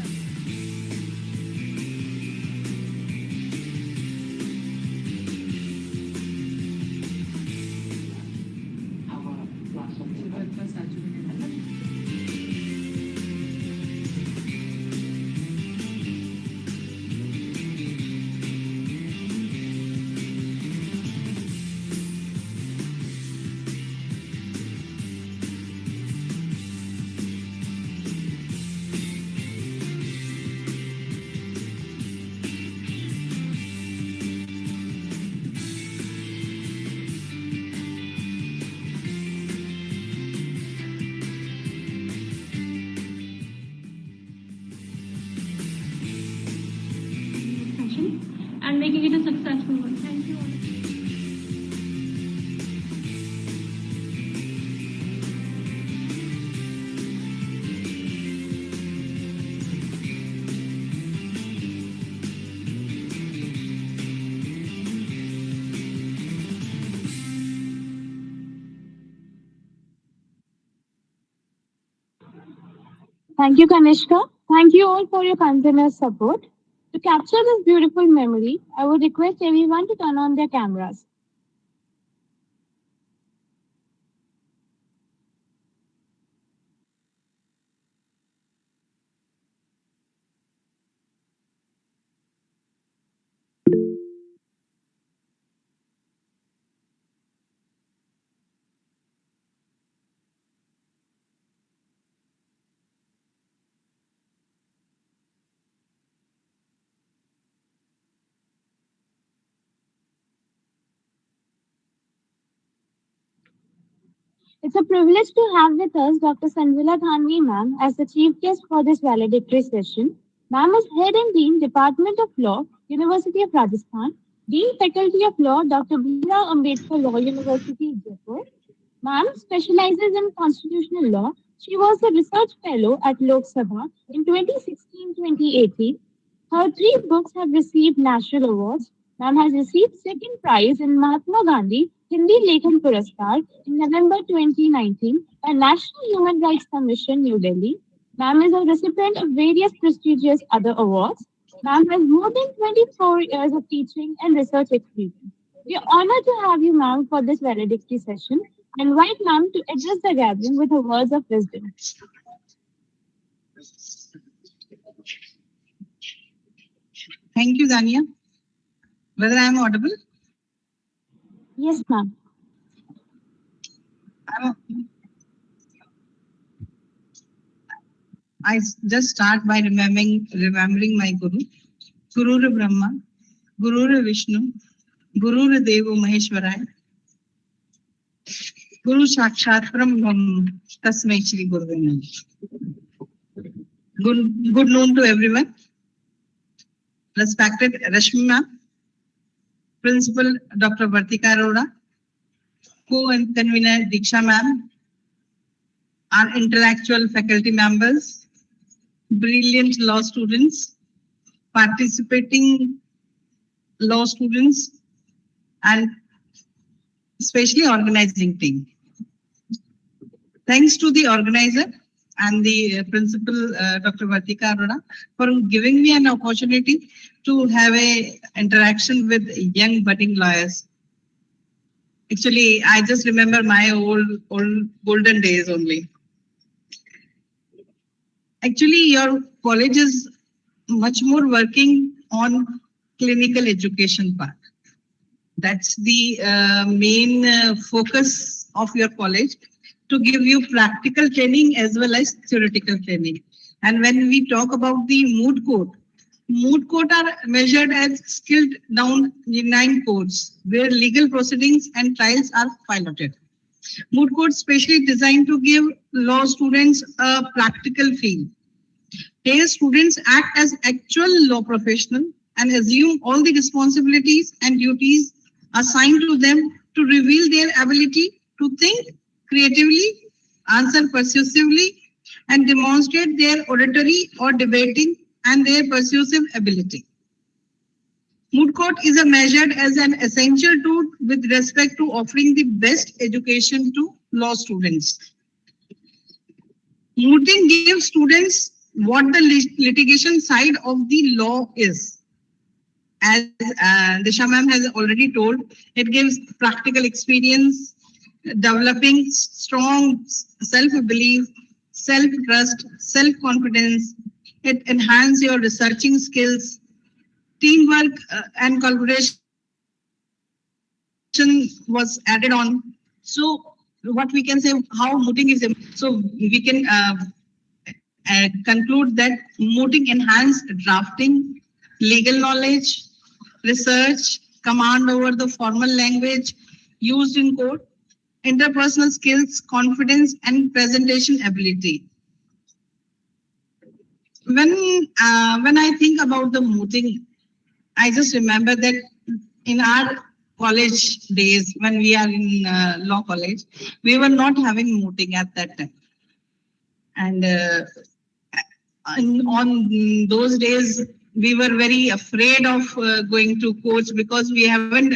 making it a successful one. Thank you. Thank you, Kanishka. Thank you all for your continuous support. To capture this beautiful memory, I would request everyone to turn on their cameras. It's a privilege to have with us Dr. Sanvila Thanvi ma'am as the chief guest for this valedictory session. Ma'am is Head and Dean, Department of Law, University of Rajasthan, Dean Faculty of Law, Dr. Bhimrao Ambedkar Law University, Jaipur. Ma'am specializes in constitutional law. She was a research fellow at Lok Sabha in 2016-2018. Her 3 books have received national awards. Ma'am has received second prize in Mahatma Gandhi Hindi Lekhan Puraskar in November 2019 by National Human Rights Commission, New Delhi. Ma'am is a recipient of various prestigious other awards. Ma'am has more than 24 years of teaching and research experience. We are honored to have you, ma'am, for this valedictory session. I invite ma'am to address the gathering with her words of wisdom. Thank you, Dania. Whether I am audible? Yes, ma'am. I just start by remembering my Guru. Guru Brahma, Guru Vishnu, Guru Devo Maheshwaraya, Guru Sakshat Brahma, Tasmai Shri Gurave Namah. Good noon to everyone. Respected Rashmi ma'am, Principal Dr. Vartika Arora, Co-Convener Diksha ma'am, our intellectual faculty members, brilliant law students, participating law students, and especially organizing team. Thanks to the organizer and the principal, Dr. Vartika Arora, for giving me an opportunity to have a interaction with young budding lawyers. Actually, I just remember my old golden days only. Actually, your college is much more working on clinical education part. That's the main focus of your college, to give you practical training as well as theoretical training. And when we talk about the moot court are measured as skilled down 9 courts where legal proceedings and trials are piloted. Moot court specially designed to give law students a practical feel. Here students act as actual law professionals and assume all the responsibilities and duties assigned to them to reveal their ability to think creatively, answer persuasively, and demonstrate their auditory or debating and their persuasive ability. Moot court is measured as an essential tool with respect to offering the best education to law students. Mooting gives students what the litigation side of the law is. As Disha ma'am has already told, it gives practical experience, developing strong self-belief, self-trust, self-confidence. It enhances your researching skills, teamwork and collaboration was added on. So what we can say, how mooting is, so we can conclude that mooting enhanced drafting, legal knowledge, research, command over the formal language used in court, interpersonal skills, confidence, and presentation ability. When I think about the mooting, I just remember that in our college days, when we are in law college, we were not having mooting at that time. And on those days, we were very afraid of going to courts because we haven't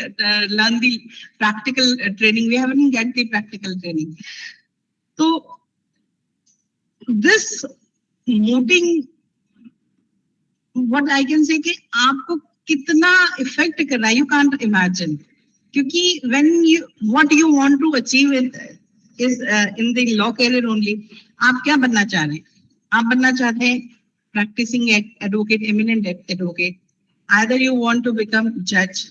learned the practical training. We haven't get the practical training. So this mooting, what I can say कि आपको कितना effect कर रहा है, you can't imagine. क्योंकि when you what you want to achieve is in the law career only. आप क्या बनना चाह रहे हैं? आप बनना चाहते हैं practicing advocate, eminent advocate. Either you want to become judge,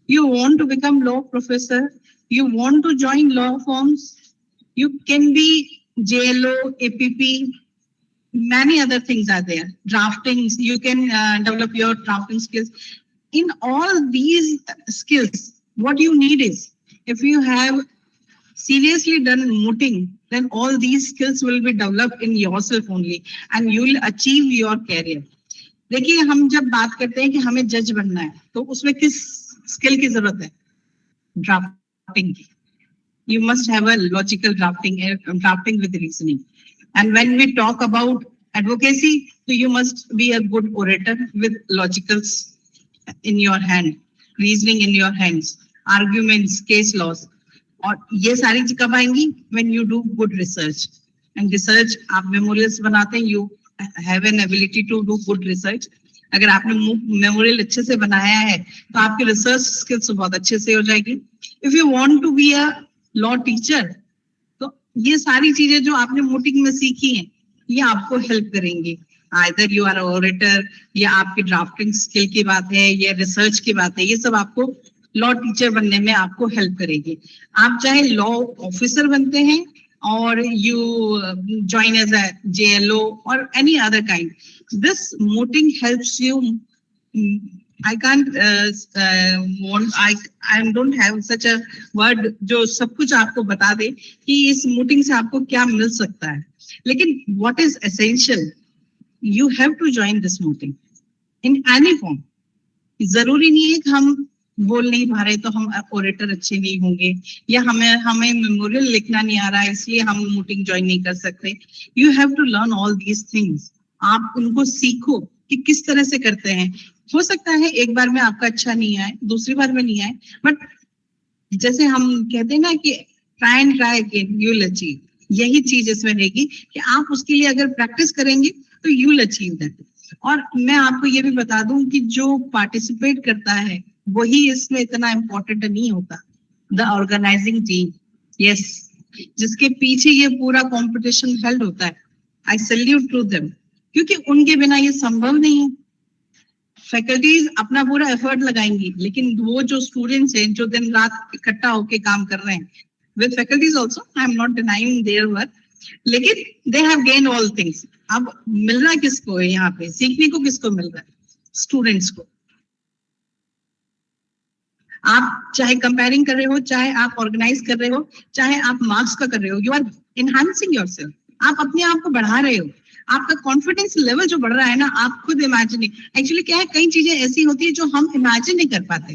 you want to become law professor, you want to join law firms, you can be JLO, APP, many other things are there. Drafting, you can develop your drafting skills. In all these skills, what you need is, if you have seriously done mooting, then all these skills will be developed in yourself only and you will achieve your career. देखिए हम जब बात करते हैं कि हमें जज बनना है तो उसमें किस स्किल की जरूरत है? ड्राफ्टिंग की. You must have a logical drafting with reasoning. And when we talk about advocacy, so you must be a good orator with logicals in your hand, reasoning in your hands, arguments, case laws. और ये सारी चीज कब आएंगी? When you do good research. And research, आप memorials बनाते हैं, you have an ability to do good research. अगर आपने memorial अच्छे से बनाया है तो आपकी research skills बहुत अच्छे से हो जाएगी. If you want to be a law teacher, तो ये सारी चीजें जो आपने mooting में सीखी हैं, ये आपको help करेंगी. Either you are an orator, या आपकी drafting skill की बात है, या research की बात है, ये सब आपको लॉ टीचर बनने में आपको हेल्प करेगी. आप चाहे लॉ ऑफिसर बनते हैं और you join as a JLO और any other kind, this mooting helps you. I can't I don't have such a word जो सब कुछ आपको बता दे कि इस mooting से आपको क्या मिल सकता है. लेकिन what is essential, you have to join this mooting in any form. जरूरी नहीं है कि हम बोल नहीं पा रहे तो हम ओरेटर अच्छे नहीं होंगे, या हमें मेमोरियल लिखना नहीं आ रहा है इसलिए हम mooting ज्वाइन नहीं कर सकते. You have to learn all these things. आप उनको सीखो कि किस तरह से करते हैं. हो सकता है एक बार में आपका अच्छा नहीं आए, दूसरी बार में नहीं आए, बट जैसे हम कहते हैं ना कि try and try again, you will achieve. यही चीज इसमें रहेगी कि आप उसके लिए अगर प्रैक्टिस करेंगे तो यू विल अचीव दैट. और मैं आपको ये भी बता दूं कि जो पार्टिसिपेट करता है वही इसमें इतना इम्पोर्टेंट नहीं होता. द ऑर्गेनाइजिंग टीम, यस, जिसके पीछे ये पूरा कंपटीशन हेल्ड होता है, आई सैल्यूट टू देम, क्योंकि उनके बिना ये संभव नहीं है. फैकल्टीज अपना पूरा एफर्ट लगाएंगी, लेकिन वो जो स्टूडेंट्स हैं जो दिन रात इकट्ठा होके काम कर रहे हैं, with faculties also, I am not denying their work, लेकिन they have gain all things. अब मिल रहा किसको है यहाँ पे, सीखने को किसको मिल रहा है? स्टूडेंट्स को. आप चाहे कंपेयरिंग कर रहे हो, चाहे आप ऑर्गेनाइज कर रहे हो, चाहे आप मार्क्स का कर रहे हो, यू आर एनहांसिंग योरसेल्फ. आप अपने आप को बढ़ा रहे हो. आपका कॉन्फिडेंस लेवल जो बढ़ रहा है ना, आप खुद इमेजिन. एक्चुअली क्या है, कई चीजें ऐसी होती है जो हम इमेजिन नहीं कर पाते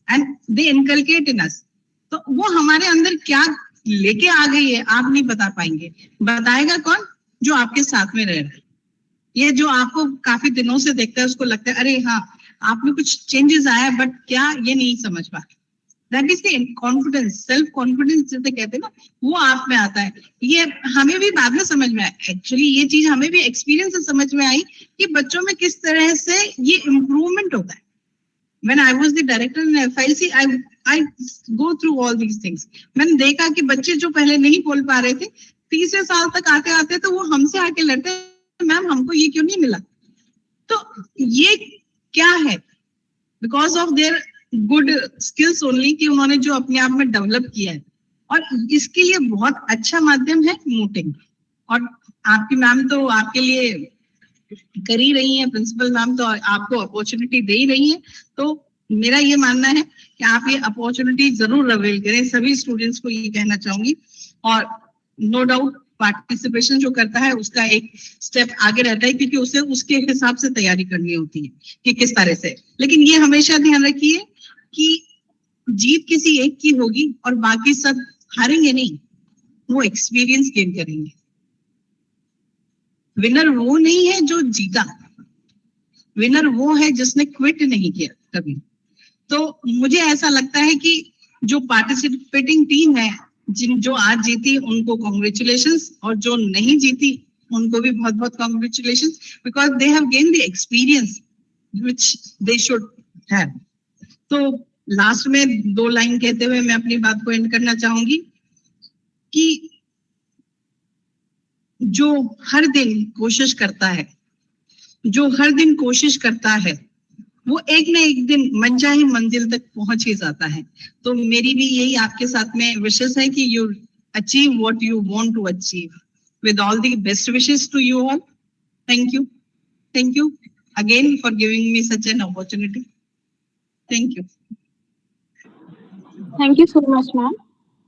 एंड दे इनकलकेट इन अस. तो वो हमारे अंदर क्या लेके आ गई है आप नहीं बता पाएंगे. बताएगा कौन? जो आपके साथ में रह रहा है. ये जो आपको काफी दिनों से देखता है उसको लगता है अरे हाँ आप में कुछ चेंजेस आया, बट क्या ये नहीं समझ पा. That is the confidence, self confidence जिसे कहते हैं ना, वो आप में आता है. ये हमें भी बाद में समझ में आया. एक्चुअली ये चीज हमें भी एक्सपीरियंस से समझ में आई कि बच्चों में किस तरह से ये इम्प्रूवमेंट होता है. When I was the director in FIC, I go through all these things. मैंने देखा कि बच्चे जो पहले नहीं बोल पा रहे थे, तीसरे साल तक आते आते तो वो हमसे आके लड़ते, मैम हमको ये क्यों नहीं मिला. तो ये क्या है? Because of their good skills only, कि उन्होंने जो अपने आप में डेवलप किया है. और इसके लिए बहुत अच्छा माध्यम है mooting. और आपकी मैम तो आपके लिए कर ही रही है, प्रिंसिपल मैम तो आपको अपॉर्चुनिटी दे ही रही है. तो मेरा ये मानना है कि आप ये अपॉर्चुनिटी जरूर अवेल करें. सभी स्टूडेंट्स को ये कहना चाहूंगी. और नो डाउट पार्टिसिपेशन जो करता है उसका एक स्टेप आगे रहता है, क्योंकि उसे उसके हिसाब से तैयारी करनी होती है कि किस तरह से। लेकिन ये हमेशा ध्यान रखिए कि जीत किसी एक की होगी और बाकी सब हारेंगे नहीं, वो एक्सपीरियंस गेन करेंगे। विनर वो नहीं है जो जीता, विनर वो है जिसने क्विट नहीं किया कभी। तो मुझे ऐसा लगता है कि जो पार्टिसिपेटिंग टीम है, जो आज जीती उनको कॉन्ग्रेचुलेशंस, और जो नहीं जीती उनको भी बहुत बहुत congratulations, because they have gain the experience which they should have. तो लास्ट में 2 लाइन कहते हुए मैं अपनी बात को एंड करना चाहूंगी कि जो हर दिन कोशिश करता है, जो हर दिन कोशिश करता है, वो एक न एक दिन मनचाही मंजिल तक पहुंच ही जाता है। तो मेरी भी यही आपके साथ में विशेष है कि you achieve what you want to achieve. With all the best wishes to you all. Thank you again for giving me such an opportunity. Thank you. Thank you so much, ma'am.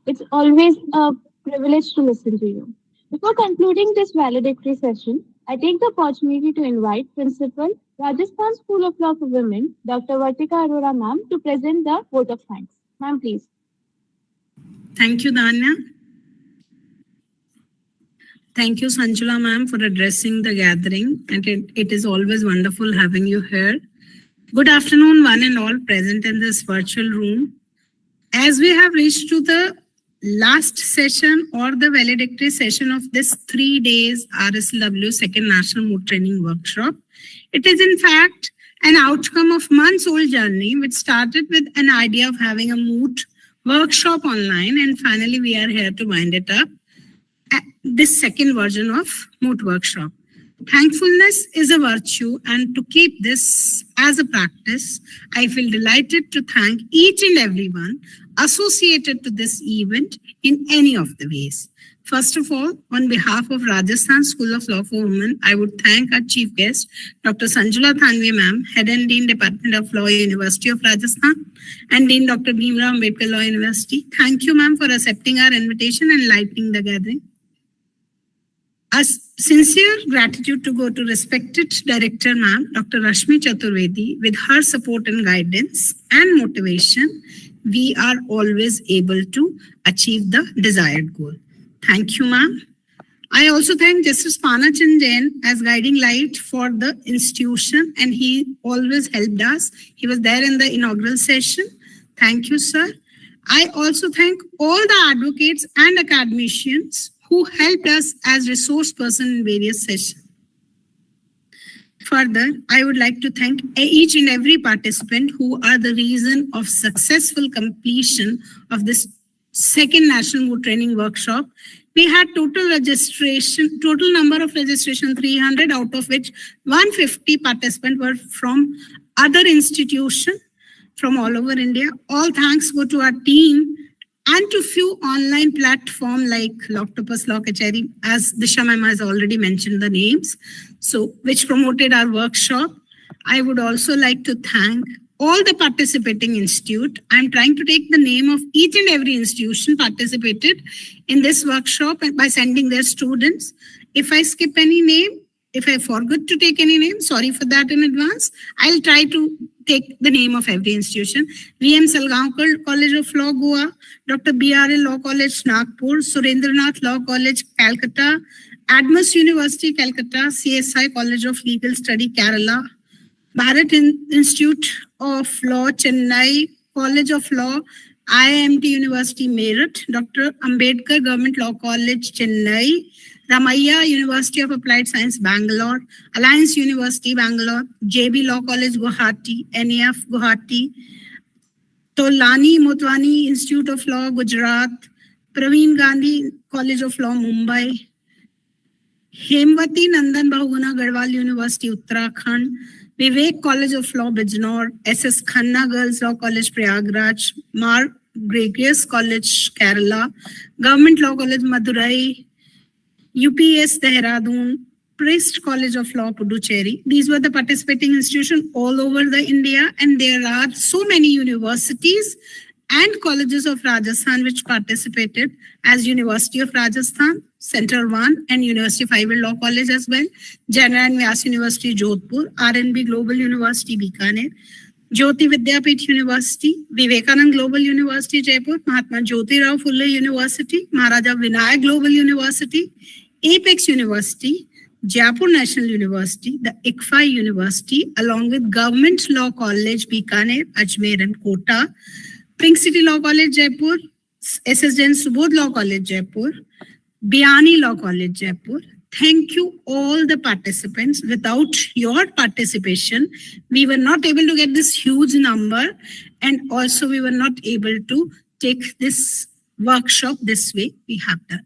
It's always a privilege to listen to you. Before concluding this valedictory session, I take the opportunity to invite Principal, Rajasthan School of Law for Women, Dr. Vartika Arora ma'am, to present the vote of thanks. Ma'am, please. Thank you, Danya. Thank you, Sanjula ma'am, for addressing the gathering. And it is always wonderful having you here. Good afternoon, one and all present in this virtual room. As we have reached to the last session or the valedictory session of this 3 days RSLW Second National Moot Training Workshop, it is in fact an outcome of months old journey which started with an idea of having a moot workshop online, and finally we are here to wind it up at this second version of moot workshop. Thankfulness is a virtue, and to keep this as a practice, I feel delighted to thank each and everyone associated to this event in any of the ways. First of all, on behalf of Rajasthan School of Law for Women, I would thank our chief guest, Dr. Sanjula Thanvi ma'am, Head and Dean Department of Law, University of Rajasthan, and Dean Dr. Bhimrao Ambedkar Law University. Thank you ma'am for accepting our invitation and lighting the gathering. A sincere gratitude to go to respected Director Ma'am, Dr. Rashmi Chaturvedi. With her support and guidance and motivation, we are always able to achieve the desired goal. Thank you, ma'am. I also thank Justice Panachan Jain as guiding light for the institution, and he always helped us. He was there in the inaugural session. Thank you, sir. I also thank all the advocates and academicians who helped us as resource person in various sessions. Further, I would like to thank each and every participant who are the reason of successful completion of this second National Moot Training Workshop. We had total number of registration 300, out of which 150 participants were from other institutions from all over India. All thanks go to our team and to few online platform like Loctopus, Law Kachari, as Disha ma'am has already mentioned the names, so which promoted our workshop. I would also like to thank all the participating institute. I'm trying to take the name of each and every institution participated in this workshop by sending their students. If I skip any name, if I forget to take any name, sorry for that in advance. I'll try to take the name of every institution. VM Salgaonkar College of Law, Goa, Dr. BRL Law College, Nagpur, Surendranath Law College, Calcutta, Admas University, Calcutta, CSI College of Legal Study, Kerala, Bharat Institute of Law, Chennai, College of Law, IIMT University, Meerut, Dr. Ambedkar Government Law College, Chennai, Ramaiah University of Applied Science, Bangalore, Alliance University, Bangalore, JB Law College, Guwahati, NAF, Guwahati, Tolani Motwani Institute of Law, Gujarat, Praveen Gandhi College of Law, Mumbai, Hemwati Nandan Bahuguna Garhwal University, Uttarakhand, Vivek College of Law, Bijnor, SS Khanna Girls Law College, Prayagraj, Mar Gregorius College, Kerala, Government Law College, Madurai, UPS Dehradun, Priest College of Law, Puducherry. These were the participating institutions all over the India, and there are so many universities and colleges of Rajasthan which participated as University of Rajasthan, Central 1 and University of Ivy Law College as well, Janra and Vyas University Jodhpur, RNB Global University Bikaner, Jyoti Vidyapeeth University, Vivekanand Global University Jaipur, Mahatma Jyoti Rao Phule University, Maharaja Vinayak Global University, Apex University, Jaipur National University, the ICFA University, along with Government Law College Bikaner, Ajmer and Kota, Pink City Law College Jaipur, SS Jain Subodh Law College Jaipur, Biani Law College Jaipur. Thank you all the participants. Without your participation, we were not able to get this huge number, and also we were not able to take this workshop this way we have done.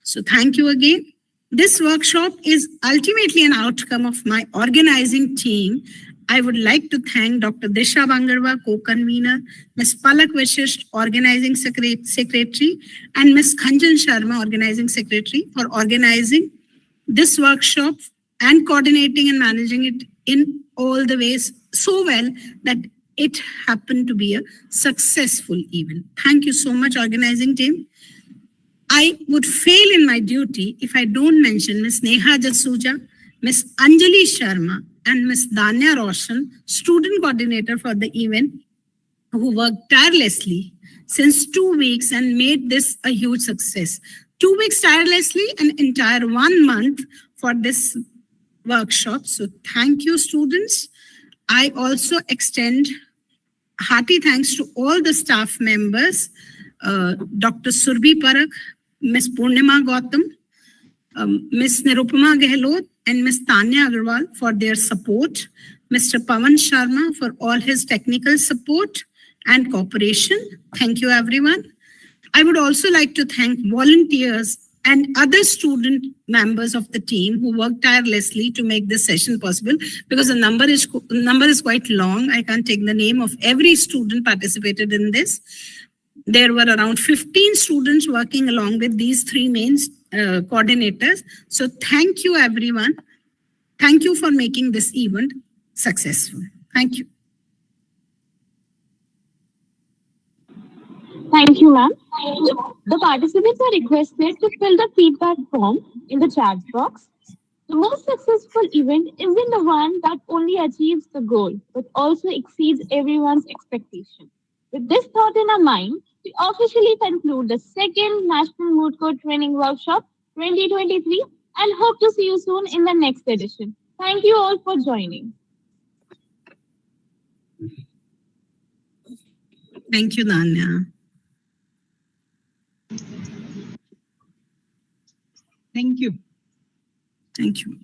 So thank you again. This workshop is ultimately an outcome of my organizing team. I would like to thank Dr. Disha Bangarwa, co-convener, Ms. Palak Vashisht, organizing secretary, and Ms. Khanjan Sharma, organizing secretary, for organizing this workshop and coordinating and managing it in all the ways so well that it happened to be a successful event. Thank you so much, organizing team. I would fail in my duty if I don't mention Ms. Neha Jasuja, Ms. Anjali Sharma, and Ms. Danya Roshan, student coordinator for the event, who worked tirelessly since 2 weeks and made this a huge success. 2 weeks tirelessly, an entire 1 month for this workshop. So thank you, students. I also extend hearty thanks to all the staff members, Dr. Surbhi Parak, Ms. Purnima Gautam, Ms. Nirupama Gehlot, and Ms. Tanya Agarwal for their support, Mr. Pawan Sharma for all his technical support and cooperation. Thank you, everyone. I would also like to thank volunteers and other student members of the team who worked tirelessly to make this session possible, because the number is quite long. I can't take the name of every student participated in this. There were around 15 students working along with these 3 main coordinators. So thank you, everyone. Thank you for making this event successful. Thank you. Thank you, ma'am. The participants are requested to fill the feedback form in the chat box. The most successful event isn't the one that only achieves the goal, but also exceeds everyone's expectation. With this thought in our mind, we officially conclude the second National Moot Court Training Workshop 2023 and hope to see you soon in the next edition. Thank you all for joining. Thank you, Danya. Thank you. Thank you.